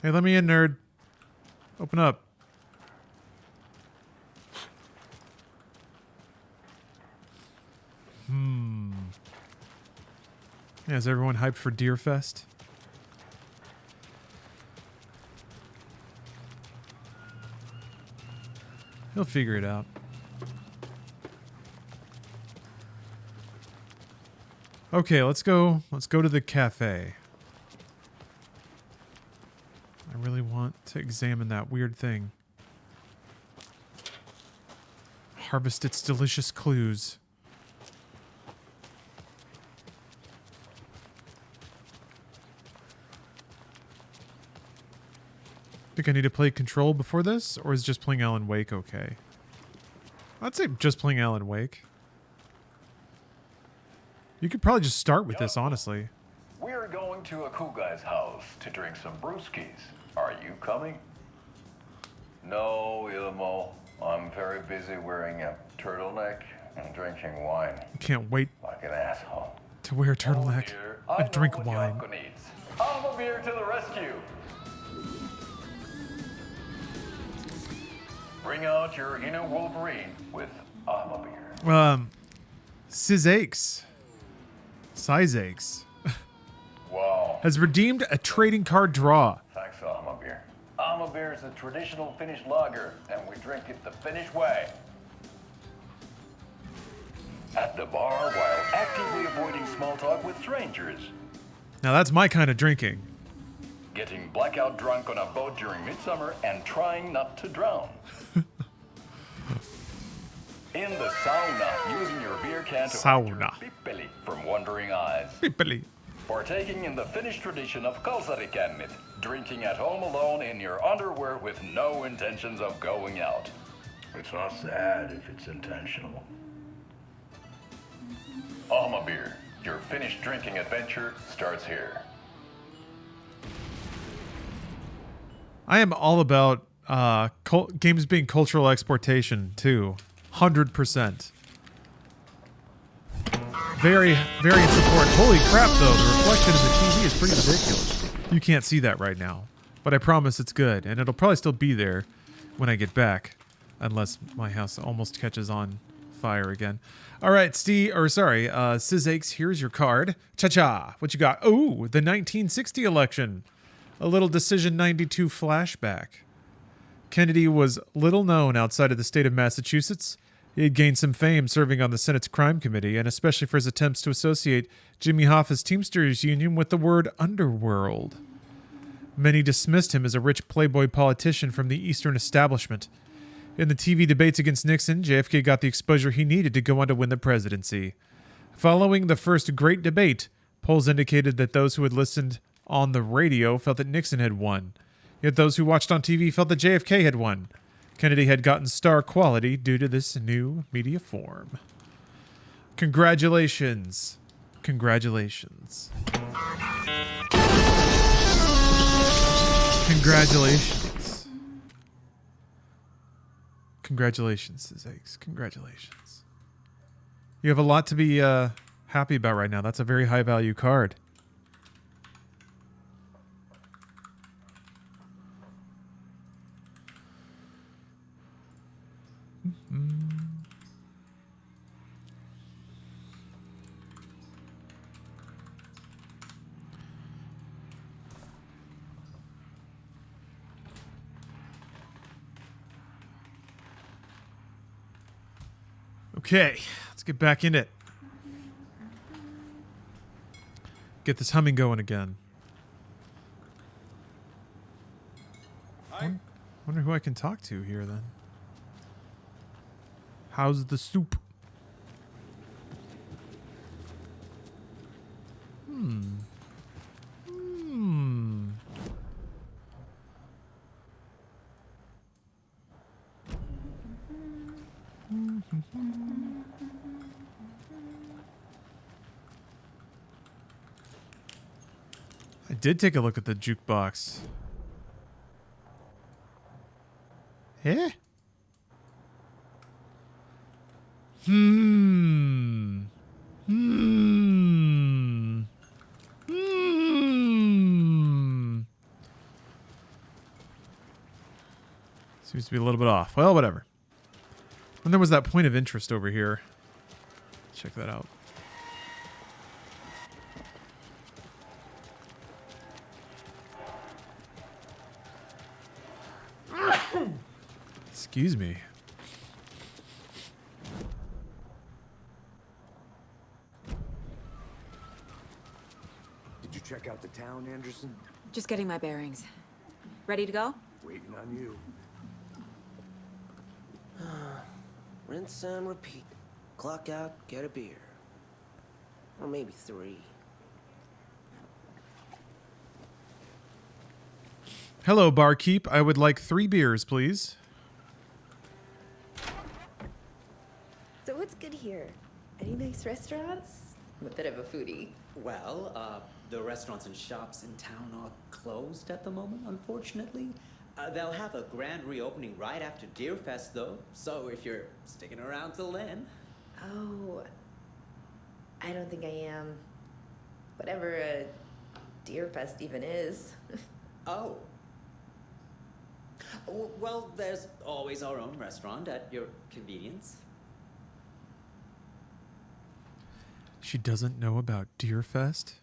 Hey, let me in, nerd. Open up. Yeah, is everyone hyped for Deer Fest? He'll figure it out. Okay, let's go. Let's go to the cafe. I really want to examine that weird thing. Harvest its delicious clues. Think I need to play Control before this, or is just playing Alan Wake okay? I'd say just playing Alan Wake. You could probably just start with this, honestly. We're going to a cool guy's house to drink some brewskis. Are you coming? No, Ilmo. I'm very busy wearing a turtleneck and drinking wine. I can't wait like an asshole to wear a turtleneck and drink wine. I'm a beer to the rescue. Bring out your inner Wolverine with a beer. Size Aches. Wow. Has redeemed a trading card draw. Thanks, Alma Beer. Alma Beer is a traditional Finnish lager, and we drink it the Finnish way. At the bar while actively avoiding small talk with strangers. Now that's my kind of drinking. Getting blackout drunk on a boat during midsummer and trying not to drown. In the sauna, using your beer can to hide your pippeli from wandering eyes. Pippeli. Partaking in the Finnish tradition of kalsarikännit, drinking at home alone in your underwear with no intentions of going out. It's not sad if it's intentional. Alma Beer, your Finnish drinking adventure starts here. I am all about games being cultural exportation too. 100%. Very, very in support. Holy crap, though. The reflection in the TV is pretty ridiculous. You can't see that right now. But I promise it's good. And it'll probably still be there when I get back. Unless my house almost catches on fire again. All right, Sizakes, here's your card. Cha-cha. What you got? Oh, the 1960 election. A little Decision 92 flashback. Kennedy was little known outside of the state of Massachusetts. He had gained some fame serving on the Senate's crime committee, and especially for his attempts to associate Jimmy Hoffa's Teamsters Union with the word underworld. Many dismissed him as a rich playboy politician from the Eastern establishment. In the TV debates against Nixon, JFK got the exposure he needed to go on to win the presidency. Following the first great debate, polls indicated that those who had listened on the radio felt that Nixon had won. Yet those who watched on TV felt that JFK had won. Kennedy had gotten star quality due to this new media form. Congratulations. Congratulations. Congratulations. Congratulations, Sizakes. Congratulations. You have a lot to be happy about right now. That's a very high value card. Okay, let's get back in it. Get this humming going again. Wonder who I can talk to here then. How's the soup? Hmm. I did take a look at the jukebox. Eh? Hmm. Seems to be a little bit off. Well, whatever. And there was that point of interest over here. Check that out. Excuse me. Did you check out the town, Anderson? Just getting my bearings. Ready to go? Waiting on you. Rinse and repeat. Clock out, get a beer. Or maybe 3. Hello, barkeep. I would like 3 beers, please. So what's good here? Any nice restaurants? I'm a bit of a foodie. Well, the restaurants and shops in town are closed at the moment, unfortunately. They'll have a grand reopening right after Deerfest, though. So if you're sticking around till then. Oh, I don't think I am. Whatever a Deerfest even is. Oh. Well, there's always our own restaurant at your convenience. She doesn't know about Deerfest?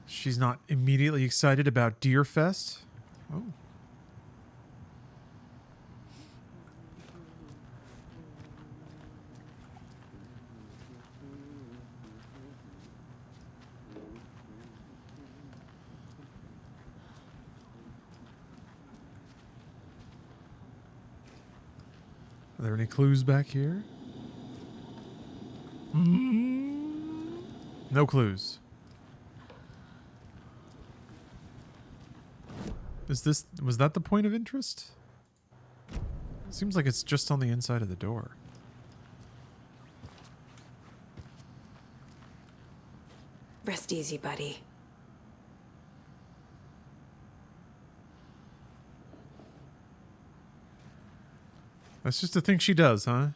She's not immediately excited about Deerfest? Oh. Are there any clues back here? No clues. Was that the point of interest? Seems like it's just on the inside of the door. Rest easy, buddy. That's just a thing she does, huh?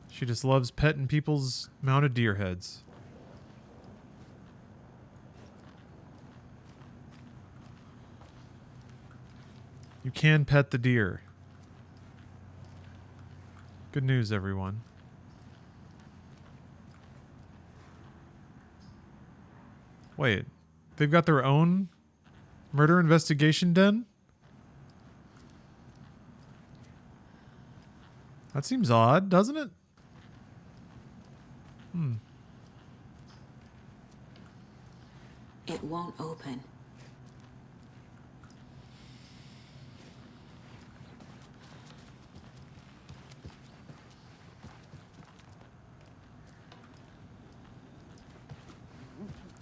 She just loves petting people's mounted deer heads. You can pet the deer. Good news, everyone. Wait, they've got their own murder investigation den? That seems odd, doesn't it? It won't open.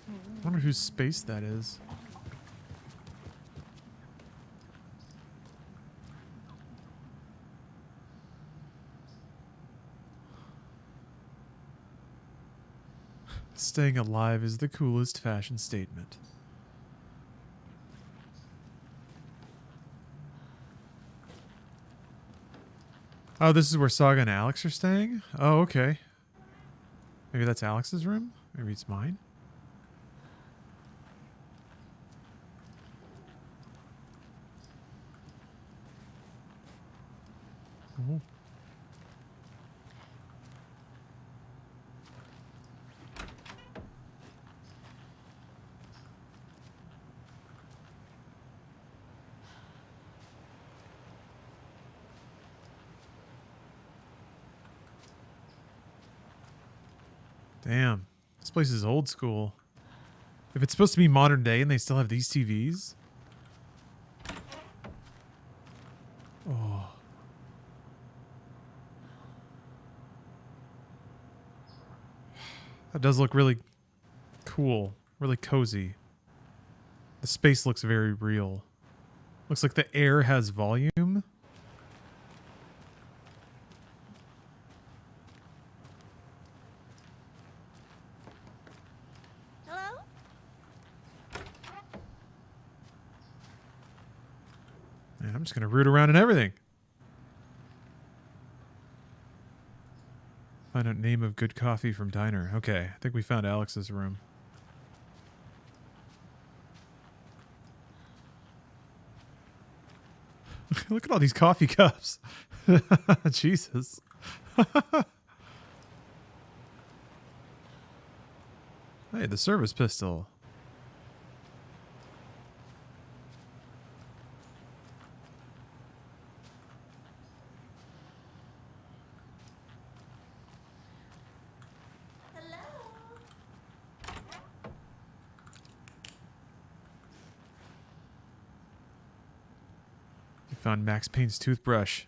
I wonder whose space that is. Staying alive is the coolest fashion statement. Oh, this is where Saga and Alex are staying? Oh, okay. Maybe that's Alex's room? Maybe it's mine? Oh. Damn. This place is old school. If it's supposed to be modern day and they still have these TVs. Oh. That does look really cool. Really cozy. The space looks very real. Looks like the air has volume. Hello? Man, I'm just going to root around in everything. Find out name of good coffee from diner. Okay, I think we found Alex's room. Look at all these coffee cups. Jesus. Hey, the service pistol. You found Max Payne's toothbrush.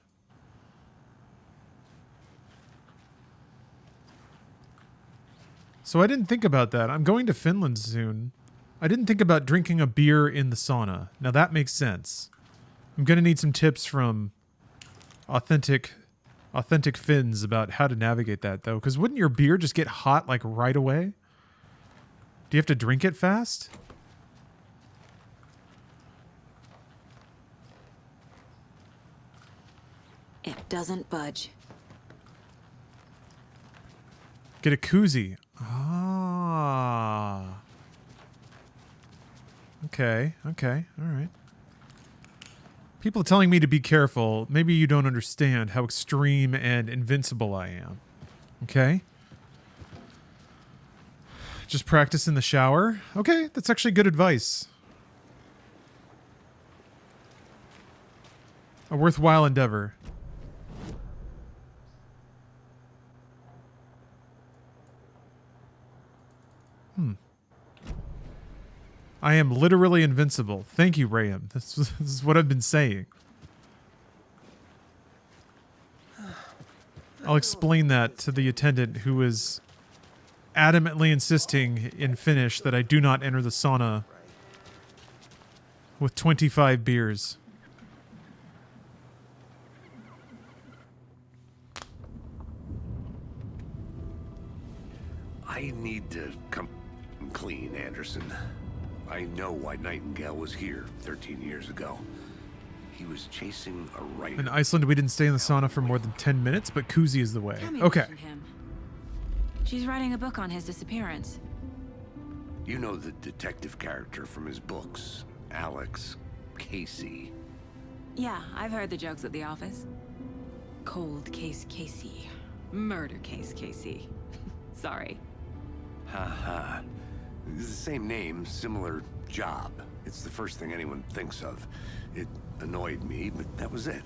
So I didn't think about that. I'm going to Finland soon. I didn't think about drinking a beer in the sauna. Now that makes sense. I'm going to need some tips from authentic Finns about how to navigate that, though. Because wouldn't your beer just get hot, like, right away? Do you have to drink it fast? It doesn't budge. Get a koozie. Ah. Okay, okay, all right. People are telling me to be careful. Maybe you don't understand how extreme and invincible I am. Okay? Just practice in the shower. Okay, that's actually good advice. A worthwhile endeavor. I am literally invincible. Thank you, Rayam. This is what I've been saying. I'll explain that to the attendant who is adamantly insisting in Finnish that I do not enter the sauna with 25 beers. I need to come clean, Anderson. I know why Nightingale was here 13 years ago. He was chasing a writer. In Iceland, we didn't stay in the sauna for more than 10 minutes, but koozie is the way. Okay. Him. She's writing a book on his disappearance. You know the detective character from his books, Alex Casey. Yeah, I've heard the jokes at the office. Cold case Casey. Murder case Casey. Sorry. Ha ha. It's the same name, similar job. It's the first thing anyone thinks of. It annoyed me, but that was it.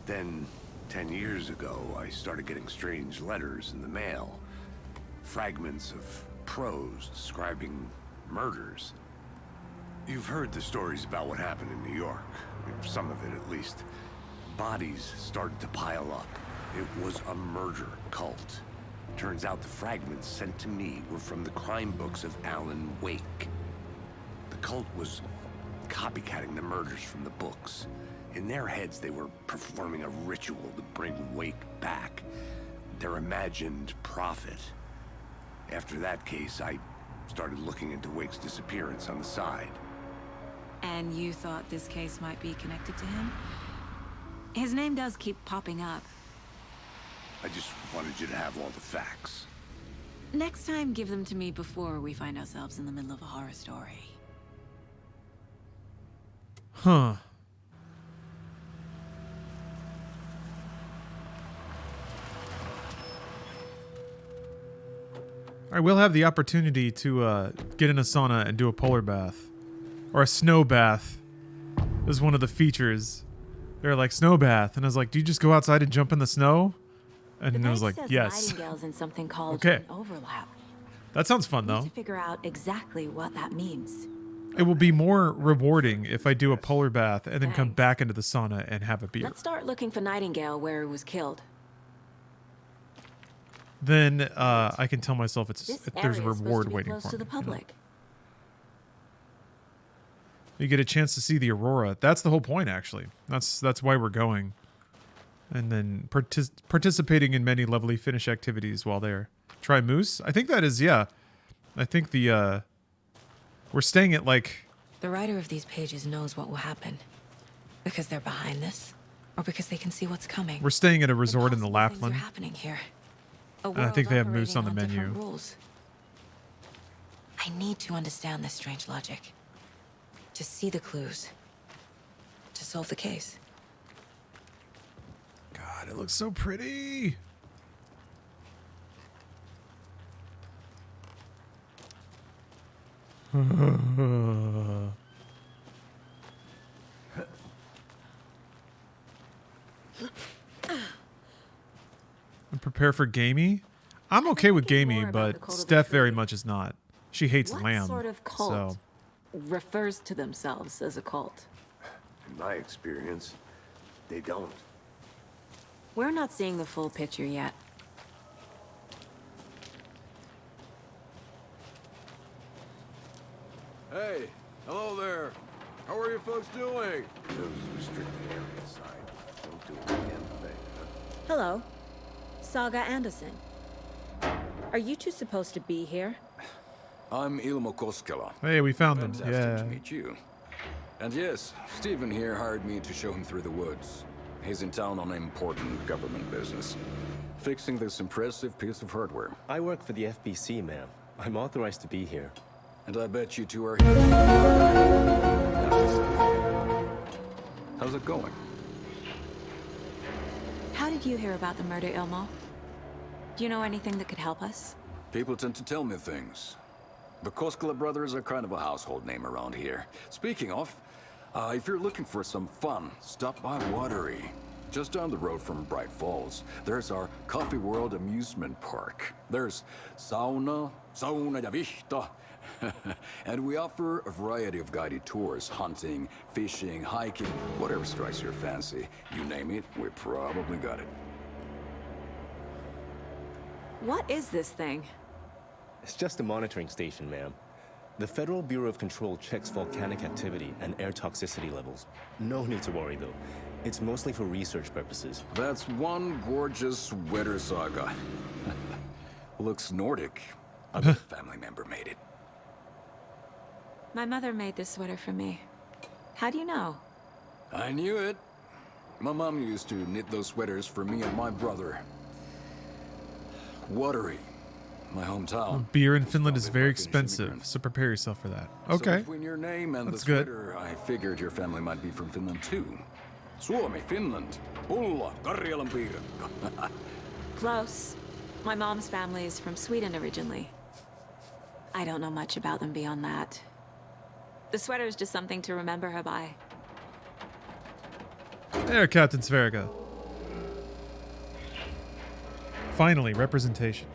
Then, 10 years ago, I started getting strange letters in the mail. Fragments of prose describing murders. You've heard the stories about what happened in New York. Some of it, at least. Bodies started to pile up. It was a murder cult. Turns out the fragments sent to me were from the crime books of Alan Wake. The cult was copycatting the murders from the books. In their heads, they were performing a ritual to bring Wake back. Their imagined prophet. After that case, I started looking into Wake's disappearance on the side. And you thought this case might be connected to him? His name does keep popping up. I just wanted you to have all the facts. Next time, give them to me before we find ourselves in the middle of a horror story. Huh. Alright, we'll have the opportunity to get in a sauna and do a polar bath. Or a snow bath. Is one of the features. They're like, snow bath. And I was like, do you just go outside and jump in the snow? And I was like, yes. Nightingale's in something called Okay. an overlap. That sounds fun, We need though. to figure out exactly what that means. It will be more rewarding if I do a polar bath and then come back into the sauna and have a beer. Let's start looking for Nightingale where he was killed. Then I can tell myself This there's a area is supposed reward to be waiting close for to me. the public. You get a chance to see the aurora. That's the whole point, actually. That's why we're going. And then participating in many lovely Finnish activities while there. Try moose? I think that is, yeah. I think the, we're staying at like... The writer of these pages knows what will happen. Because they're behind this, or because they can see what's coming. We're staying at a resort in the Things are Lapland. happening here. A And I think world they have moose on operating the menu. different rules. I need to understand this strange logic. To see the clues. To solve the case. God, it looks so pretty. And prepare for gamey? I'm okay with gamey, but Steph very much is not. She hates What lamb. sort of cult So refers to themselves as a cult? In my experience, they don't. We're not seeing the full picture yet. Hey, hello there. How are you folks doing? Those restricted area signs don't do a damn thing. Hello. Saga Anderson. Are you two supposed to be here? I'm Ilmo Koskela. Hey, we found them. Fantastic Yeah. to meet you. And yes, Stephen here hired me to show him through the woods. He's in town on important government business, fixing this impressive piece of hardware. I work for the FBC, ma'am. I'm authorized to be here. And I bet you two are here. How's it going? How did you hear about the murder, Ilmo? Do you know anything that could help us? People tend to tell me things. The Koskela brothers are kind of a household name around here. Speaking of, if you're looking for some fun, stop by Watery. Just down the road from Bright Falls, there's our Coffee World amusement park. There's sauna ja vihta. And we offer a variety of guided tours, hunting, fishing, hiking, whatever strikes your fancy. You name it, we probably got it. What is this thing? It's just a monitoring station, ma'am. The Federal Bureau of Control checks volcanic activity and air toxicity levels. No need to worry, though. It's mostly for research purposes. That's one gorgeous sweater, Saga. Looks Nordic. I bet a family member made it. My mother made this sweater for me. How do you know? I knew it. My mom used to knit those sweaters for me and my brother. Watery, my hometown. Beer in Finland is very expensive, so prepare yourself for that. Okay. So between your name and That's the good. sweater, I figured your family might be from Finland too. Suomi, Finland. Pulla, Karjalan piirakka. Close. My mom's family is from Sweden originally. I don't know much about them beyond that. The sweater is just something to remember her by. There, Captain Sverga. Finally, representation.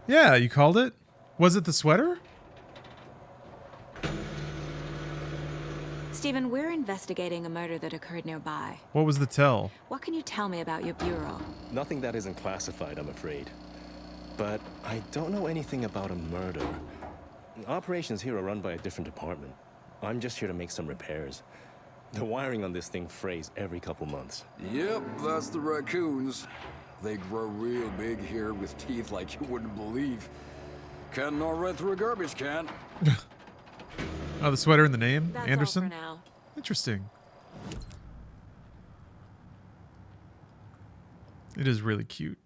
Yeah, you called it? Was it the sweater? Stephen, we're investigating a murder that occurred nearby. What was the tell? What can you tell me about your bureau? Nothing that isn't classified, I'm afraid. But I don't know anything about a murder. Operations here are run by a different department. I'm just here to make some repairs. The wiring on this thing frays every couple months. Yep, that's the raccoons. They grow real big here with teeth like you wouldn't believe. Can't gnaw right through a garbage can. Oh, the sweater in the name? That's Anderson? all for now. Interesting. It is really cute.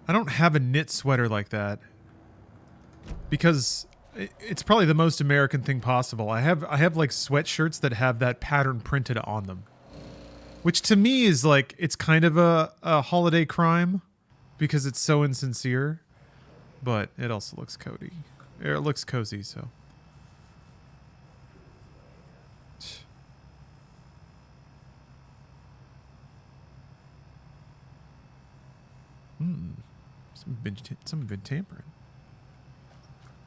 I don't have a knit sweater like that because it's probably the most American thing possible. I have like sweatshirts that have that pattern printed on them, which to me is like, it's kind of a holiday crime because it's so insincere, but it also looks cozy. It looks cozy, so. Someone been tampering.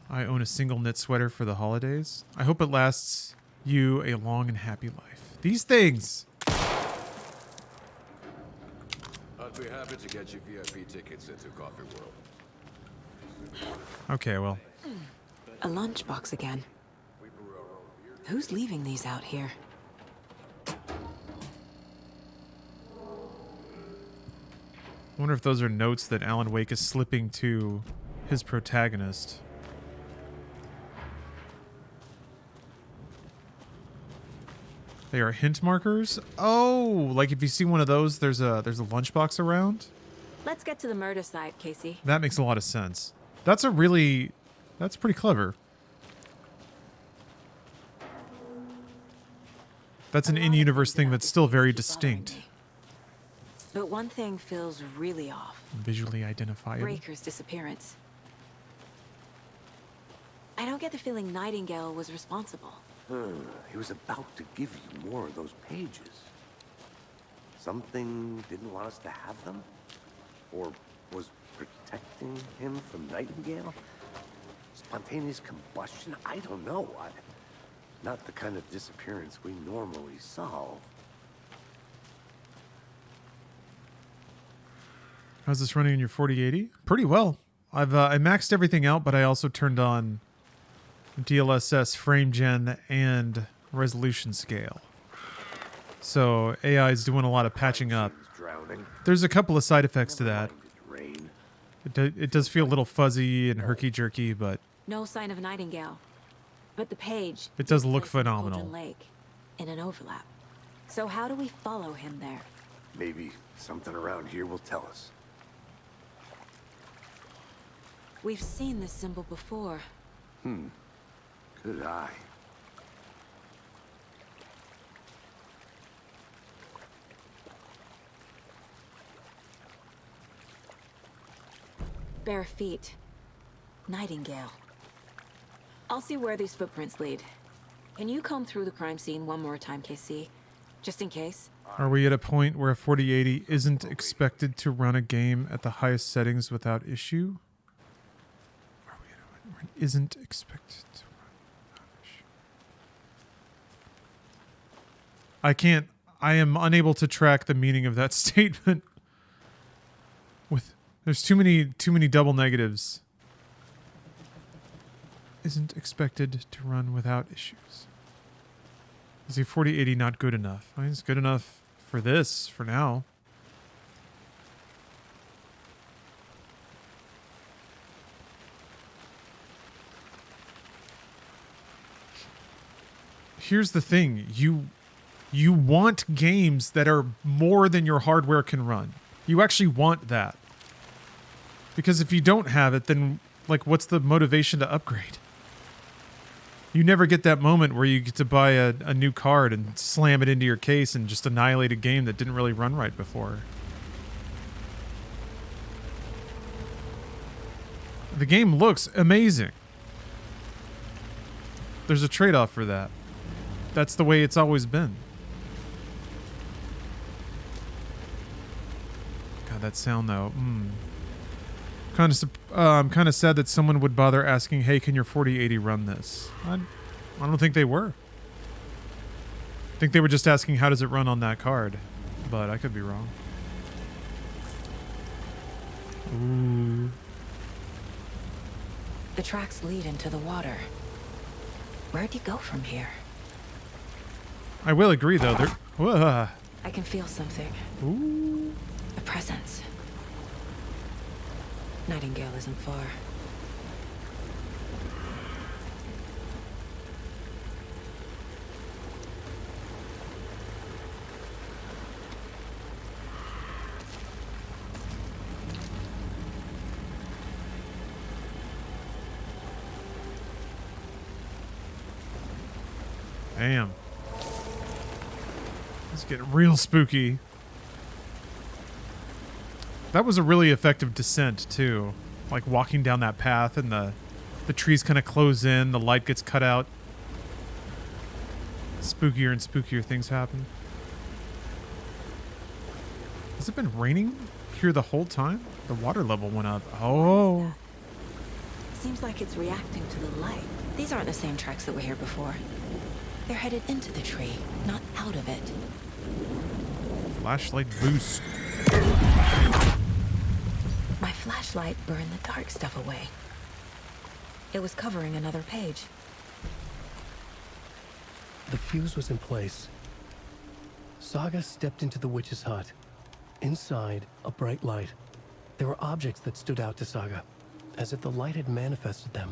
I own a single knit sweater for the holidays. I hope it lasts you a long and happy life. These things. I'd be happy to get you VIP tickets into Coffee World. Okay, well. A lunchbox again. Who's leaving these out here? I wonder if those are notes that Alan Wake is slipping to his protagonist. They are hint markers? Oh, like if you see one of those, there's a lunchbox around? Let's get to the murder site, Casey. That makes a lot of sense. That's pretty clever. That's an in-universe thing that's still very distinct. But one thing feels really off. Visually identifiable. Breaker's disappearance. I don't get the feeling Nightingale was responsible. He was about to give you more of those pages. Something didn't want us to have them? Or was protecting him from Nightingale? Spontaneous combustion? I don't know. Not the kind of disappearance we normally solve. How's this running in your 4080? Pretty well. I maxed everything out, but I also turned on DLSS frame gen and resolution scale. So AI is doing a lot of patching up. There's a couple of side effects to that. It does feel a little fuzzy and herky-jerky, but No sign of Nightingale. But the page... it does look takes us to phenomenal. Cauldron Lake in an overlap. So how do we follow him there? Maybe something around here will tell us. We've seen this symbol before. Good eye. Bare feet. Nightingale. I'll see where these footprints lead. Can you comb through the crime scene one more time, KC? Just in case? Are we at a point where a 4080 isn't expected to run a game at the highest settings without issue? Are we at a point where it isn't expected to run without issue? I am unable to track the meaning of that statement. There's too many double negatives. Isn't expected to run without issues. Is the 4080 not good enough? I mean, it's good enough for this, for now. Here's the thing. You want games that are more than your hardware can run. You actually want that. Because if you don't have it, then like what's the motivation to upgrade? You never get that moment where you get to buy a new card and slam it into your case and just annihilate a game that didn't really run right before. The game looks amazing. There's a trade-off for that. That's the way it's always been. God, that sound though. I'm kind of sad that someone would bother asking, "Hey, can your 4080 run this?" I don't think they were. I think they were just asking, "How does it run on that card?" But I could be wrong. Ooh. The tracks lead into the water. Where'd you go from here? I will agree, though. Whoa. I can feel something. Ooh. A presence. Nightingale isn't far. Damn. It's getting real spooky. That was a really effective descent, too. Like walking down that path and the trees kind of close in, the light gets cut out. Spookier and spookier things happen. Has it been raining here the whole time? The water level went up. Oh. Seems like it's reacting to the light. These aren't the same tracks that were here before. They're headed into the tree, not out of it. Flashlight boost. My flashlight burned the dark stuff away. It was covering another page. The fuse was in place. Saga stepped into the witch's hut. Inside, a bright light. There were objects that stood out to Saga, as if the light had manifested them.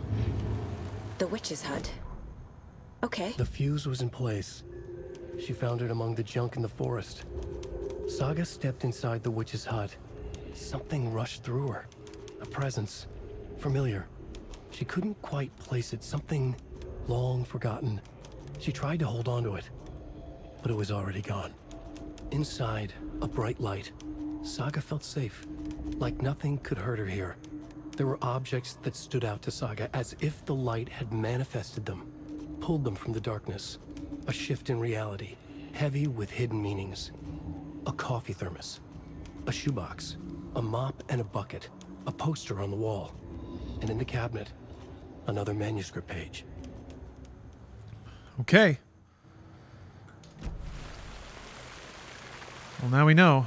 The witch's hut. Okay. The fuse was in place. She found it among the junk in the forest. Saga stepped inside the witch's hut. Something rushed through her. A presence. Familiar. She couldn't quite place it. Something long forgotten. She tried to hold on to it, but it was already gone. Inside, a bright light. Saga felt safe, like nothing could hurt her here. There were objects that stood out to Saga as if the light had manifested them, pulled them from the darkness. A shift in reality, heavy with hidden meanings. A coffee thermos, a shoebox, a mop and a bucket, a poster on the wall, and in the cabinet, another manuscript page. Okay. Well, now we know.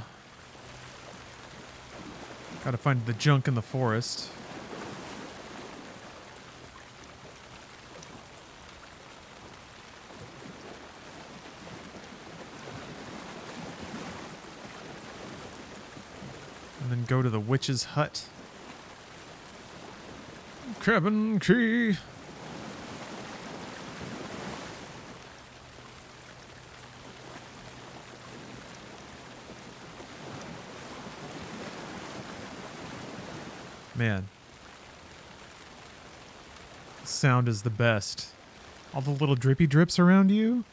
Gotta find the junk in the forest. And then go to the witch's hut. Cabin key. Man. Sound is the best. All the little drippy drips around you.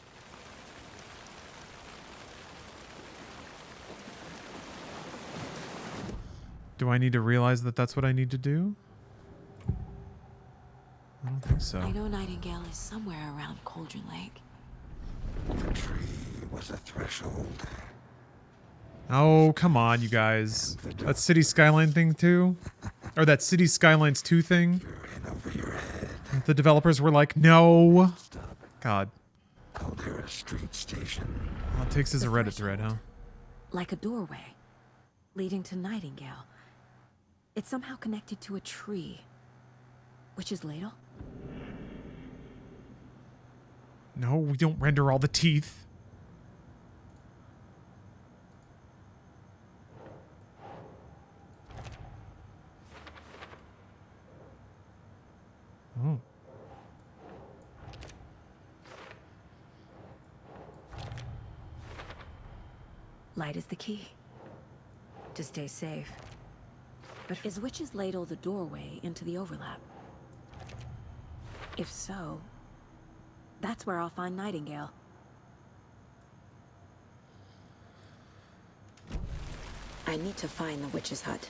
Do I need to realize that that's what I need to do? I don't think so. I know Nightingale is somewhere around Cauldron Lake. The tree was a threshold. Oh, come on, you guys. That City Skyline thing too? Or that City Skylines 2 thing? The developers were like, no. God. Caldera Street Station. All it takes is a Reddit thread, huh? Like a doorway leading to Nightingale. It's somehow connected to a tree. Witch's ladle? No, we don't render all the teeth. Oh. Light is the key. To stay safe. But is Witch's ladle the doorway into the overlap? If so, that's where I'll find Nightingale. I need to find the witch's hut.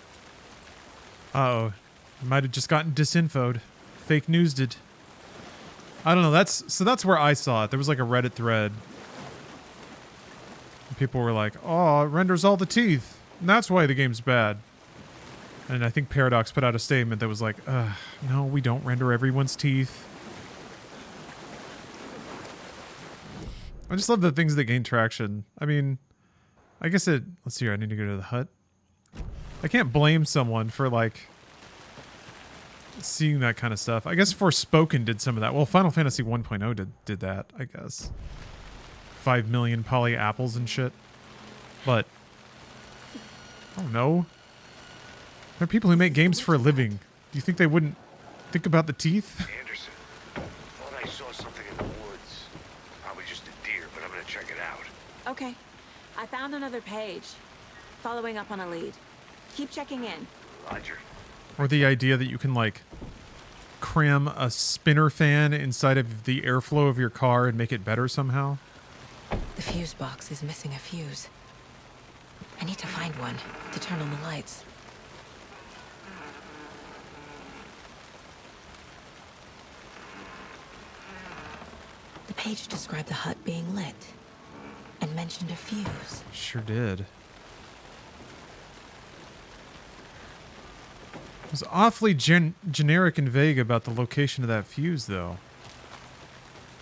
Uh-oh. Might have just gotten disinfoed. Fake news did. I don't know. That's where I saw it. There was like a Reddit thread. And people were like, oh, it renders all the teeth. And that's why the game's bad. And I think Paradox put out a statement that was like, no, we don't render everyone's teeth. I just love the things that gain traction. I mean, I guess it... Let's see here. I need to go to the hut. I can't blame someone for, like, seeing that kind of stuff. I guess Forspoken did some of that. Well, Final Fantasy 1.0 did that, I guess. 5 million poly apples and shit. But... I don't know. There are people who make games for a living. Do you think they wouldn't think about the teeth? Anderson, thought I saw something in the woods. Probably just a deer, but I'm gonna check it out. Okay. I found another page. Following up on a lead. Keep checking in. Roger. Or the idea that you can, like, cram a spinner fan inside of the airflow of your car and make it better somehow. The fuse box is missing a fuse. I need to find one to turn on the lights. The page described the hut being lit and mentioned a fuse. Sure did. was awfully generic and vague about the location of that fuse, though.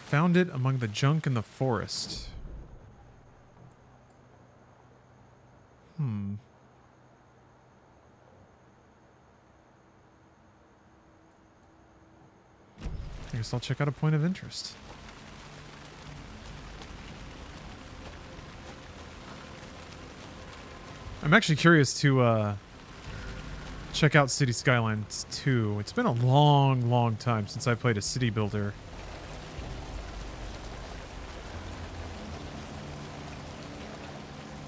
Found it among the junk in the forest. Hmm. I guess I'll check out a point of interest. I'm actually curious to check out City Skylines 2. It's been a long, long time since I played a city builder.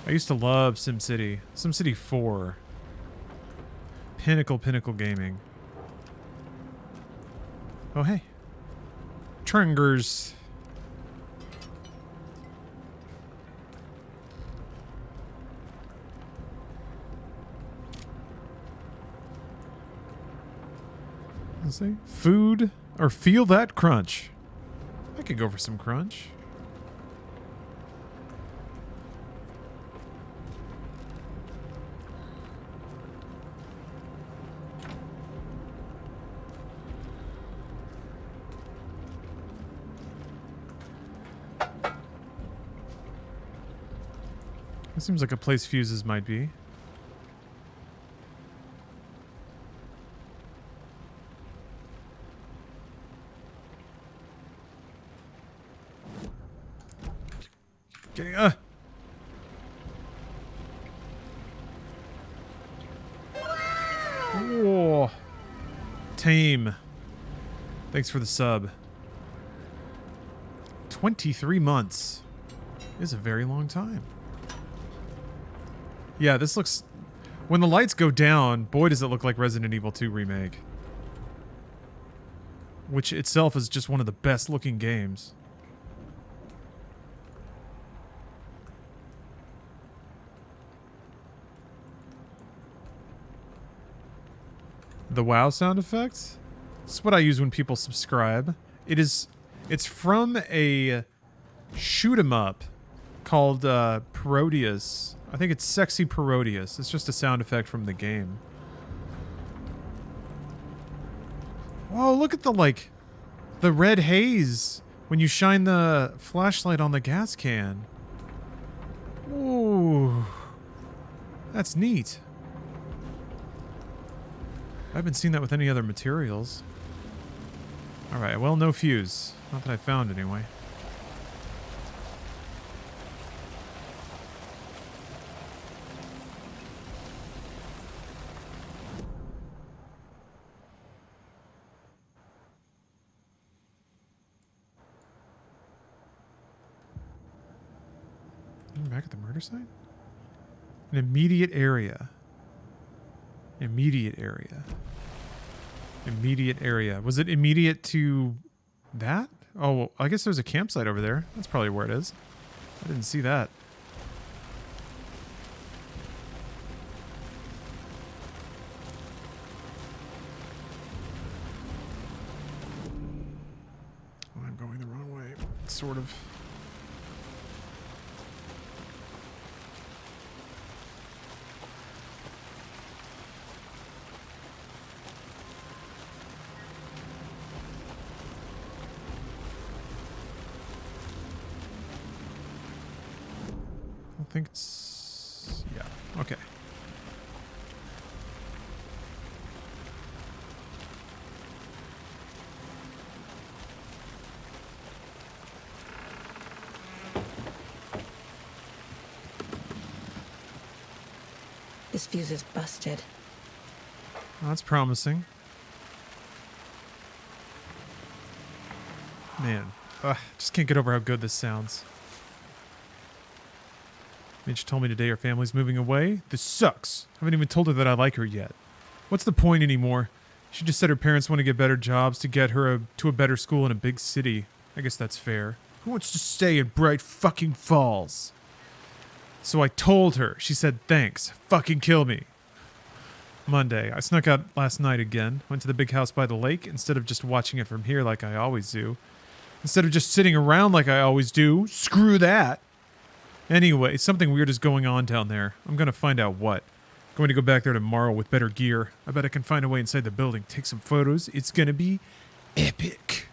I used to love SimCity. SimCity 4. Pinnacle gaming. Oh, hey. Trengers. Let's see. Food or feel that crunch. I could go for some crunch. It seems like a place fuses might be. Okay, oh. Tame. Thanks for the sub. 23 months is a very long time. Yeah, this looks... When the lights go down, boy does it look like Resident Evil 2 Remake. Which itself is just one of the best looking games. The WoW sound effects? This is what I use when people subscribe. It's from a shoot 'em up called Parodius. I think it's Sexy Parodius. It's just a sound effect from the game. Whoa, look at the red haze when you shine the flashlight on the gas can. Ooh. That's neat. I haven't seen that with any other materials. Alright, well, no fuse. Not that I found, anyway. Back at the murder site? An immediate area. Immediate area. Immediate area. Was it immediate to that? Oh, well, I guess there's a campsite over there. That's probably where it is. I didn't see that. Oh, I'm going the wrong way. Sort of. I think it's... yeah, okay. This fuse is busted. Oh, that's promising. Man, just can't get over how good this sounds. Mitch told me today her family's moving away. This sucks. Haven't even told her that I like her yet. What's the point anymore? She just said her parents want to get better jobs to get her to a better school in a big city. I guess that's fair. Who wants to stay in Bright fucking Falls? So I told her. She said thanks. Fucking kill me. Monday. I snuck out last night again. Went to the big house by the lake instead of just watching it from here like I always do. Instead of just sitting around like I always do. Screw that. Anyway, something weird is going on down there. I'm gonna find out what. Going to go back there tomorrow with better gear. I bet I can find a way inside the building. Take some photos. It's going to be epic.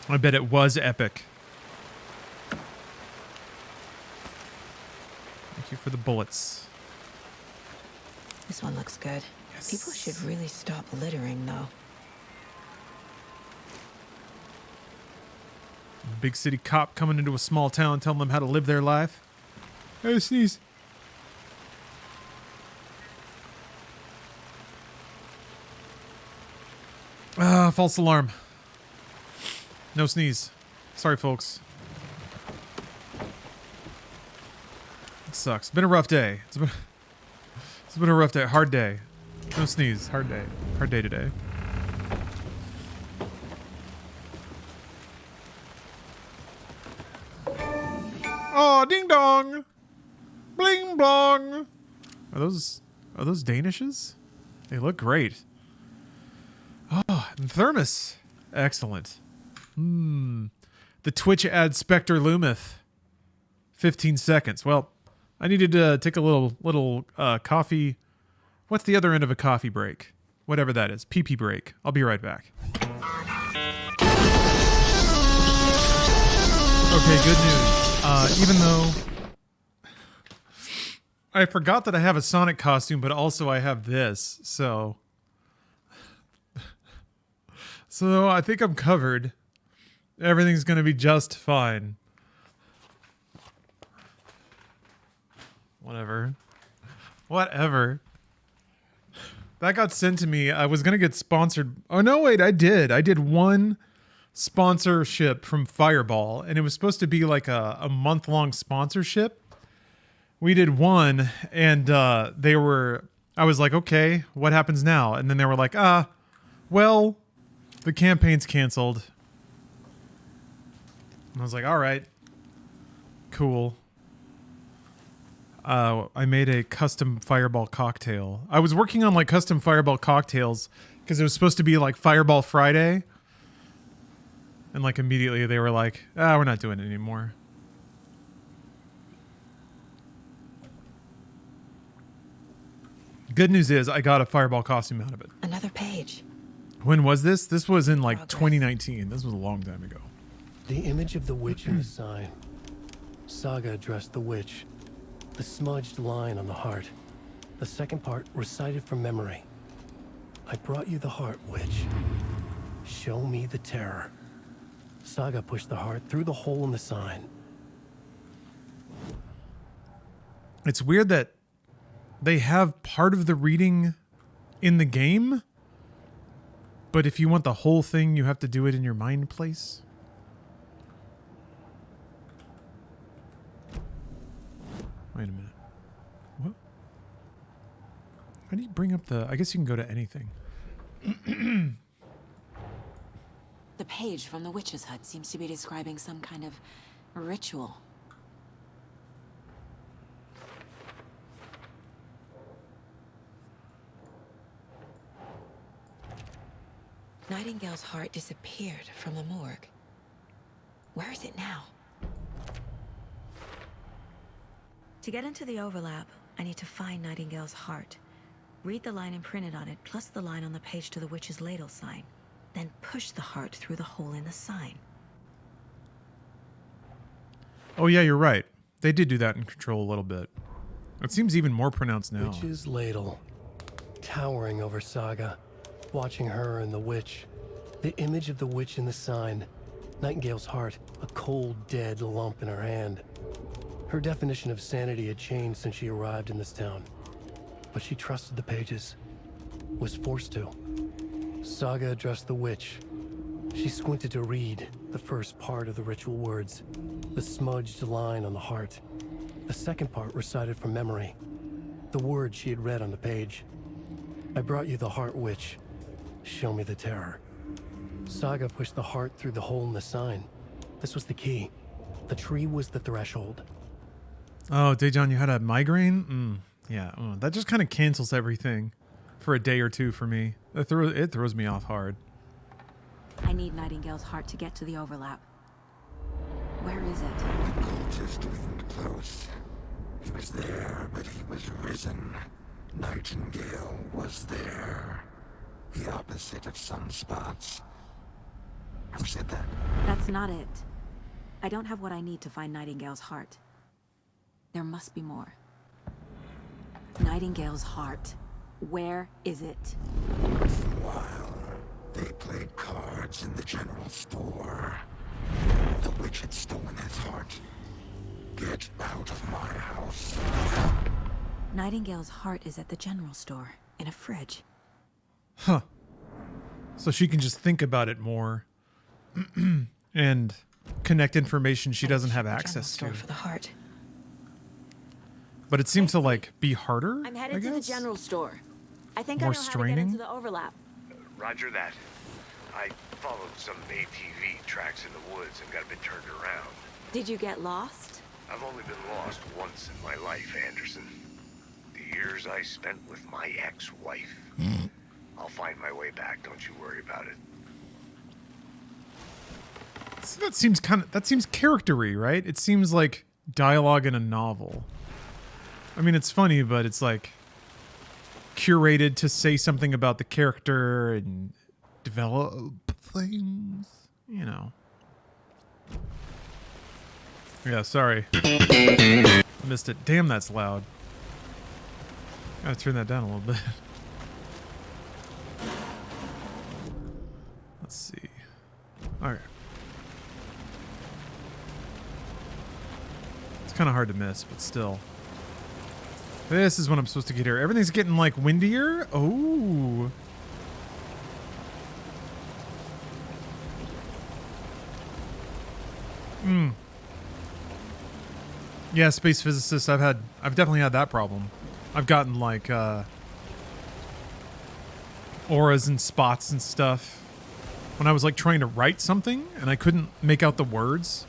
I bet it was epic. Thank you for the bullets. This one looks good. Yes. People should really stop littering, though. Big city cop coming into a small town telling them how to live their life. Oh, sneeze. False alarm. No sneeze. Sorry, folks. It sucks. It's been a rough day. It's been a rough day. Hard day. No sneeze. Hard day. Hard day today. Oh, ding dong. Bling blong. Are those Danishes? They look great. Oh, and thermos. Excellent. The Twitch ad Spectre Lumith. 15 seconds. Well, I needed to take a little coffee. What's the other end of a coffee break? Whatever that is. Pee-pee break. I'll be right back. Okay, good news. Even though I forgot that I have a Sonic costume, but also I have this, so I think I'm covered. Everything's going to be just fine. Whatever. That got sent to me. I was going to get sponsored. Oh, no, wait, I did. I did one sponsorship from Fireball, and it was supposed to be like a month-long sponsorship. We did one, and I was like, okay, what happens now? And then they were like, well, the campaign's canceled. And I was like, all right, cool. I made a custom Fireball cocktail. I was working on like custom Fireball cocktails because it was supposed to be like Fireball Friday. And like immediately they were like, we're not doing it anymore. Good news is I got a Fireball costume out of it. Another page. When was this? This was in like 2019. This was a long time ago. The image of the witch in the sign. Saga addressed the witch. The smudged line on the heart. The second part recited from memory. I brought you the heart, witch. Show me the terror. Saga pushed the heart through the hole in the sign. It's weird that they have part of the reading in the game, but if you want the whole thing, you have to do it in your mind place. Wait a minute. What? How do you bring up the... I guess you can go to anything. The page from the witch's hut seems to be describing some kind of ritual. Nightingale's heart disappeared from the morgue. Where is it now? To get into the overlap, I need to find Nightingale's heart. Read the line imprinted on it, plus the line on the page to the witch's ladle sign. Then push the heart through the hole in the sign. Oh yeah, you're right. They did do that in Control a little bit. It seems even more pronounced now. Witch's ladle. Towering over Saga. Watching her and the witch. The image of the witch in the sign. Nightingale's heart. A cold, dead lump in her hand. Her definition of sanity had changed since she arrived in this town. But she trusted the pages. Was forced to. Saga addressed the witch. She squinted to read the first part of the ritual words. The smudged line on the heart. The second part recited from memory. The words she had read on the page. I brought you the heart, witch. Show me the terror. Saga pushed the heart through the hole in the sign. This was the key. The tree was the threshold. Oh, Dejan, you had a migraine? Yeah, that just kind of cancels everything for a day or two for me. It throws me off hard. I need Nightingale's heart to get to the overlap. Where is it? Cultist isn't close. He was there, but he was risen. Nightingale was there. The opposite of sunspots. Who said that? That's not it. I don't have what I need to find Nightingale's heart. There must be more. Nightingale's heart. Where is it? While they played cards in the general store, the witch had stolen his heart. Get out of my house. Nightingale's heart is at the general store, in a fridge. Huh. So she can just think about it more and connect information she doesn't have access to. For the heart. But it seems to like be harder. I'm headed to the general store. I think More I know how to get straining? into the overlap. Roger that. I followed some ATV tracks in the woods and got a bit turned around. Did you get lost? I've only been lost once in my life, Anderson. The years I spent with my ex-wife. I'll find my way back, don't you worry about it. So that seems character-y, right? It seems like dialogue in a novel. I mean, it's funny, but it's like curated to say something about the character and develop things, you know. Yeah, sorry. Missed it. Damn, that's loud. Gotta turn that down a little bit. Let's see. Okay. It's kind of hard to miss, but still. This is what I'm supposed to get here. Everything's getting like windier. Oh. Yeah, space physicist. I've definitely had that problem. I've gotten like auras and spots and stuff when I was like trying to write something and I couldn't make out the words.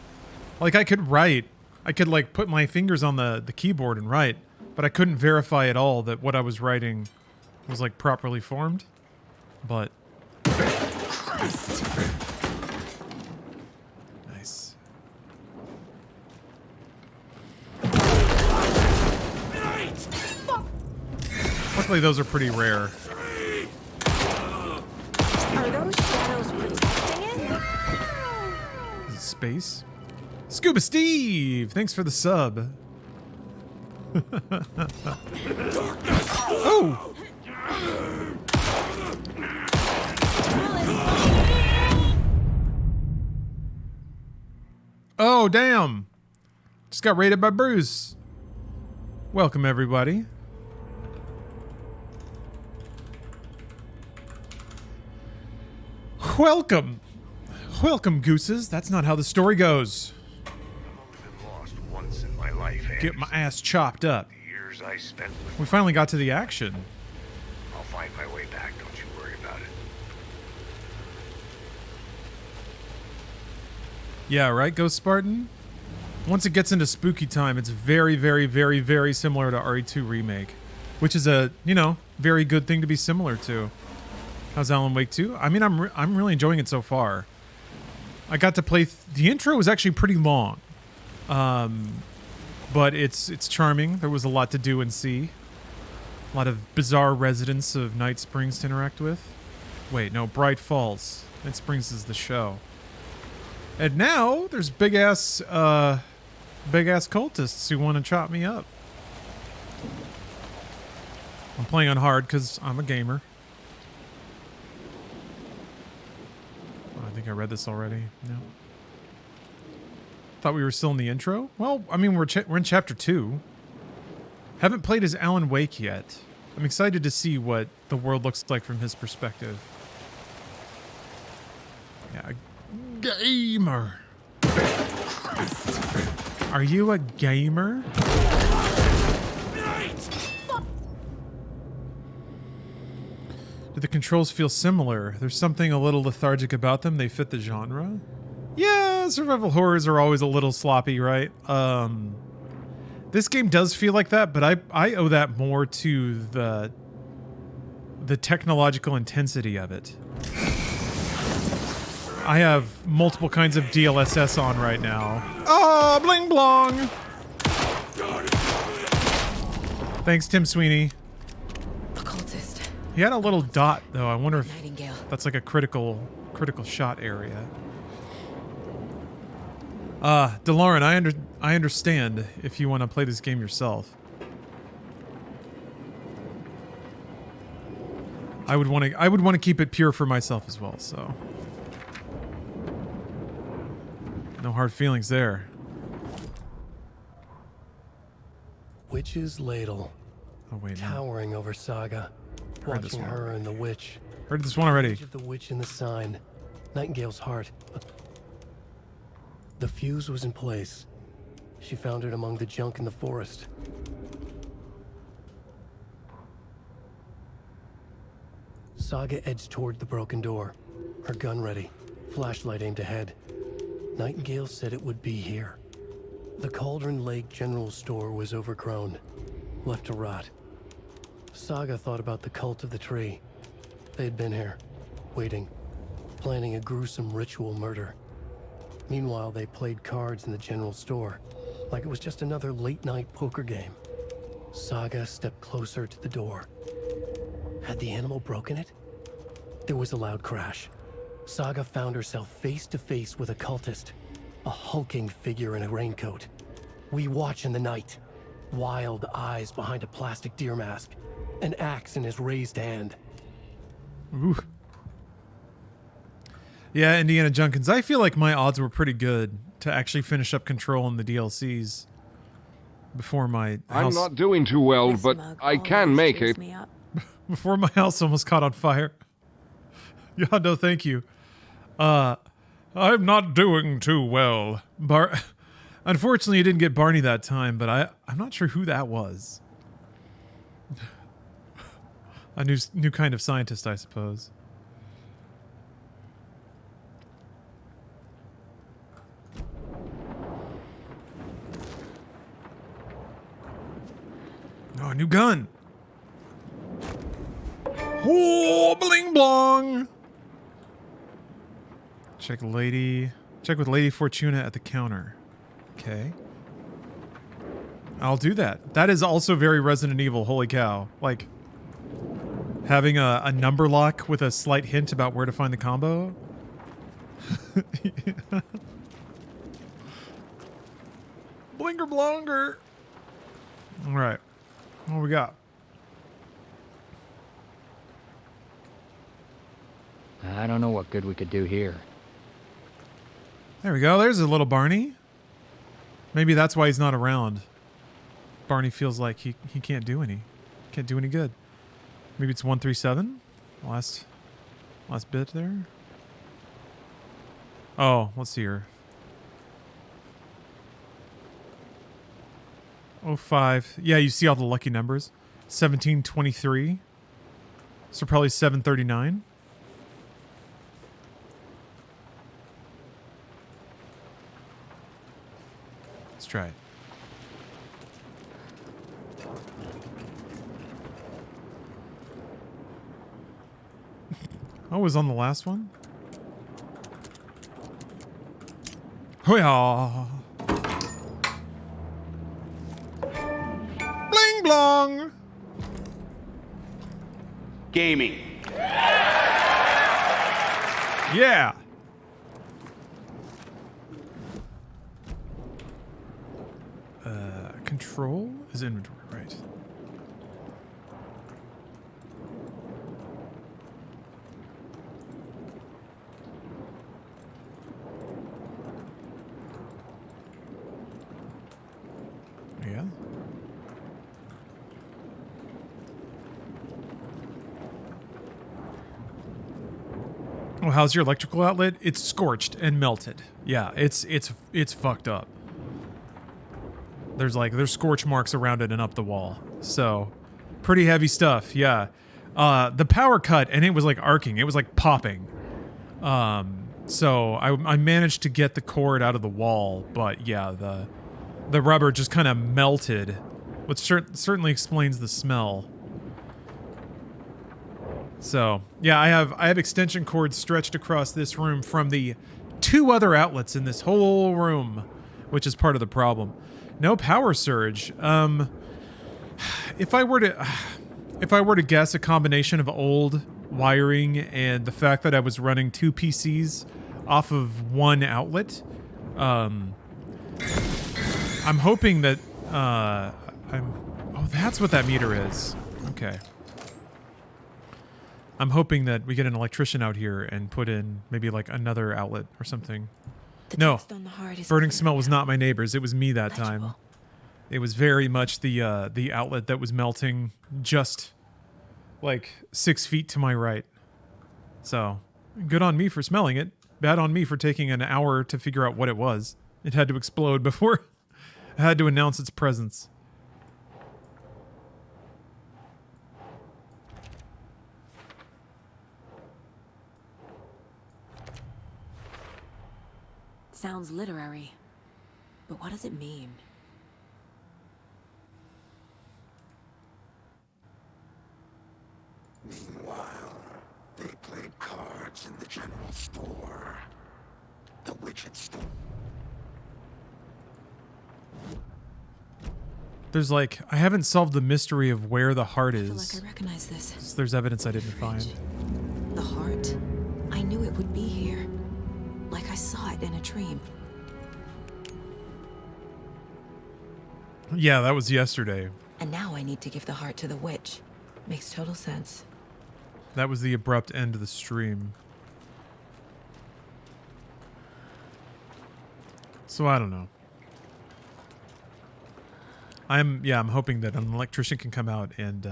Like I could like put my fingers on the keyboard and write, but I couldn't verify at all that what I was writing was like properly formed. But nice. Luckily, those are pretty rare. Are those shadows protecting it? Is it space? Scuba Steve! Thanks for the sub. Oh! Oh, damn! Just got raided by Bruce. Welcome, everybody. Welcome. Welcome, gooses. That's not how the story goes. I've only been lost once in my life, Anderson. Get my ass chopped up. The years I spent with... We finally got to the action. I'll find my way back, don't you worry about it. Yeah, right, Ghost Spartan? Once it gets into spooky time, it's very, very, very, very similar to RE2 Remake, which is a, you know, very good thing to be similar to. How's Alan Wake 2? I mean, I'm really enjoying it so far. I got to play... the intro was actually pretty long. But it's charming. There was a lot to do and see. A lot of bizarre residents of Night Springs to interact with. Wait, no, Bright Falls. Night Springs is the show. And now, there's big-ass cultists who want to chop me up. I'm playing on hard because I'm a gamer. I think I read this already. No. Thought we were still in the intro? Well, I mean, we're in chapter 2. Haven't played as Alan Wake yet. I'm excited to see what the world looks like from his perspective. Yeah, gamer. Are you a gamer? Do the controls feel similar? There's something a little lethargic about them. They fit the genre. Yeah, survival horrors are always a little sloppy, right? This game does feel like that, but I owe that more to the technological intensity of it. I have multiple kinds of DLSS on right now. Oh, bling blong! Thanks, Tim Sweeney. Occultist. He had a little dot, though. I wonder if Nightingale. that's like a critical shot area. DeLauren, I understand if you want to play this game yourself. I would want to keep it pure for myself as well, so no hard feelings there. Witch's ladle. Oh wait, no. Towering over Saga. Heard this Watching one her already. and the witch. Heard this one already. Image of the witch in the sign. Nightingale's heart. The fuse was in place. She found it among the junk in the forest. Saga edged toward the broken door, her gun ready, flashlight aimed ahead. Nightingale said it would be here. The Cauldron Lake General Store was overgrown, left to rot. Saga thought about the cult of the tree. They had been here, waiting, planning a gruesome ritual murder. Meanwhile, they played cards in the general store, like it was just another late-night poker game. Saga stepped closer to the door. Had the animal broken it? There was a loud crash. Saga found herself face to face with a cultist, a hulking figure in a raincoat. We watch in the night. Wild eyes behind a plastic deer mask, an axe in his raised hand. Ooh. Yeah, Indiana Junkins. I feel like my odds were pretty good to actually finish up Control in the DLCs before my house... I'm not doing too well, but I can make it. Before my house almost caught on fire. Yeah, no, thank you. I'm not doing too well. Unfortunately, you didn't get Barney that time, but I'm not sure who that was. A new kind of scientist, I suppose. Oh, a new gun. Oh, bling blong. Check with Lady Fortuna at the counter. Okay. I'll do that. That is also very Resident Evil, holy cow. Like, having a number lock with a slight hint about where to find the combo. Blinger blonger. All right. What we got? I don't know what good we could do here. There we go. There's a little Barney. Maybe that's why he's not around. Barney feels like he can't do any good. Maybe it's 137. Last bit there. Oh, let's see here. 05. Yeah, you see all the lucky numbers. 1723. So probably 739. Let's try it. Oh, it was on the last one? Hoo-yah! Bling blong! Gaming. Yeah! Control is inventory, right? Yeah. Oh, how's your electrical outlet? It's scorched and melted. Yeah, it's fucked up. There's scorch marks around it and up the wall. So, pretty heavy stuff. Yeah. The power cut and it was like arcing. It was like popping. So I managed to get the cord out of the wall, but yeah, the rubber just kind of melted, which certainly explains the smell. So, yeah, I have extension cords stretched across this room from the 2 other outlets in this whole room, which is part of the problem. No power surge. if I were to guess, a combination of old wiring and the fact that I was running 2 PCs off of one outlet, I'm hoping that oh, that's what that meter is. Okay. I'm hoping that we get an electrician out here and put in maybe like another outlet or something. No, burning smell was not my neighbors. It was me that time. It was very much the outlet that was melting just like 6 feet to my right. So good on me for smelling it. Bad on me for taking an hour to figure out what it was. It had to explode before I had to announce its presence. Sounds literary, but what does it mean? Meanwhile, they played cards in the general store. The witch had stolen. There's like, I haven't solved the mystery of where the heart is. I feel like I recognize this. So there's evidence I didn't find. The heart. I knew it would be here. Like I saw it in a dream. Yeah, that was yesterday. And now I need to give the heart to the witch. Makes total sense. That was the abrupt end of the stream. So I don't know. I'm hoping that an electrician can come out and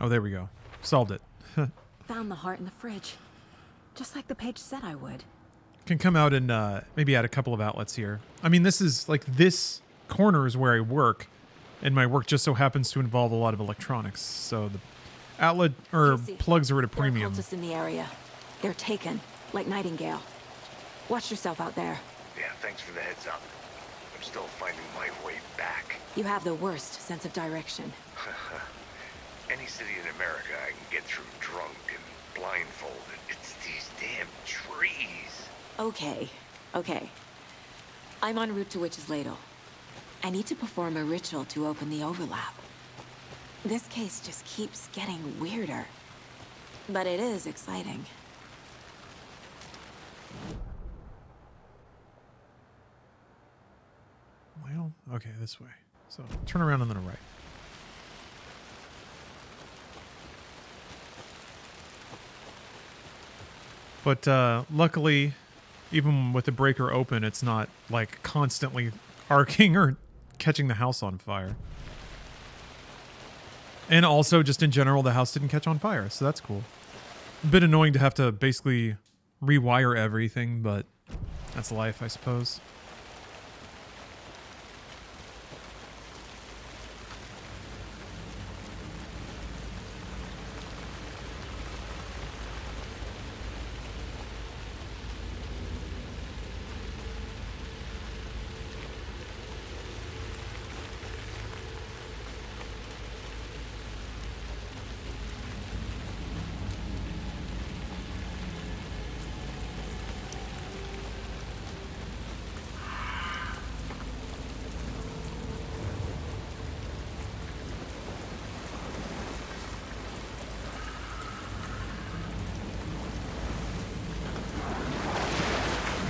oh, there we go. Solved it. Found the heart in the fridge. Just like the page said I would. Can come out and maybe add a couple of outlets here. I mean, this is like, this corner is where I work, and my work just so happens to involve a lot of electronics. So the outlet or plugs are at a premium. There are cultists in the area. They're taken, like Nightingale. Watch yourself out there. Yeah, thanks for the heads up. I'm still finding my way back. You have the worst sense of direction. Any city in America I can get through drunk and blindfolded. It's these damn trees. Okay. I'm en route to Witch's Ladle. I need to perform a ritual to open the overlap. This case just keeps getting weirder. But it is exciting. Well, okay, this way. So turn around and then right. But luckily, even with the breaker open, it's not like constantly arcing or catching the house on fire. And also, just in general, the house didn't catch on fire, so that's cool. A bit annoying to have to basically rewire everything, but that's life, I suppose.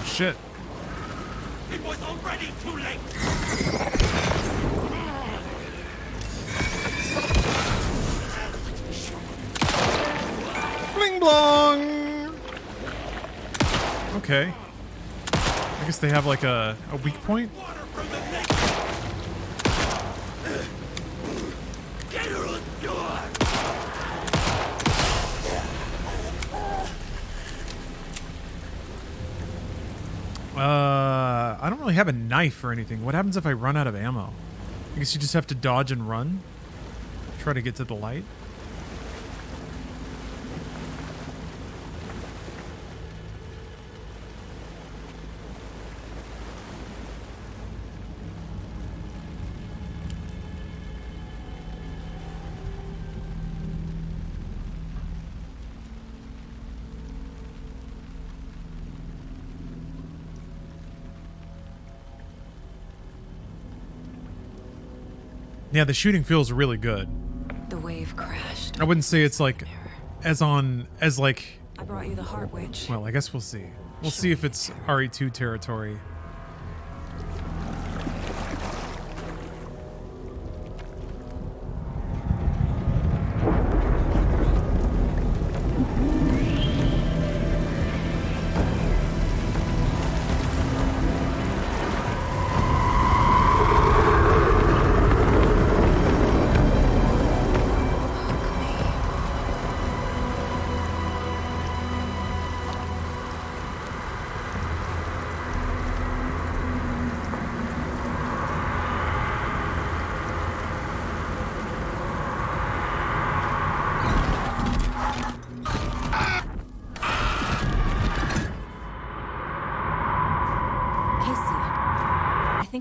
Shit. It was already too late. Bling blong. Okay. I guess they have like a weak point. Get her a door. I don't really have a knife or anything. What happens if I run out of ammo? I guess you just have to dodge and run. Try to get to the light. Yeah, the shooting feels really good. The wave crashed. I wouldn't say it's like as like. I brought you the Heart Witch. Well, I guess we'll see. We'll see if it's RE2 territory.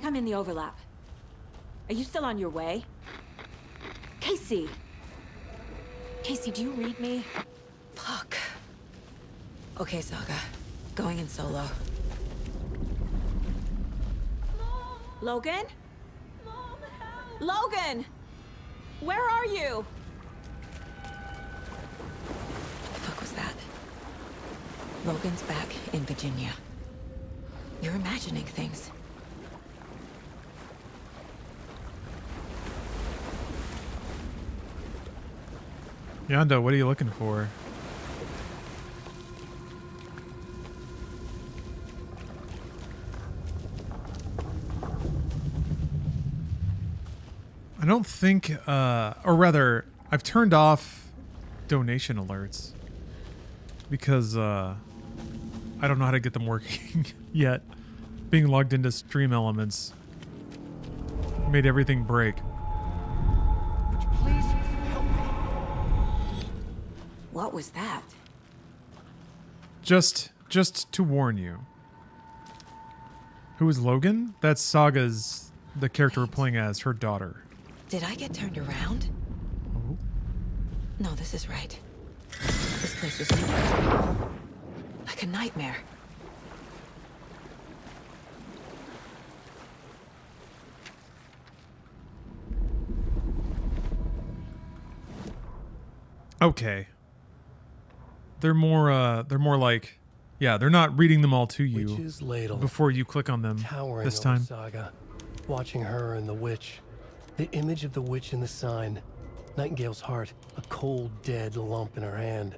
I'm in the overlap. Are you still on your way? Casey! Casey, do you read me? Fuck. Okay, Saga. Going in solo. Mom. Logan? Mom, help. Logan! Where are you? What the fuck was that? Logan's back in Virginia. You're imagining things. Yondo, what are you looking for? I don't think, or rather, I've turned off donation alerts because I don't know how to get them working yet. Being logged into Stream Elements made everything break. Please help me. What was that? Just to warn you. Who is Logan? That's Saga's, the character we're playing as, her daughter. Did I get turned around? Oh. No, this is right. This place is like a nightmare. Okay. They're more like, yeah, they're not reading them all to you Witch's ladle, before you click on them towering this over time. Saga, watching her and the witch. The image of the witch in the sign. Nightingale's heart, a cold, dead lump in her hand.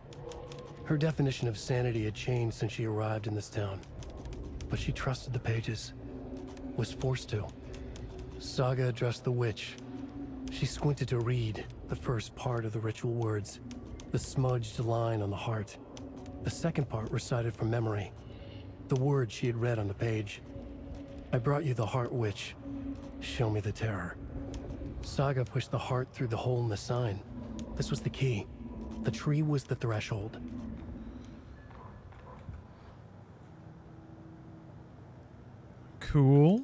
Her definition of sanity had changed since she arrived in this town. But she trusted the pages. Was forced to. Saga addressed the witch. She squinted to read the first part of the ritual words. The smudged line on the heart. The second part recited from memory. The words she had read on the page. I brought you the Heart Witch. Show me the terror. Saga pushed the heart through the hole in the sign. This was the key. The tree was the threshold. Cool.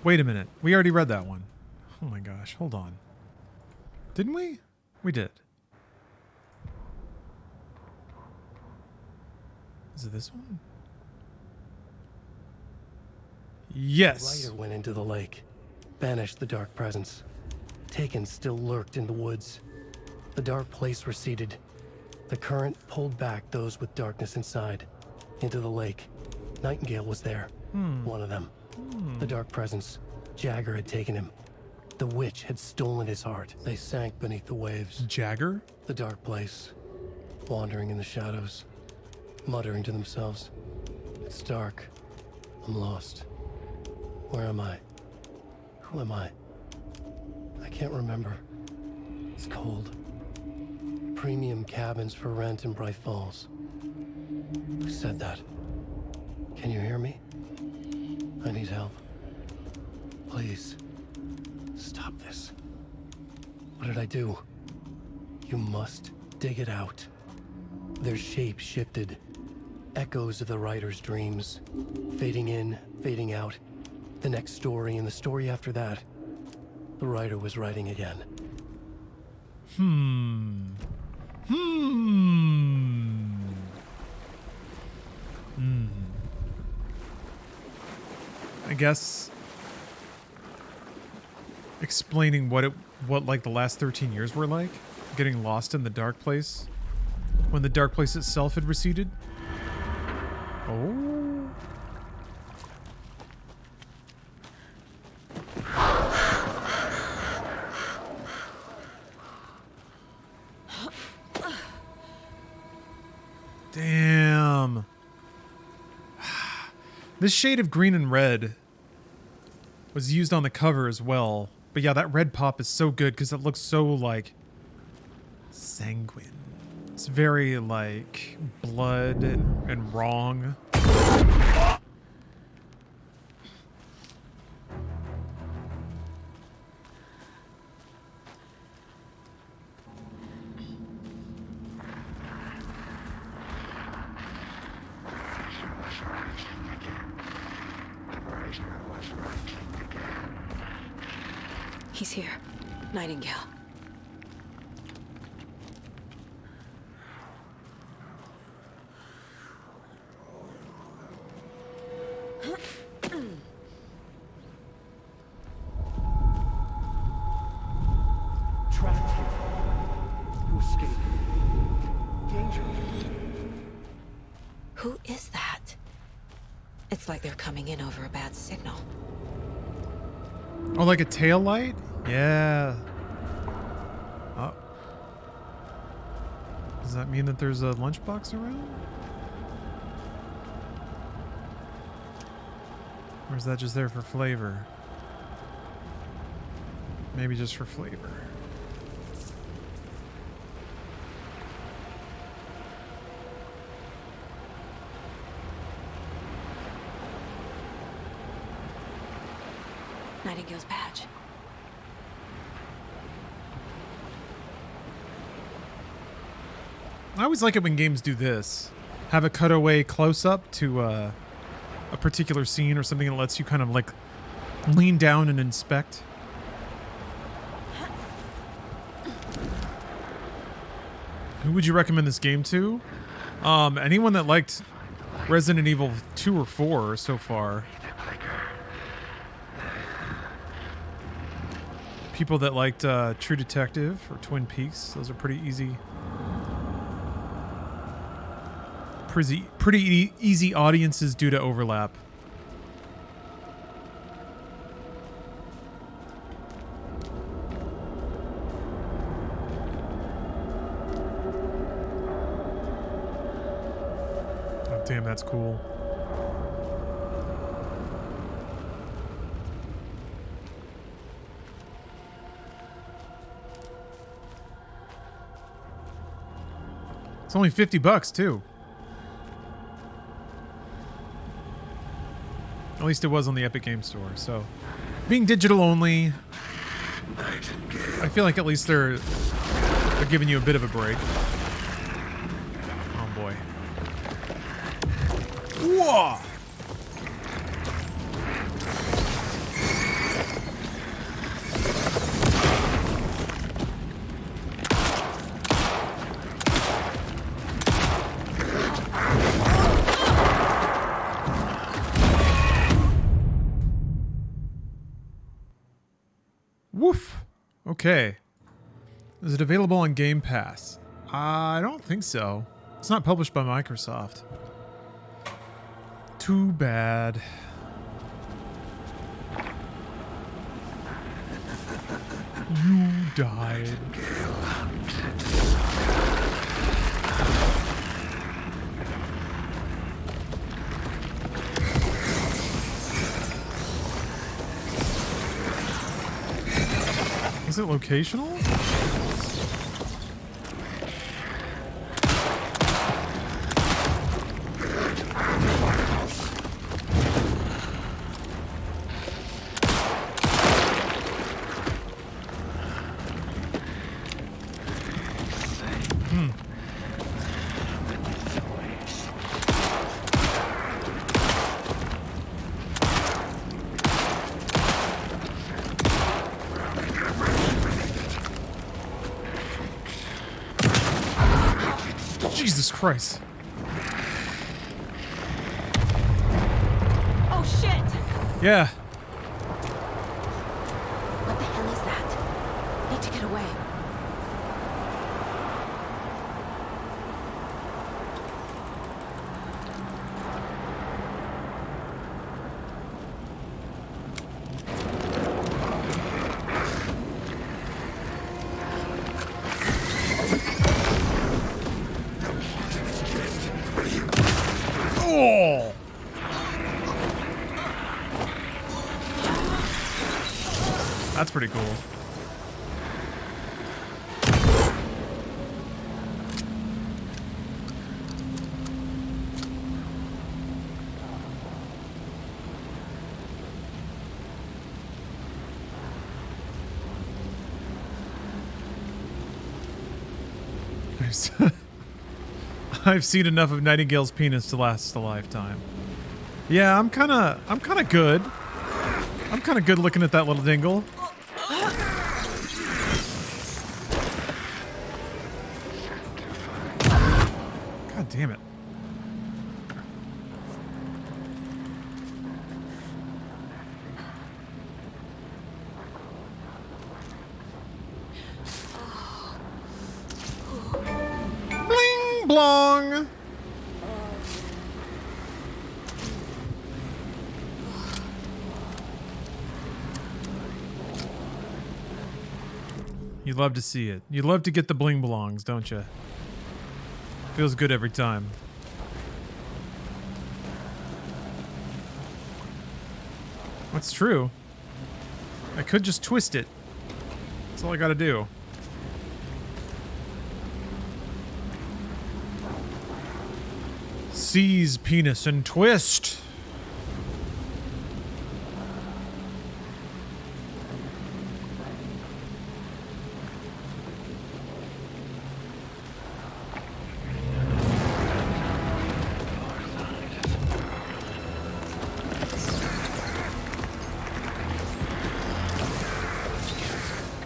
Wait a minute. We already read that one. Oh my gosh. Hold on. Didn't we? We did. Is it this one? Yes. The rider went into the lake, banished the dark presence. Taken still lurked in the woods. The dark place receded. The current pulled back those with darkness inside, into the lake. Nightingale was there, one of them. The dark presence, Jagger had taken him. The witch had stolen his heart. They sank beneath the waves. Jagger? The dark place, wandering in the shadows, muttering to themselves. It's dark. I'm lost. Where am I? Who am I? I can't remember. It's cold. Premium cabins for rent in Bright Falls. Who said that? Can you hear me? I need help. Please. Stop this. What did I do? You must dig it out. Their shape shifted. Echoes of the writer's dreams. Fading in, fading out. The next story and the story after that. The writer was writing again. I guess explaining what like the last 13 years were like, getting lost in the dark place when the dark place itself had receded. Oh. Damn. This shade of green and red was used on the cover as well. But yeah, that red pop is so good because it looks so, like, sanguine. It's very, like, blood and wrong. He's here. Nightingale. Trapped here. To escape. Danger. Who is that? It's like they're coming in over a bad signal. Oh, like a tail light? Yeah. Oh. Does that mean that there's a lunchbox around? Or is that just there for flavor? Maybe just for flavor. Nightingale's badge. I always like it when games do this. Have a cutaway close-up to a particular scene or something that lets you kind of like lean down and inspect. Who would you recommend this game to? Anyone that liked Resident Evil 2 or 4 so far. People that liked True Detective or Twin Peaks. Those are pretty easy. Pretty easy audiences due to overlap. Oh, damn, that's cool. It's only $50 too. At least it was on the Epic Game Store. So, being digital only, I feel like at least they're giving you a bit of a break. Oh boy. Whoa! Woof. Okay. Is it available on Game Pass? I don't think so. It's not published by Microsoft. Too bad. You died. Is it locational? Jesus Christ. Oh shit! Yeah. What the hell need to get away. Oh! That's pretty cool. I've seen enough of Nightingale's penis to last a lifetime. Yeah, I'm kind of good. I'm kind of good looking at that little dingle. God damn it. Bling blong. You love to see it. You love to get the bling blongs, don't you? Feels good every time. That's true. I could just twist it. That's all I gotta do. Seize penis and twist.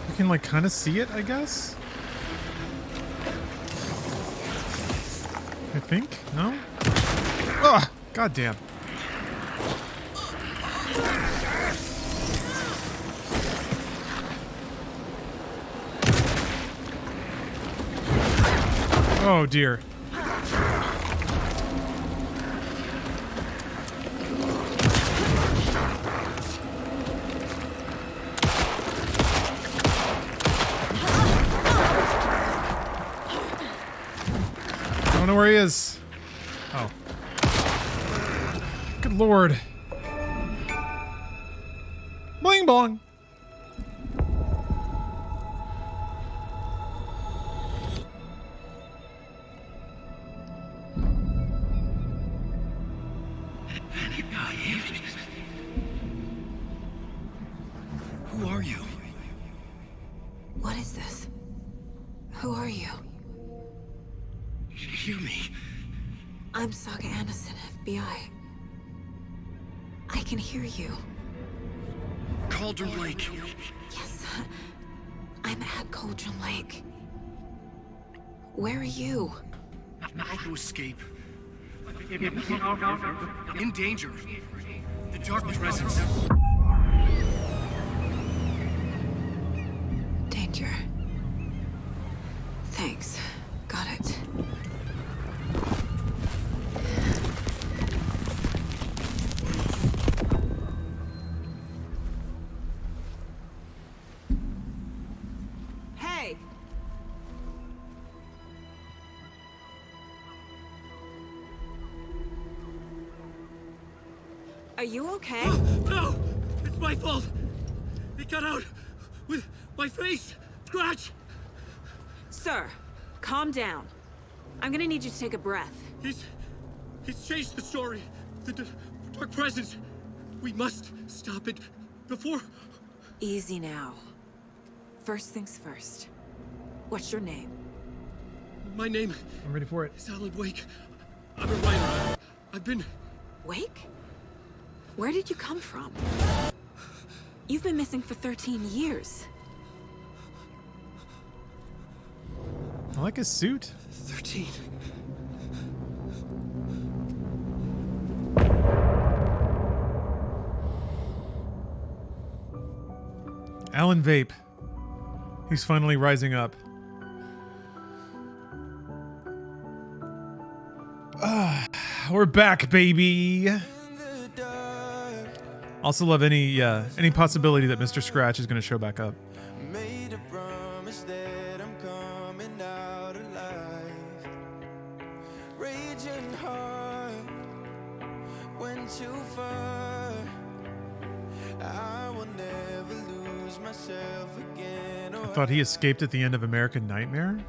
You can like kind of see it, I guess. I think? No? Ugh! Goddamn. Oh dear. I don't know where he is. Oh. Good lord. Bling bong. Who are you? What is this? Who are you? Hear me. I'm Saga Anderson, FBI. I can hear you. Cauldron Lake. Yes, I'm at Cauldron Lake. Where are you? How to escape. In danger. The dark presence. Danger. Thanks. Got it. Hey! Are you okay? No! It's my fault! It got out with my face! Scratch! Sir, calm down. I'm gonna need you to take a breath. He's changed the story. The dark presence. We must stop it before... Easy now. First things first. What's your name? My name... I'm ready for it. ...is Alan Wake. I'm a writer. I've been... Wake? Where did you come from? You've been missing for 13 years. I like his suit. 13. Alan Vape. He's finally rising up. We're back, baby. Also love any possibility that Mr. Scratch is going to show back up. Made a promise that I'm coming out alive. Raging heart went too far. I will never lose myself again. I thought he escaped at the end of American Nightmare.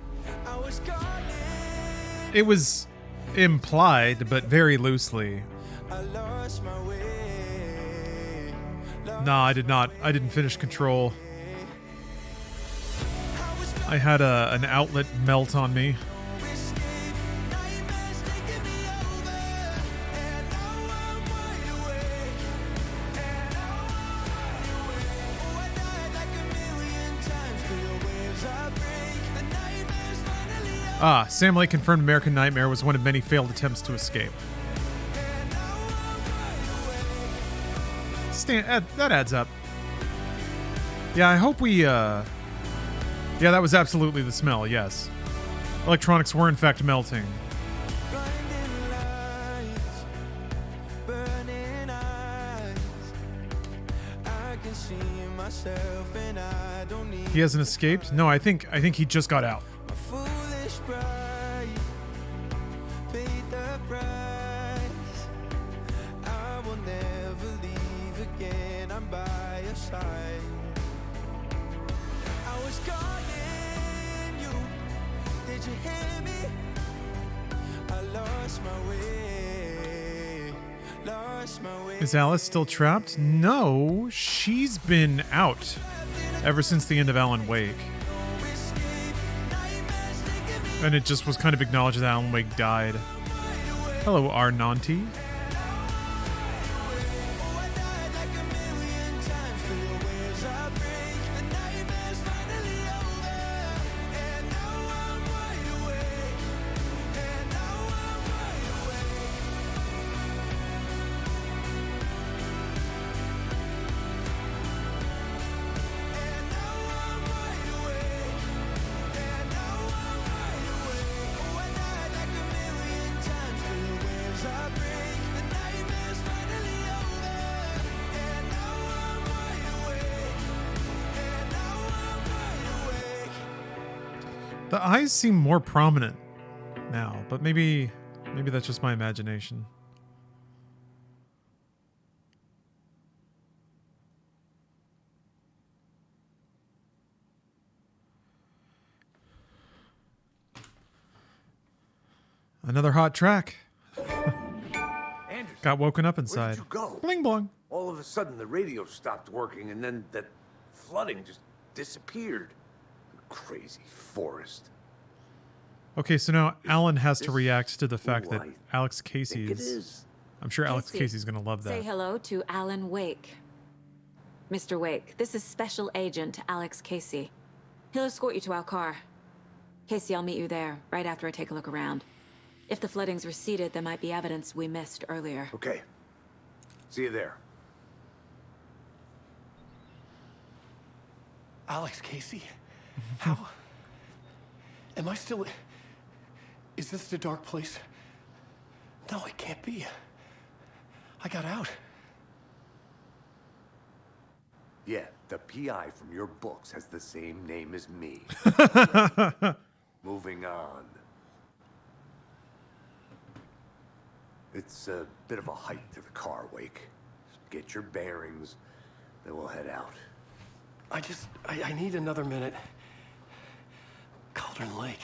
It was implied, but very loosely. I lost my way. Nah, I did not. I didn't finish Control. I had an outlet melt on me. Sam Lake confirmed American Nightmare was one of many failed attempts to escape. That adds up. Yeah, I hope we, yeah, that was absolutely the smell, yes. Electronics were in fact melting. He hasn't escaped? No, I think he just got out. Is Alice still trapped? No, she's been out ever since the end of Alan Wake. And it just was kind of acknowledged that Alan Wake died. Hello, Arnanti. The eyes seem more prominent now, but maybe that's just my imagination. Another hot track. Got woken up inside. Where did you go? Bling blong. All of a sudden, the radio stopped working, and then that flooding just disappeared. Crazy forest. Okay, so now Alan has to react to the fact that Alex Casey's... I'm sure Alex Casey's going to love that. Say hello to Alan Wake. Mr. Wake, this is Special Agent Alex Casey. He'll escort you to our car. Casey, I'll meet you there, right after I take a look around. If the flooding's receded, there might be evidence we missed earlier. Okay. See you there. Alex Casey? How? Am I still... Is this the dark place? No, it can't be. I got out. Yeah, the PI from your books has the same name as me. Moving on. It's a bit of a hike to the car, Wake. Just get your bearings, then we'll head out. I need another minute. Cauldron Lake.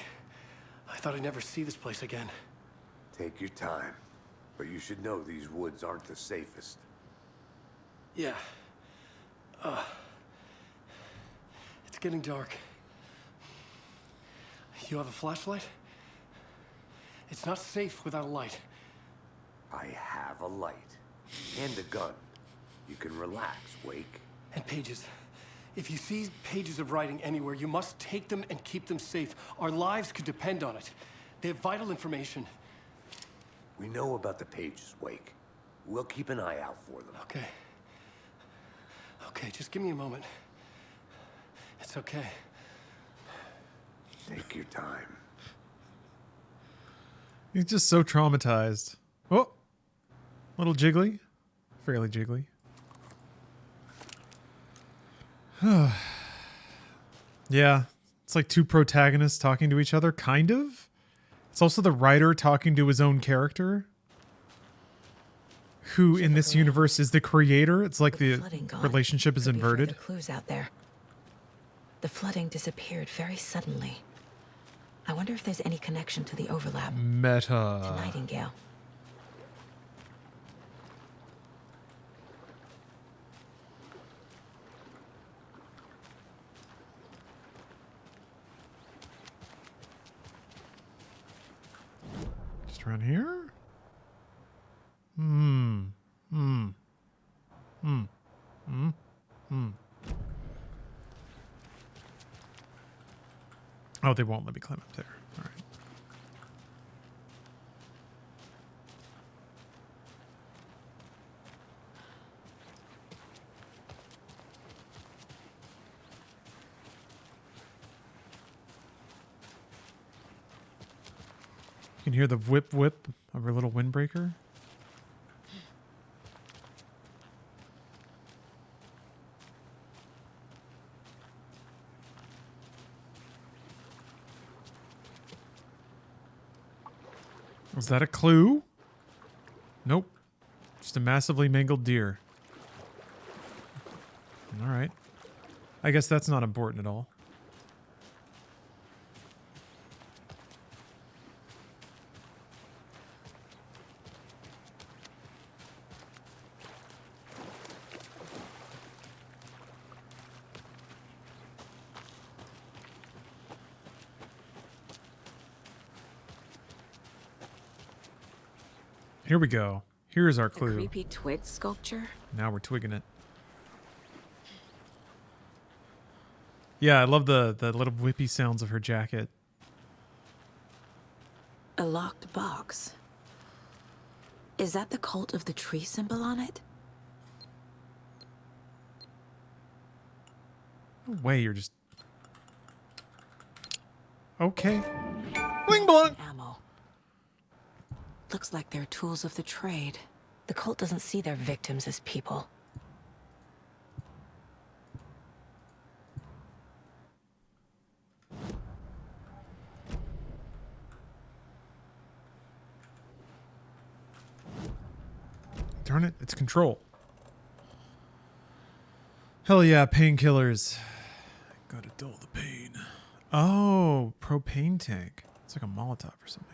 I thought I'd never see this place again. Take your time. But you should know these woods aren't the safest. Yeah. It's getting dark. You have a flashlight? It's not safe without a light. I have a light. And a gun. You can relax, Wake. And pages. If you see pages of writing anywhere, you must take them and keep them safe. Our lives could depend on it. They have vital information. We know about the pages, Wake. We'll keep an eye out for them. Okay. Okay, just give me a moment. It's okay. Take your time. He's just so traumatized. Oh, little jiggly, fairly jiggly. Yeah, it's like two protagonists talking to each other, kind of. It's also the writer talking to his own character, who in this universe is the creator. It's like the relationship is inverted. Clues out there. The flooding disappeared very suddenly. I wonder if there's any connection to the overlap. Meta. To Nightingale. Just around here? Oh, they won't let me climb up there. All right. You can hear the whip whip of her little windbreaker. Was that a clue? Nope. Just a massively mangled deer. All right. I guess that's not important at all. Here we go. Here's our clue. The creepy twig sculpture? Now we're twigging it. Yeah, I love the little whippy sounds of her jacket. A locked box. Is that the cult of the tree symbol on it? No way, you're just... Okay. Bling blong! Ammo. Looks like they're tools of the trade. The cult doesn't see their victims as people. Darn it, it's control. Hell yeah, painkillers. Gotta dull the pain. Oh, propane tank. It's like a Molotov or something.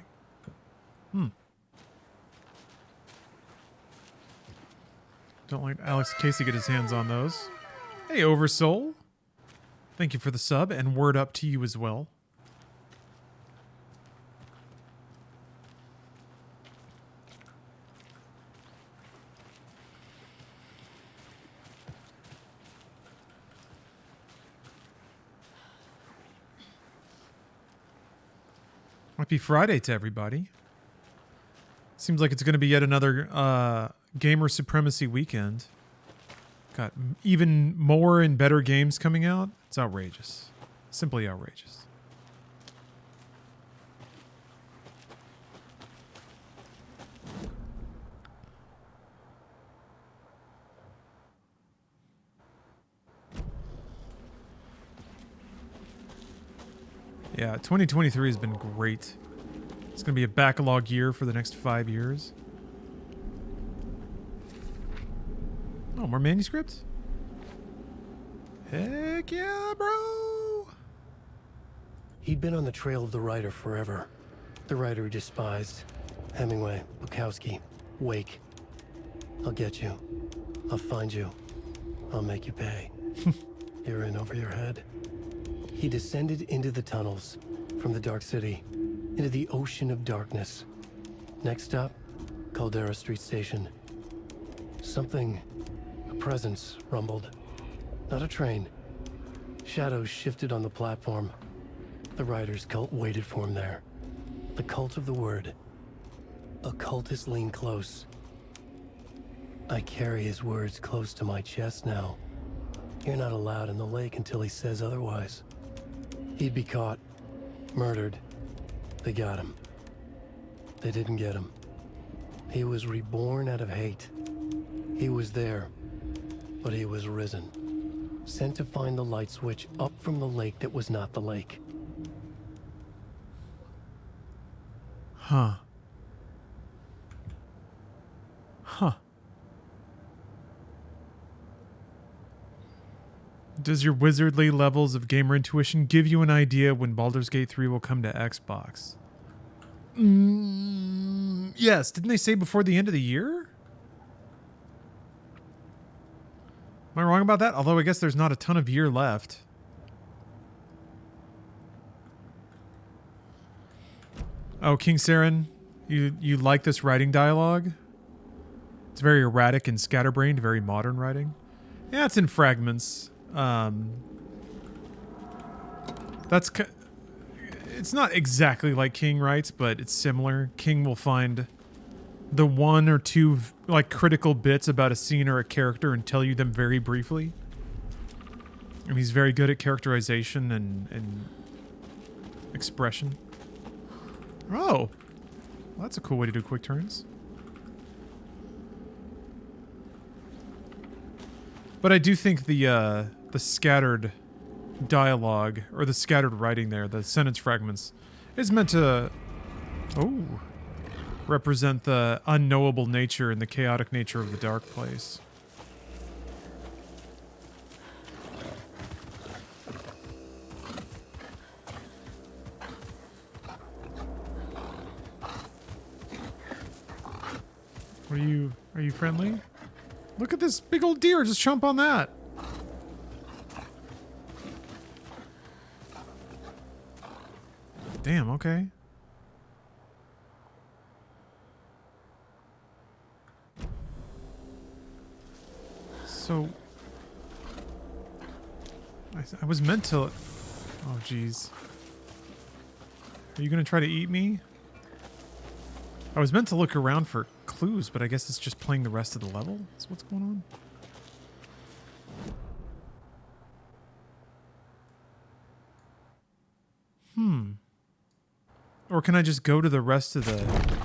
Don't let Alex Casey get his hands on those. Hey, Oversoul. Thank you for the sub, and word up to you as well. Happy Friday to everybody. Seems like it's going to be yet another gamer supremacy weekend. Got even more and better games coming out. It's outrageous. Simply outrageous. Yeah, 2023 has been great. It's going to be a backlog year for the next 5 years. Oh, more manuscripts? Heck yeah, bro! He'd been on the trail of the writer forever. The writer he despised. Hemingway, Bukowski, Wake. I'll get you. I'll find you. I'll make you pay. You're in over your head. He descended into the tunnels, from the Dark City, into the ocean of darkness. Next stop, Caldera Street Station. Something, a presence, rumbled. Not a train. Shadows shifted on the platform. The writer's cult waited for him there. The cult of the word. Occultists lean close. I carry his words close to my chest now. You're not allowed in the lake until he says otherwise. He'd be caught, Murdered. They got him. They didn't get him. He was reborn out of hate. He was there, but he was risen. Sent to find the light switch up from the lake that was not the lake. Huh. Huh. Does your wizardly levels of gamer intuition give you an idea when Baldur's Gate 3 will come to Xbox? Yes. Didn't they say before the end of the year? Am I wrong about that? Although I guess there's not a ton of year left. Oh, King Saren, you like this writing dialogue? It's very erratic and scatterbrained, very modern writing. Yeah, it's in fragments. It's not exactly like King writes, but it's similar. King will find the one or two like critical bits about a scene or a character and tell you them very briefly. And he's very good at characterization and expression. Oh, well, that's a cool way to do quick turns. But I do think the scattered dialogue or the scattered writing there, the sentence fragments, is meant to represent the unknowable nature and the chaotic nature of the dark place. Are you friendly? Look at this big old deer, just chomp on that. Damn, okay. So I was meant to. Oh, jeez. Are you gonna try to eat me? I was meant to look around for clues, but I guess it's just playing the rest of the level. That's what's going on. Or can I just go to the rest of the...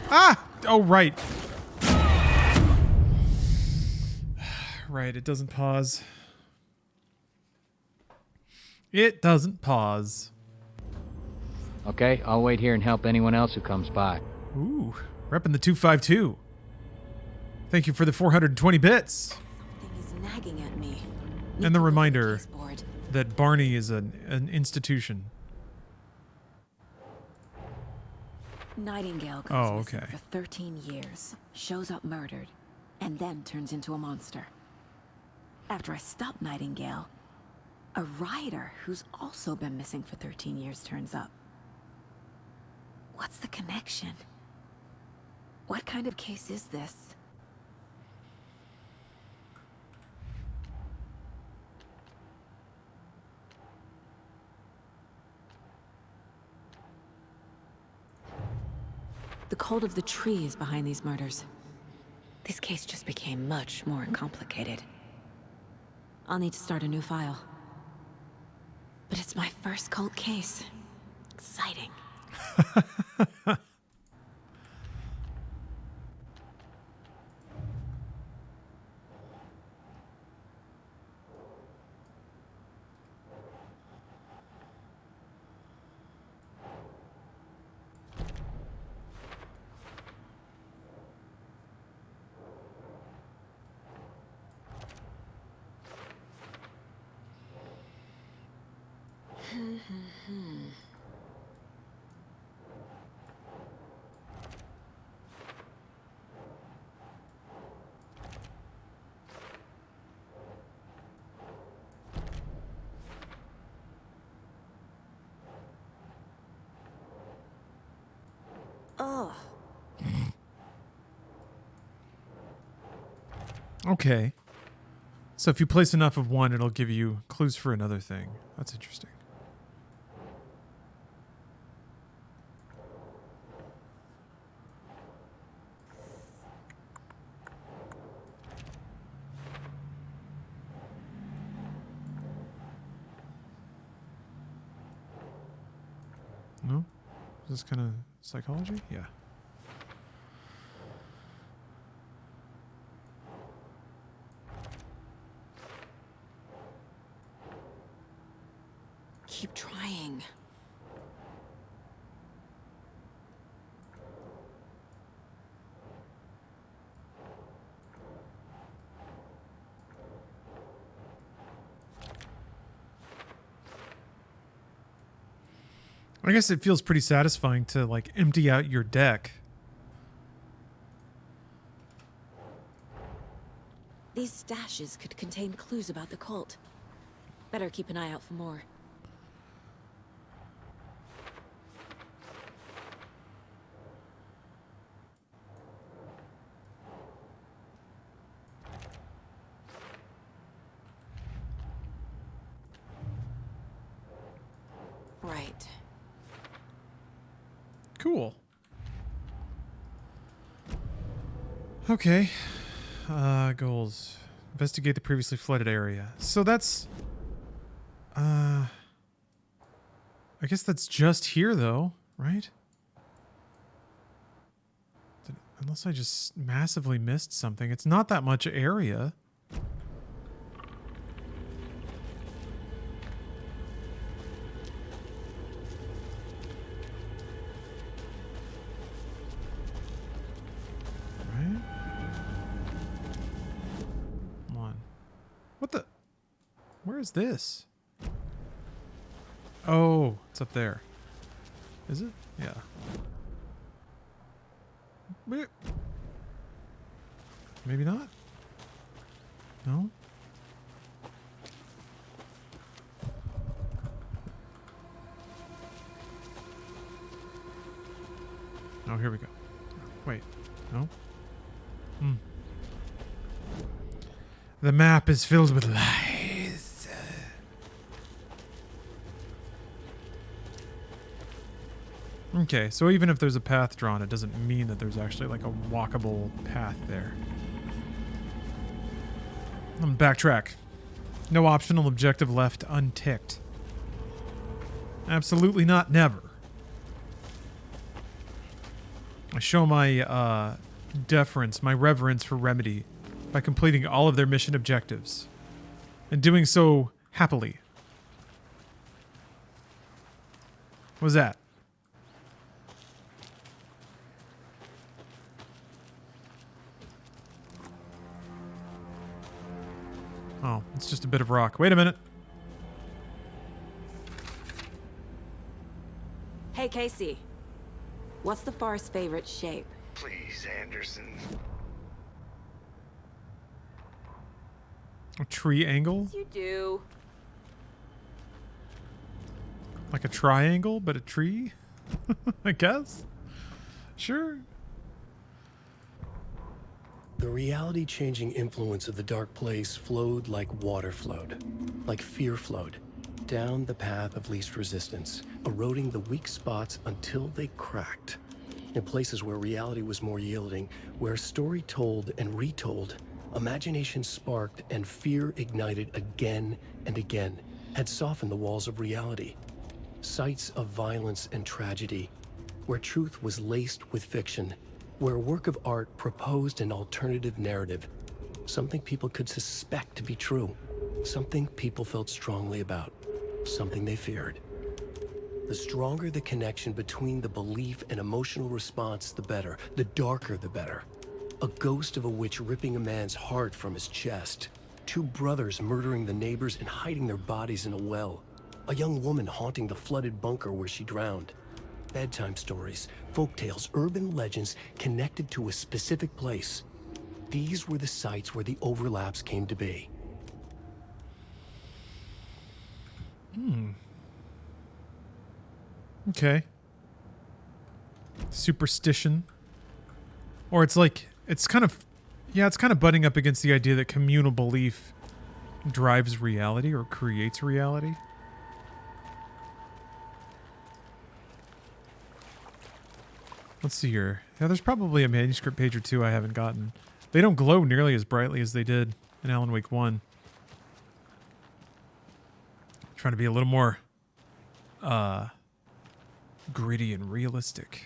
Ah! Oh, right. Right, it doesn't pause. It doesn't pause. Okay, I'll wait here and help anyone else who comes by. Ooh, repping the 252. Thank you for the 420 bits. Something is nagging at me. And the reminder that Barney is an institution. Nightingale goes missing for 13 years, shows up murdered, and then turns into a monster. After I stop Nightingale, a rider who's also been missing for 13 years turns up. What's the connection? What kind of case is this? The cult of the tree is behind these murders. This case just became much more complicated. I'll need to start a new file. But it's my first cult case. Exciting. Oh. Okay. So if you place enough of one, it'll give you clues for another thing. That's interesting. No? Is this kind of psychology? Yeah. Keep trying. I guess it feels pretty satisfying to like empty out your deck. These stashes could contain clues about the cult. Better keep an eye out for more. Right. Cool. Okay. Goals. Investigate the previously flooded area. So that's... I guess that's just here, though, right? Unless I just massively missed something. It's not that much area. Right? Come on. What the? Where is this? Oh, it's up there. Is it? Yeah. Maybe not? No? Oh, here we go. Wait. No? Hmm. The map is filled with lies. Okay, so even if there's a path drawn, it doesn't mean that there's actually like a walkable path there. I'm backtrack. No optional objective left unticked. Absolutely not, never. I show my deference, my reverence for Remedy by completing all of their mission objectives. And doing so happily. What was that? Oh, it's just a bit of rock. Wait a minute. Hey, Casey. What's the forest's favorite shape? Please, Anderson. A triangle? You do. Like a triangle, but a tree? I guess. Sure. The reality-changing influence of the dark place flowed like water flowed, like fear flowed, down the path of least resistance, eroding the weak spots until they cracked. In places where reality was more yielding, where story told and retold, imagination sparked and fear ignited again and again, had softened the walls of reality. Sites of violence and tragedy, where truth was laced with fiction, where a work of art proposed an alternative narrative, something people could suspect to be true, something people felt strongly about, something they feared. The stronger the connection between the belief and emotional response, the better. The darker, the better. A ghost of a witch ripping a man's heart from his chest. Two brothers murdering the neighbors and hiding their bodies in a well. A young woman haunting the flooded bunker where she drowned. Bedtime stories, folktales, urban legends connected to a specific place. These were the sites where the overlaps came to be. Okay. Superstition. Or it's like, it's kind of butting up against the idea that communal belief drives reality or creates reality. Let's see here. Yeah, there's probably a manuscript page or two I haven't gotten. They don't glow nearly as brightly as they did in Alan Wake 1. Trying to be a little more Gritty and realistic.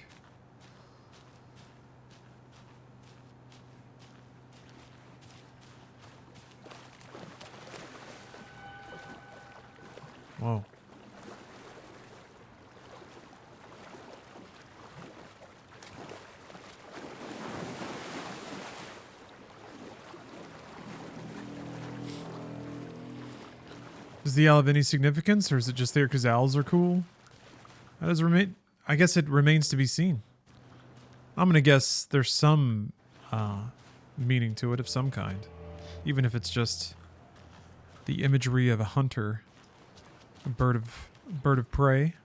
Whoa. Does the owl have any significance, or is it just there because owls are cool? That does remain. I guess it remains to be seen. I'm gonna guess there's some meaning to it of some kind, even if it's just the imagery of a hunter, a bird of prey.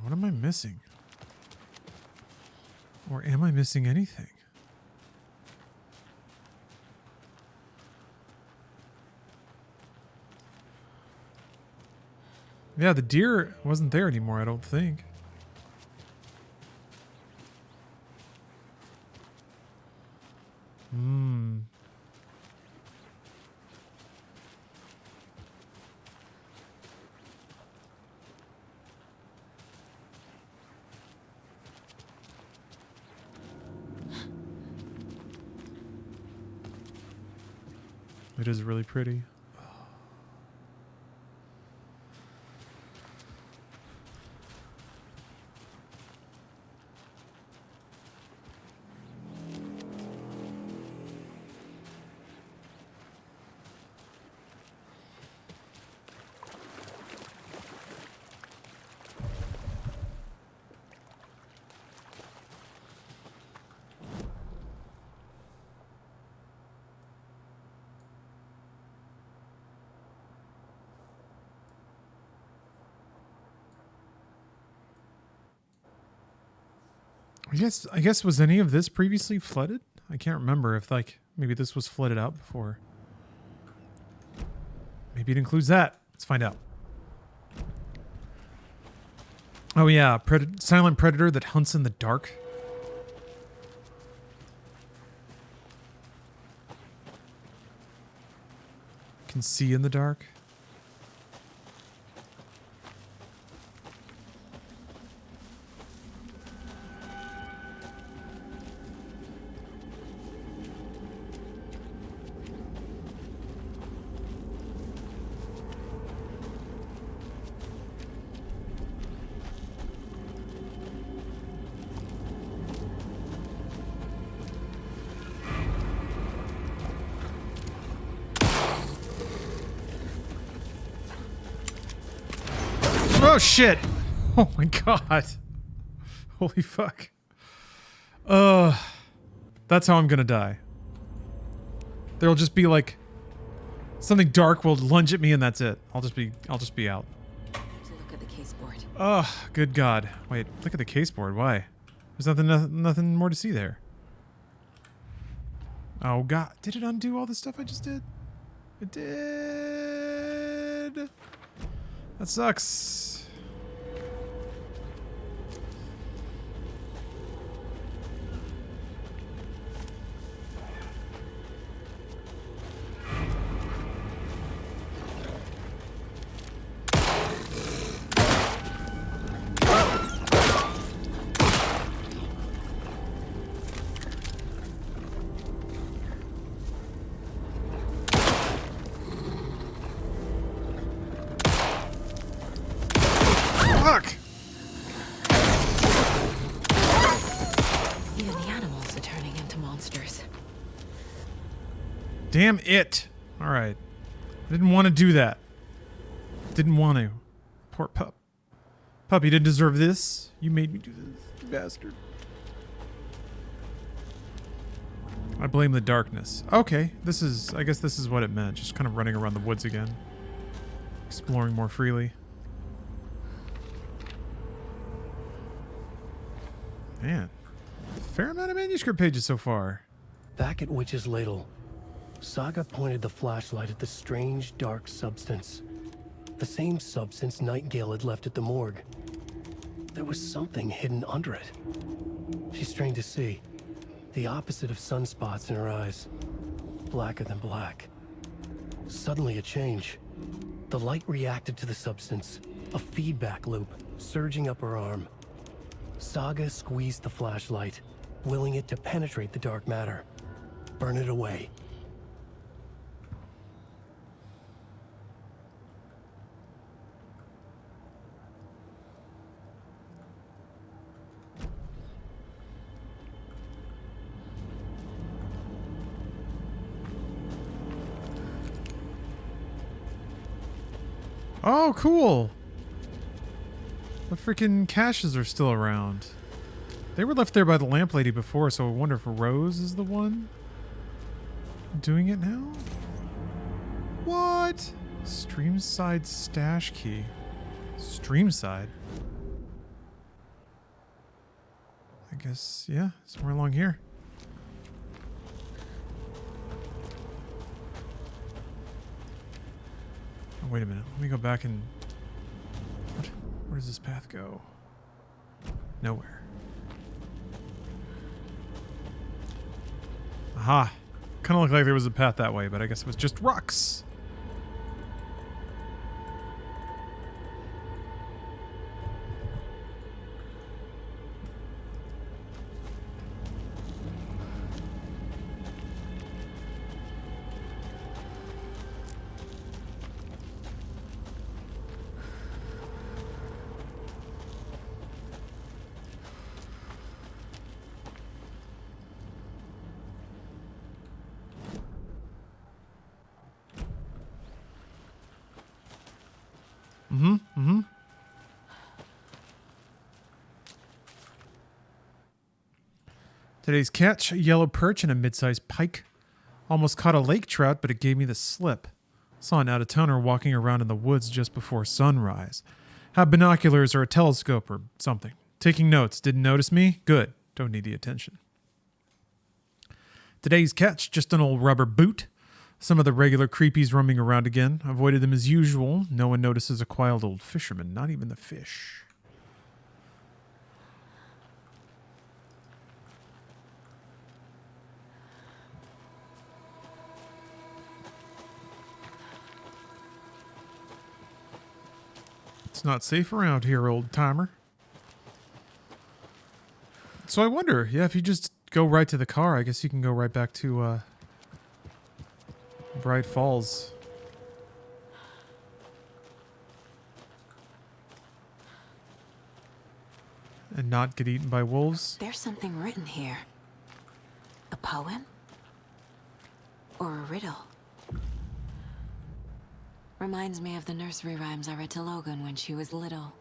What am I missing? Or am I missing anything? Yeah, the deer wasn't there anymore, I don't think. It is really pretty. I guess was any of this previously flooded? I can't remember if like maybe this was flooded out before. Maybe it includes that. Let's find out. Oh yeah, silent predator that hunts in the dark. Can see in the dark. Oh shit! Oh my god! Holy fuck! That's how I'm gonna die. There'll just be like something dark will lunge at me and that's it. I'll just be out. To look at the caseboard. Oh, good god! Wait, look at the caseboard. Why? There's nothing more to see there. Oh god! Did it undo all the stuff I just did? It did. That sucks. Damn it. Alright. I didn't want to do that. Didn't want to. Poor pup. Pup, you didn't deserve this. You made me do this, you bastard. I blame the darkness. Okay, I guess this is what it meant. Just kind of running around the woods again. Exploring more freely. Man, fair amount of manuscript pages so far. Back at Witch's Ladle, Saga pointed the flashlight at the strange, dark substance. The same substance Nightingale had left at the morgue. There was something hidden under it. She strained to see. The opposite of sunspots in her eyes. Blacker than black. Suddenly a change. The light reacted to the substance. A feedback loop, surging up her arm. Saga squeezed the flashlight, willing it to penetrate the dark matter. Burn it away. Oh, cool. The freaking caches are still around. They were left there by the lamp lady before, so I wonder if Rose is the one doing it now? What? Streamside stash key. Streamside? I guess, yeah, somewhere along here. Oh, wait a minute. Let me go back and... Where does this path go? Nowhere. Aha. Kind of looked like there was a path that way, but I guess it was just rocks. Today's catch, a yellow perch and a mid-sized pike. Almost caught a lake trout, but it gave me the slip. Saw an out-of-towner walking around in the woods just before sunrise. Had binoculars or a telescope or something. Taking notes. Didn't notice me? Good. Don't need the attention. Today's catch, just an old rubber boot. Some of the regular creepies roaming around again. Avoided them as usual. No one notices a quiet old fisherman, not even the fish. It's not safe around here, old timer. So I wonder, yeah, if you just go right to the car, I guess you can go right back to Bright Falls. And not get eaten by wolves. There's something written here. A poem? Or a riddle? Reminds me of the nursery rhymes I read to Logan when she was little.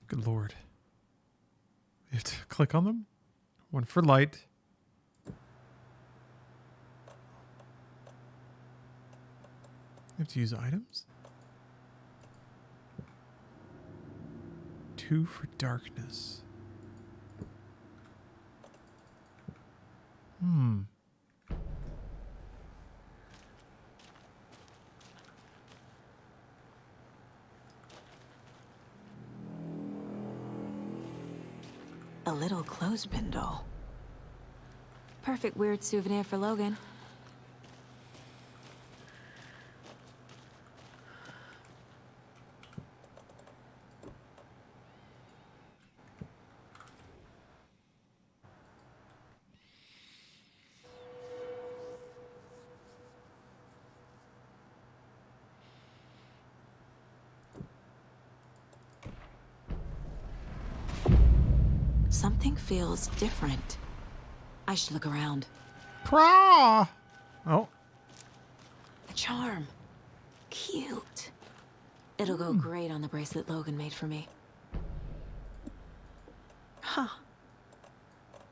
Good lord. You have to click on them? One for light. You have to use items? 2 for darkness. A little clothespin doll. Perfect weird souvenir for Logan. Something feels different. I should look around. Craw! Oh. A charm. Cute. It'll go great on the bracelet Logan made for me. Huh.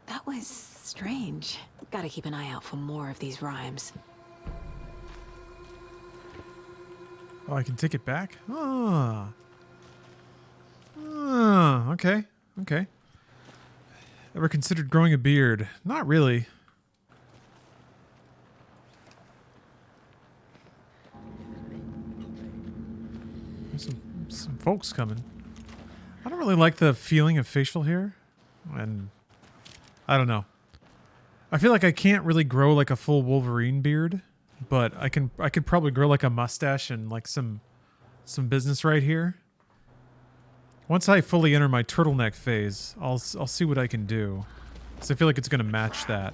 That was strange. Gotta keep an eye out for more of these rhymes. Oh, I can take it back? Ah. Ah, okay. Okay. Ever considered growing a beard? Not really. There's some folks coming. I don't really like the feeling of facial hair. And I don't know. I feel like I can't really grow like a full Wolverine beard, but I could probably grow like a mustache and like some business right here. Once I fully enter my turtleneck phase, I'll see what I can do. So I feel like it's going to match that.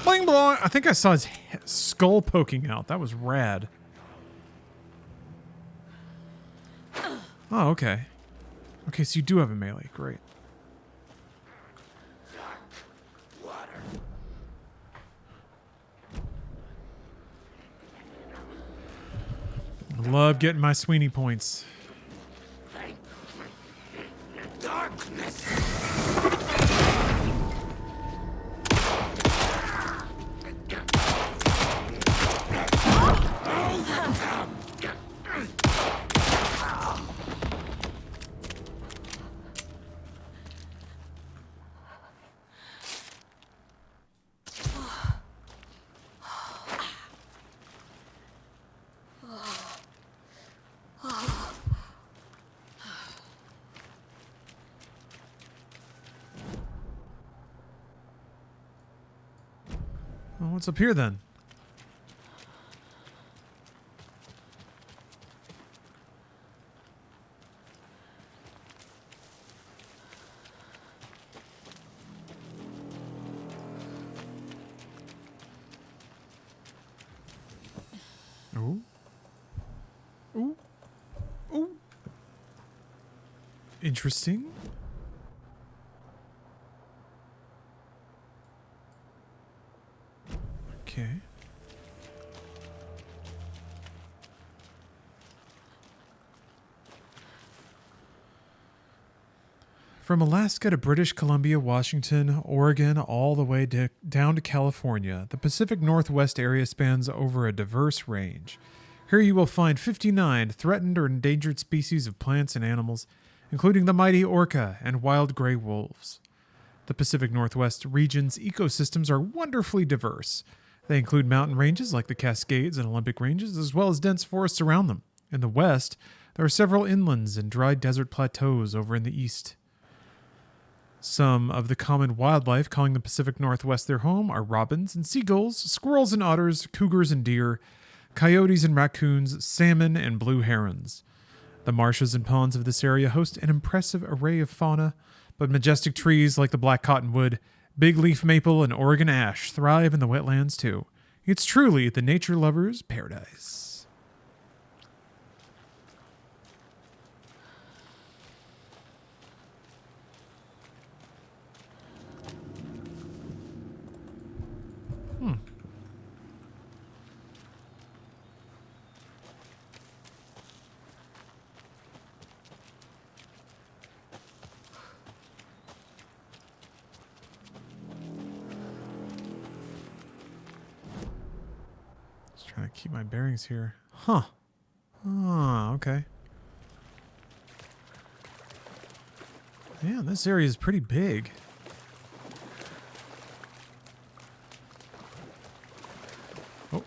Bling blong! I think I saw his skull poking out. That was rad. Oh, okay. Okay, so you do have a melee. Great. I love getting my Sweeney points. Darkness. Well, what's up here then? Ooh. Ooh. Ooh. Interesting. Okay. From Alaska to British Columbia, Washington, Oregon, all the way down to California, the Pacific Northwest area spans over a diverse range. Here you will find 59 threatened or endangered species of plants and animals, including the mighty orca and wild gray wolves. The Pacific Northwest region's ecosystems are wonderfully diverse. They include mountain ranges like the Cascades and Olympic Ranges, as well as dense forests around them. In the west, there are several inlands and dry desert plateaus over in the east. Some of the common wildlife calling the Pacific Northwest their home are robins and seagulls, squirrels and otters, cougars and deer, coyotes and raccoons, salmon and blue herons. The marshes and ponds of this area host an impressive array of fauna, but majestic trees like the black cottonwood, big leaf maple, and Oregon ash thrive in the wetlands too. It's truly the nature lover's paradise. Trying to keep my bearings here. Huh. Ah, okay. Yeah, this area is pretty big. Oh.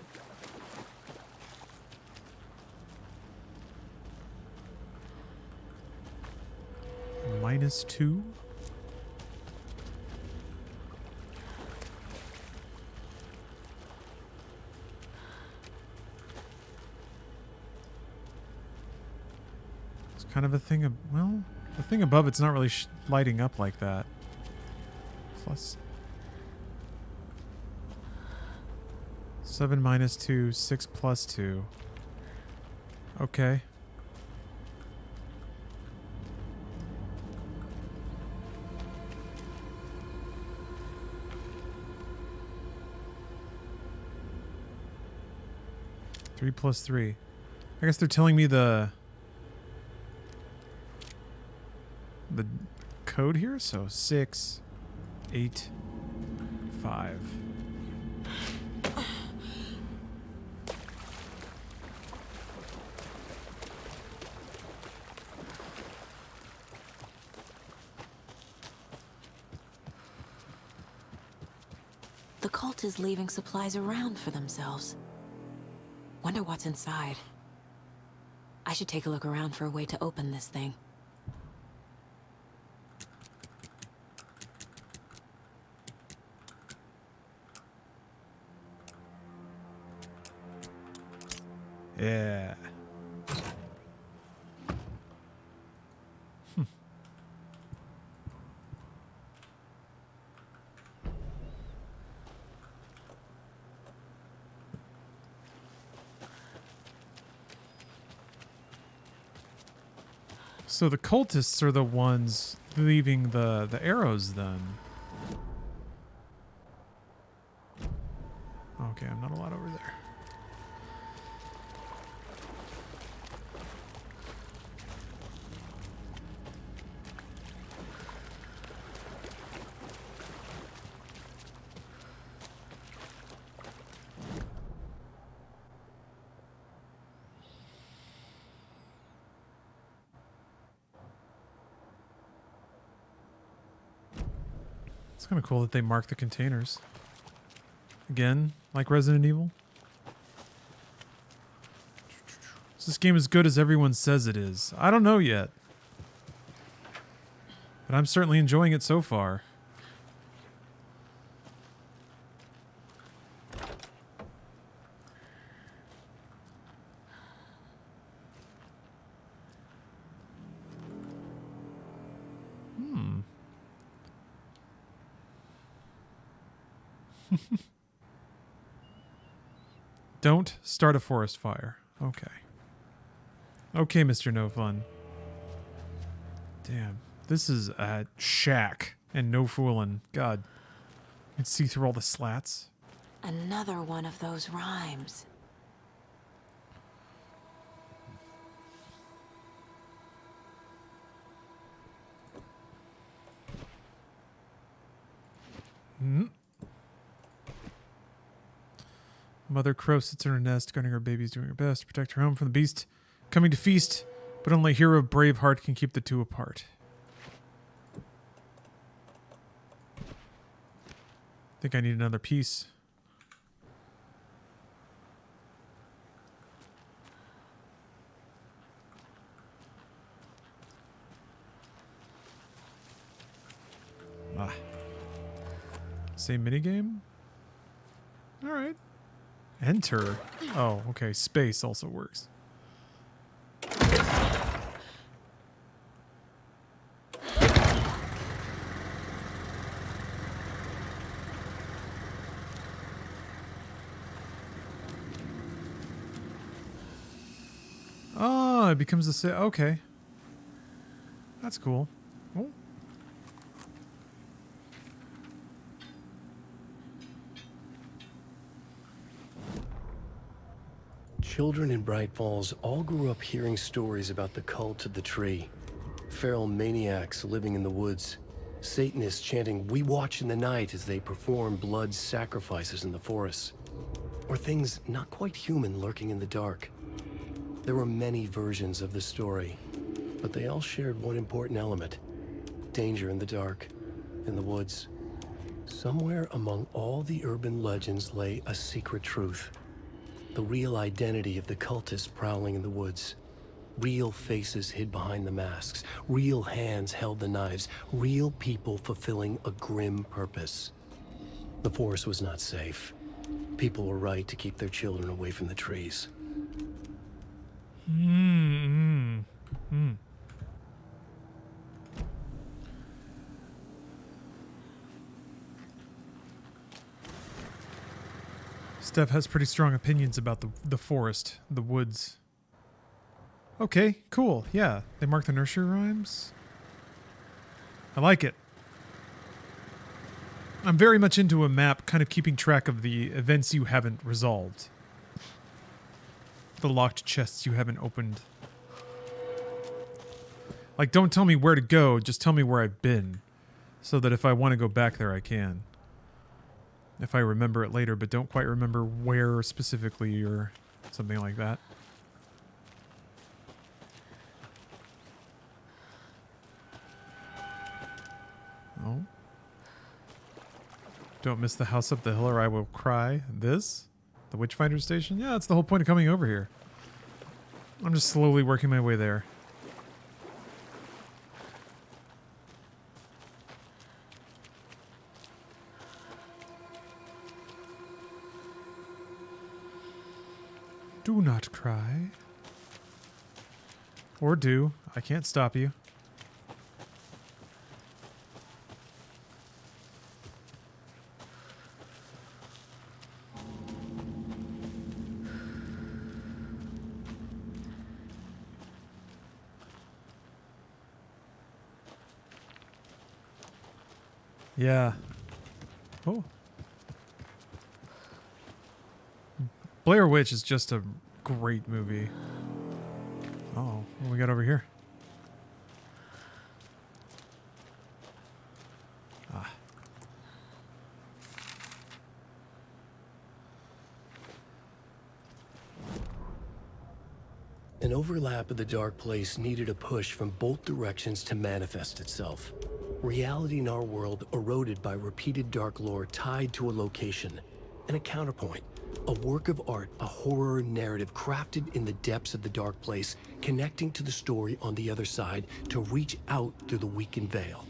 -2. Kind of a thing. Well, the thing above it's not really lighting up like that. Plus 7 -2, 6 +2. Okay. 3 plus 3. I guess they're telling me the code here. So 6, 8, 5. The cult is leaving supplies around for themselves. Wonder what's inside. I should take a look around for a way to open this thing. Yeah. So the cultists are the ones leaving the arrows then. Okay, I'm not allowed over there. It's kind of cool that they mark the containers. Again, like Resident Evil. Is this game as good as everyone says it is? I don't know yet. But I'm certainly enjoying it so far. Don't start a forest fire. Okay. Okay, Mr. No Fun. Damn. This is a shack and no fooling. God. You can see through all the slats. Another one of those rhymes. Mother crow sits in her nest, guarding her babies, doing her best to protect her home from the beast coming to feast, but only a hero of brave heart can keep the two apart. I think I need another piece. Ah. Same minigame? Alright. Enter. Oh, okay. Space also works. Oh, it becomes a set. Okay. That's cool. Oh. Children in Bright Falls all grew up hearing stories about the cult of the tree. Feral maniacs living in the woods. Satanists chanting, "We watch in the night," as they perform blood sacrifices in the forests. Or things not quite human lurking in the dark. There were many versions of the story, but they all shared one important element. Danger in the dark, in the woods. Somewhere among all the urban legends lay a secret truth. The real identity of the cultists prowling in the woods. Real faces hid behind the masks. Real hands held the knives. Real people fulfilling a grim purpose. The forest was not safe. People were right to keep their children away from the trees. Steph has pretty strong opinions about the forest, the woods. Okay, cool. Yeah, they mark the nursery rhymes. I like it. I'm very much into a map, kind of keeping track of the events you haven't resolved. the locked chests you haven't opened. Like, don't tell me where to go, just tell me where I've been. So that if I want to go back there, I can. If I remember it later, but don't quite remember where specifically or something like that. Oh. Don't miss the house up the hill or I will cry. This? The Witchfinder station? Yeah, that's the whole point of coming over here. I'm just slowly working my way there. Do not cry. Or do. I can't stop you. Yeah. Oh. Blair Witch is just a great movie. Oh, what do we got over here? Ah. An overlap of the dark place needed a push from both directions to manifest itself. Reality in our world eroded by repeated dark lore tied to a location. And a counterpoint. A work of art, a horror narrative crafted in the depths of the dark place, connecting to the story on the other side to reach out through the weakened veil.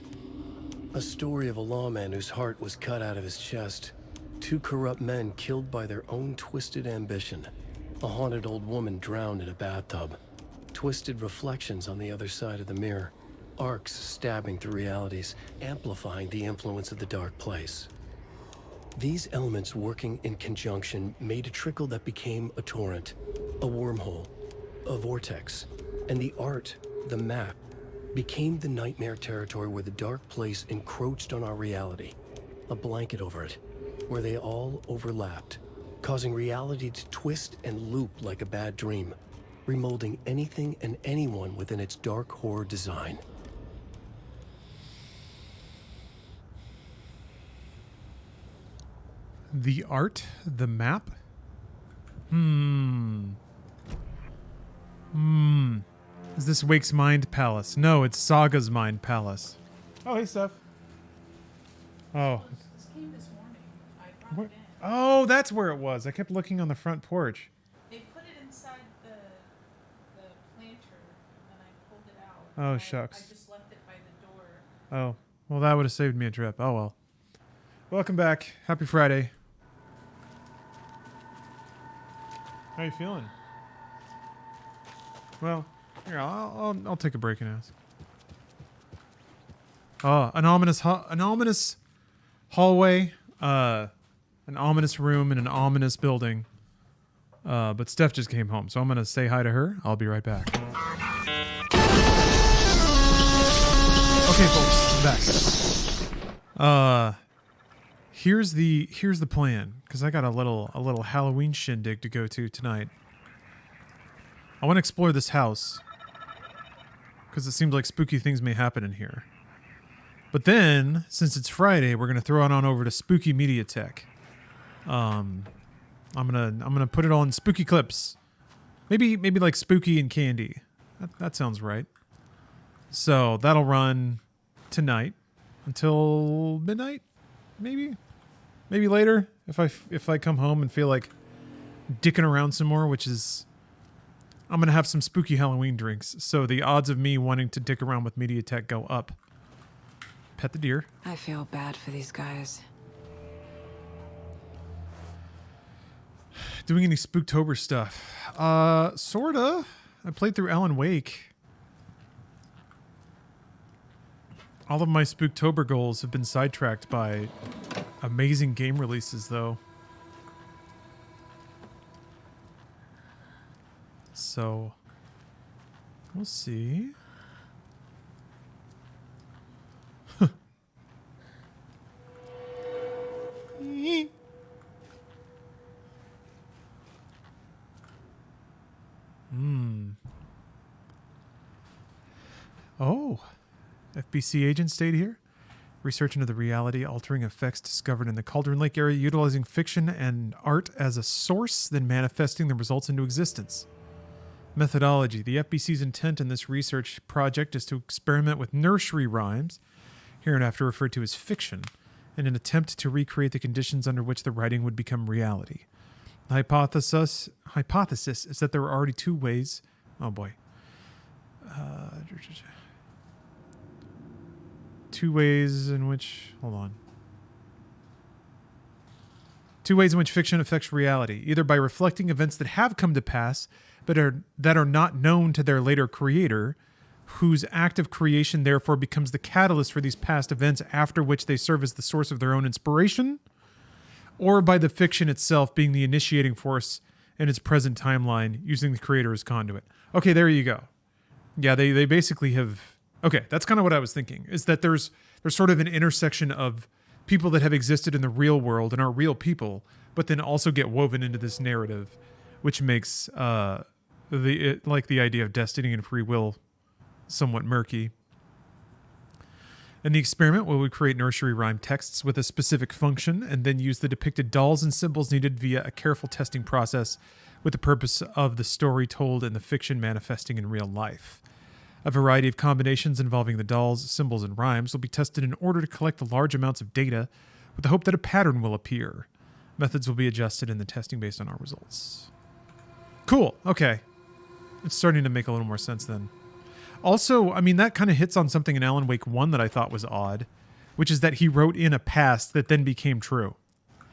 A story of a lawman whose heart was cut out of his chest. Two corrupt men killed by their own twisted ambition. A haunted old woman drowned in a bathtub. Twisted reflections on the other side of the mirror. Arcs stabbing through realities, amplifying the influence of the dark place. These elements working in conjunction made a trickle that became a torrent, a wormhole, a vortex, and the art, the map, became the nightmare territory where the dark place encroached on our reality, a blanket over it, where they all overlapped, causing reality to twist and loop like a bad dream, remolding anything and anyone within its dark horror design. The art? The map? Is this Wake's Mind Palace? No, it's Saga's Mind Palace. Oh, hey, Steph. Oh. This came this morning. I brought it in. Oh, that's where it was. I kept looking on the front porch. They put it inside the planter, and I pulled it out. Oh, I shucks. just left it by the door. Oh, well, that would have saved me a trip. Oh, well. Welcome back. Happy Friday. How you feeling? Well, here, I'll take a break and ask. Oh, an ominous hallway, an ominous room in an ominous building. But Steph just came home, so I'm gonna say hi to her. I'll be right back. Okay, folks, I'm back. Here's the plan, because I got a little Halloween shindig to go to tonight. I want to explore this house, because it seems like spooky things may happen in here. But then, since it's Friday, we're gonna throw it on over to Spooky Media Tech. I'm gonna put it on spooky clips, maybe like Spooky and Candy. That sounds right. So that'll run tonight until midnight, maybe later if I come home and feel like dicking around some more, which is I'm gonna have some spooky Halloween drinks, so the odds of me wanting to dick around with MediaTek go up. Pet the deer. I feel bad for these guys. Doing any Spooktober stuff? Sorta. I played through Alan Wake. All of my Spooktober goals have been sidetracked by amazing game releases, though. So, we'll see. Oh, FBC agent stayed here. Research into the reality-altering effects discovered in the Cauldron Lake area, utilizing fiction and art as a source, then manifesting the results into existence. Methodology. The FBC's intent in this research project is to experiment with nursery rhymes, hereinafter referred to as fiction, in an attempt to recreate the conditions under which the writing would become reality. The hypothesis is that there are already two ways... Oh boy. Two ways in which... Hold on. Two ways in which fiction affects reality, either by reflecting events that have come to pass, but that are not known to their later creator, whose act of creation therefore becomes the catalyst for these past events, after which they serve as the source of their own inspiration, or by the fiction itself being the initiating force in its present timeline, using the creator as conduit. Okay, there you go. Yeah, they basically have... Okay, that's kind of what I was thinking, is that there's sort of an intersection of people that have existed in the real world and are real people, but then also get woven into this narrative, which makes the idea of destiny and free will somewhat murky. In the experiment, we would create nursery rhyme texts with a specific function and then use the depicted dolls and symbols needed via a careful testing process with the purpose of the story told in the fiction manifesting in real life. A variety of combinations involving the dolls, symbols, and rhymes will be tested in order to collect large amounts of data with the hope that a pattern will appear. Methods will be adjusted in the testing based on our results. Cool. Okay. It's starting to make a little more sense then. Also, I mean, that kind of hits on something in Alan Wake 1 that I thought was odd, which is that he wrote in a past that then became true.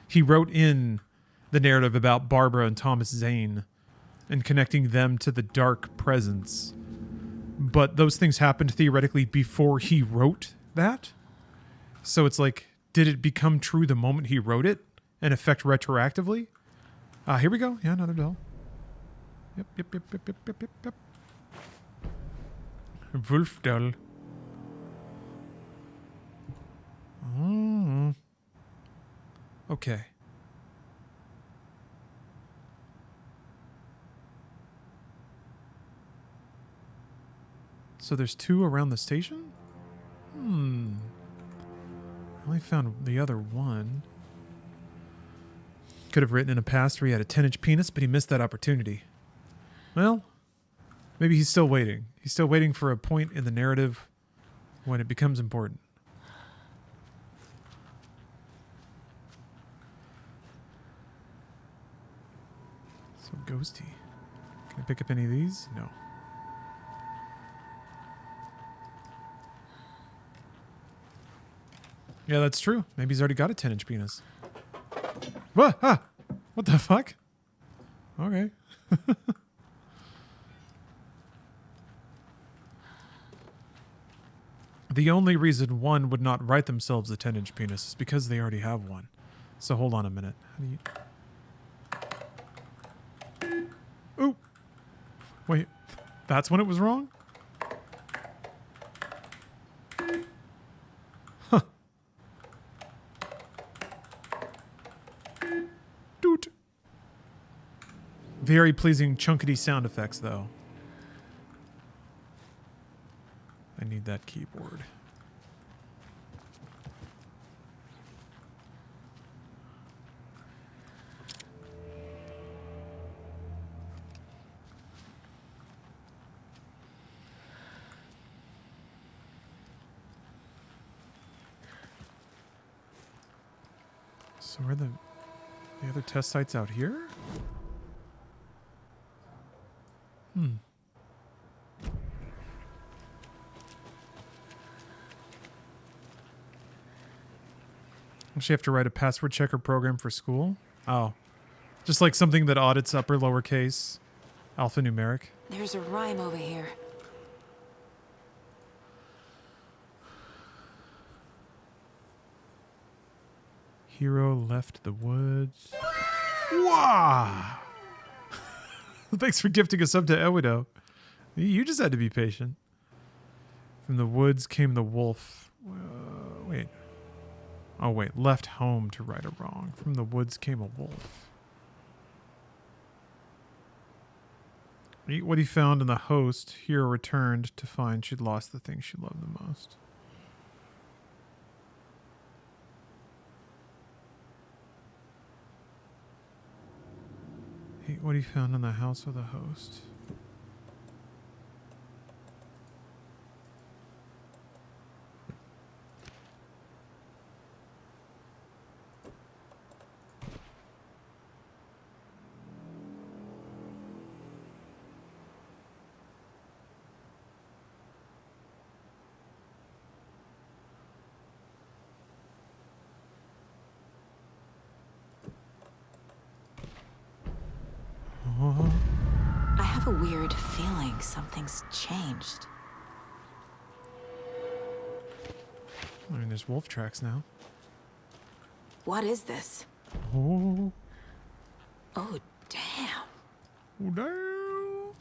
He wrote in the narrative about Barbara and Thomas Zane and connecting them to the dark presence. But those things happened theoretically before he wrote that. So it's like, did it become true the moment he wrote it and affect retroactively? Here we go. Yeah, another doll. Yep. Wolf doll. Okay. So there's two around the station? I only found the other one. Could have written in a past where he had a 10-inch penis, but he missed that opportunity. Well, maybe he's still waiting. He's still waiting for a point in the narrative when it becomes important. So ghosty. Can I pick up any of these? No. Yeah, that's true. Maybe he's already got a 10-inch penis. What? Ah! What the fuck? Okay. The only reason one would not write themselves a 10-inch penis is because they already have one. So hold on a minute. How do you... Ooh! Wait. That's when it was wrong? Huh. Doot. Very pleasing chunkety sound effects, though. I need that keyboard. So are the other test sites out here? Actually have to write a password checker program for school? Oh. Just like something that audits upper lowercase alphanumeric. There's a rhyme over here. Hero left the woods. Wow! Thanks for gifting us up to Ewido. You just had to be patient. From the woods came the wolf. Wait. Oh, wait. Left home to right a wrong. From the woods came a wolf. Eat what he found in the host. Hero returned to find she'd lost the thing she loved the most. Eat what he found in the house of the host. I have a weird feeling something's changed. I mean, there's wolf tracks now. What is this? Oh. Oh, damn. Oh, damn.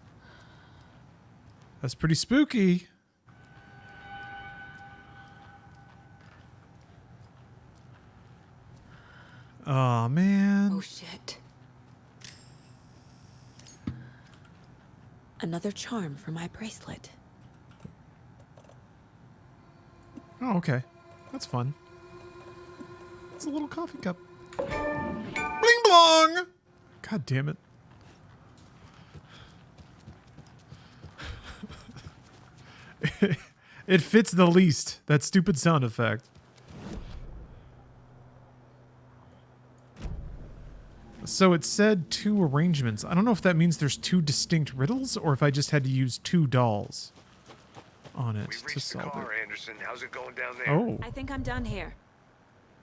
That's pretty spooky. Oh, man. Oh, shit. Another charm for my bracelet. Oh, okay. That's fun. It's a little coffee cup. Bling blong! God damn it. It fits the least. That stupid sound effect. So it said 2 arrangements. I don't know if that means there's 2 distinct riddles or if I just had to use 2 dolls on it to solve it. Anderson. How's it going down there? Oh, I think I'm done here.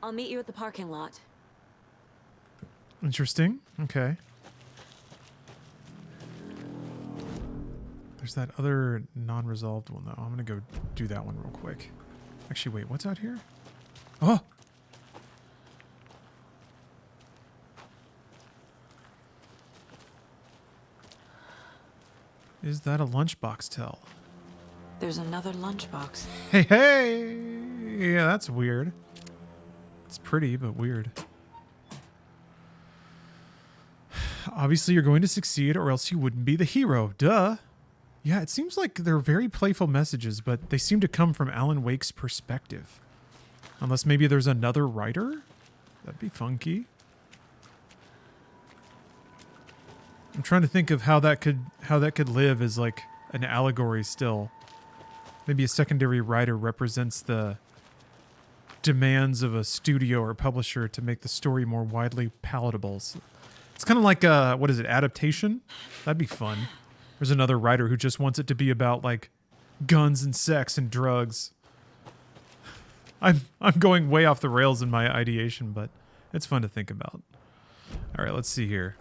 I'll meet you at the parking lot. interesting. Okay. There's that other non-resolved one, though. I'm going to go do that one real quick. Actually, wait. What's out here? Oh! Is that a lunchbox tell? There's another lunchbox. Hey, hey! Yeah, that's weird. It's pretty, but weird. Obviously, you're going to succeed, or else you wouldn't be the hero. Duh! Yeah, it seems like they're very playful messages, but they seem to come from Alan Wake's perspective. Unless maybe there's another writer? That'd be funky. I'm trying to think of how that could live as like an allegory still. Maybe a secondary writer represents the demands of a studio or publisher to make the story more widely palatable. So it's kind of like what is it, adaptation? That'd be fun. There's another writer who just wants it to be about like guns and sex and drugs. I'm going way off the rails in my ideation, but it's fun to think about. All right, let's see here.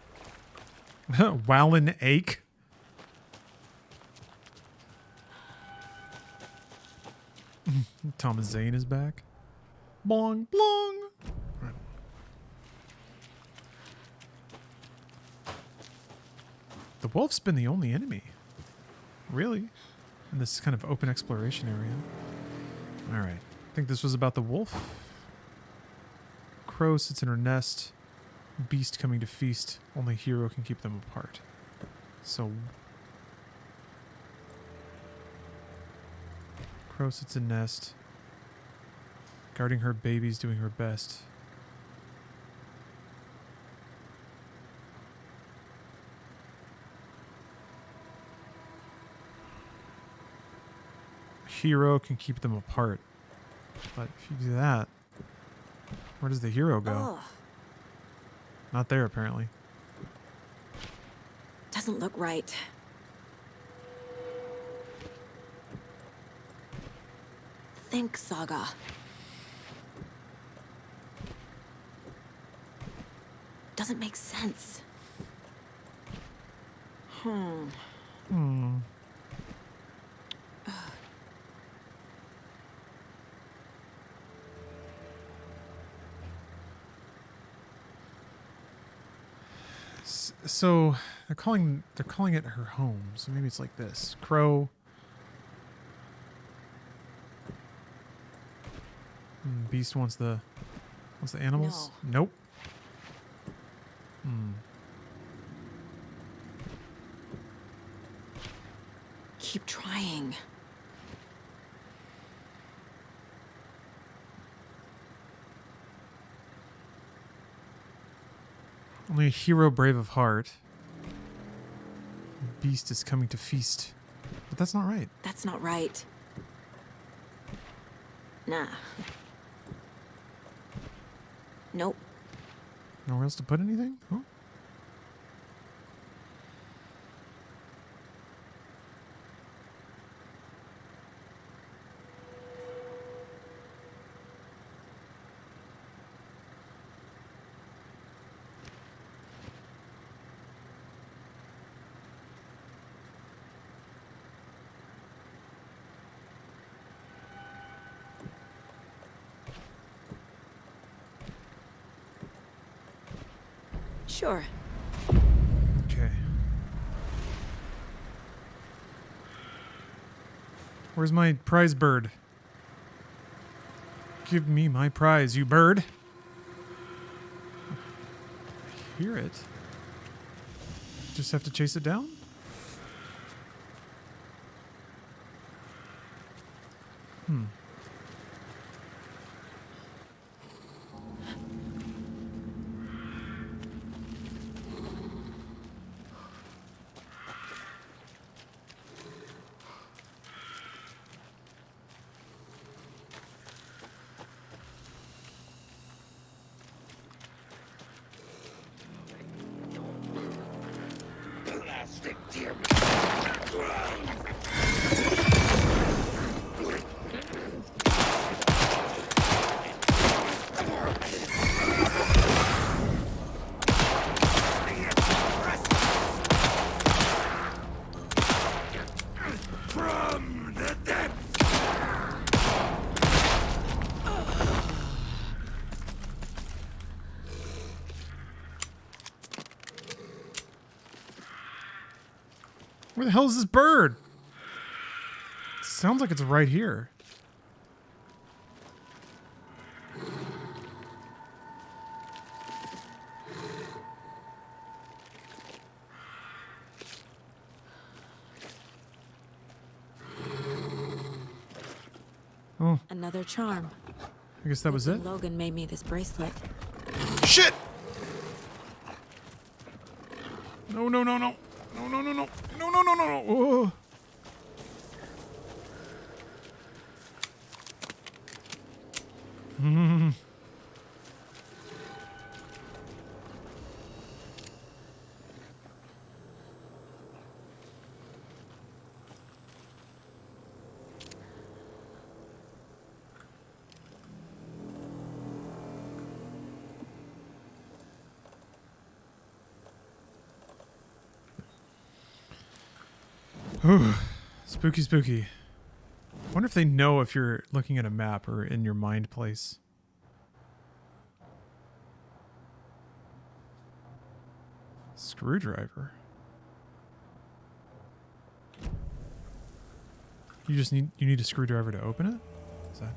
Wowlin' Ache. Thomas Zane is back. Blong, blong. Right. The wolf's been the only enemy. Really? In this kind of open exploration area. Alright. I think this was about the wolf. Crow sits in her nest. Beast coming to feast. Only hero can keep them apart. So... Crow sits in nest. Guarding her babies, doing her best. Hero can keep them apart. But if you do that, where does the hero go? Ugh. Not there, apparently. Doesn't look right. Think, Saga. Doesn't make sense. Hmm. So they're calling it her home. So maybe it's like this: Crow. Beast wants the animals. No. Nope. keep trying. Only a hero brave of heart. The beast is coming to feast. But that's not right. That's not right. Nah. Nope. Nowhere else to put anything? Huh? Sure. Okay. Where's my prize bird? Give me my prize, you bird. I hear it. Just have to chase it down? Hmm. Where the hell is this bird? Sounds like it's right here. Oh. Another charm. I guess that was it. Logan made me this bracelet. Shit! No, no, no, no. No, no, no, no. No, no, no, no, no. Oh. Mm. Ooh, spooky, spooky. I wonder if they know if you're looking at a map or in your mind place. Screwdriver. You need a screwdriver to open it? Is that?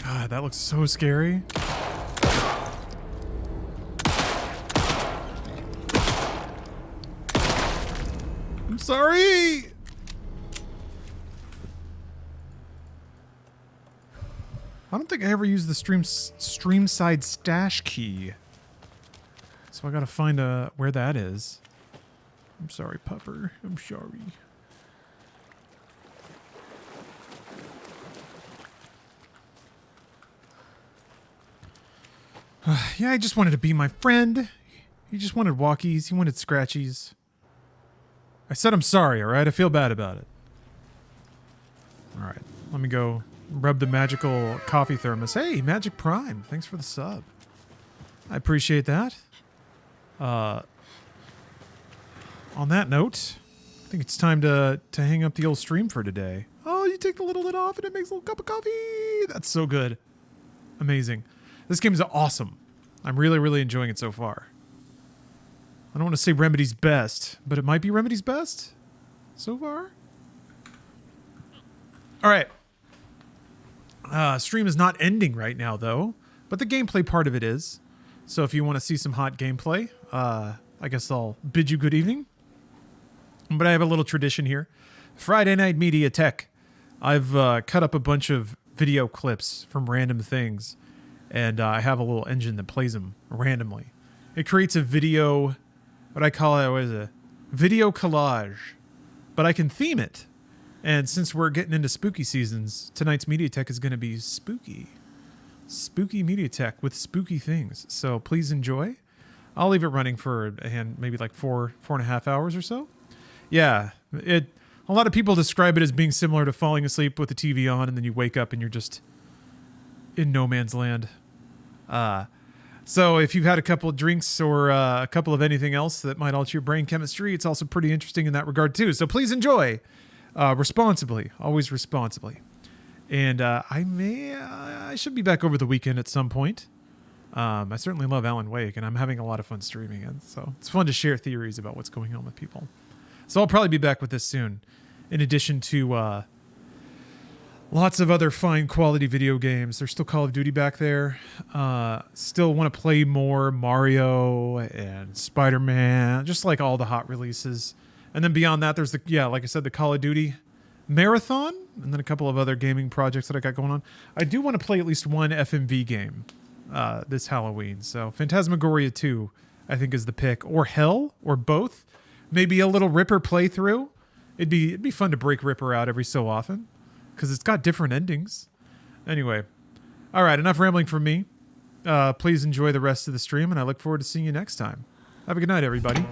God, that looks so scary. I'm sorry. I don't think I ever used the stream side stash key. So I gotta find where that is. I'm sorry, pupper. I'm sorry. Yeah, I just wanted to be my friend. He just wanted walkies. He wanted scratchies. I said I'm sorry, alright? I feel bad about it. Alright, let me go rub the magical coffee thermos. Hey, Magic Prime. Thanks for the sub. I appreciate that. On that note, think it's time to hang up the old stream for today. Oh, you take the little lid off and it makes a little cup of coffee. That's so good. Amazing. This game is awesome. I'm really, really enjoying it so far. I don't want to say Remedy's best, but it might be Remedy's best so far. All right. Stream is not ending right now, though, but the gameplay part of it is. So if you want to see some hot gameplay, I guess I'll bid you good evening. But I have a little tradition here. Friday Night Media Tech. I've cut up a bunch of video clips from random things, and I have a little engine that plays them randomly. It creates a video, what I call it, what is it? Video collage. But I can theme it. And since we're getting into spooky seasons, tonight's Media Tech is going to be spooky. Spooky Media Tech with spooky things. So please enjoy. I'll leave it running for maybe like 4.5 hours or so. Yeah, a lot of people describe it as being similar to falling asleep with the TV on and then you wake up and you're just in no man's land. So if you've had a couple of drinks or a couple of anything else that might alter your brain chemistry, it's also pretty interesting in that regard too. So please enjoy responsibly, always responsibly. And I should be back over the weekend at some point. I certainly love Alan Wake, and I'm having a lot of fun streaming it. So it's fun to share theories about what's going on with people. So I'll probably be back with this soon, in addition to lots of other fine quality video games. There's still Call of Duty back there. Still want to play more Mario and Spider-Man, just like all the hot releases. And then beyond that, there's like I said, the Call of Duty Marathon, and then a couple of other gaming projects that I got going on. I do want to play at least one FMV game this Halloween. So Phantasmagoria 2, I think, is the pick. Or Hell, or both. Maybe a little Ripper playthrough. It'd be fun to break Ripper out every so often, because it's got different endings. Anyway, all right, enough rambling from me. Please enjoy the rest of the stream, and I look forward to seeing you next time. Have a good night, everybody.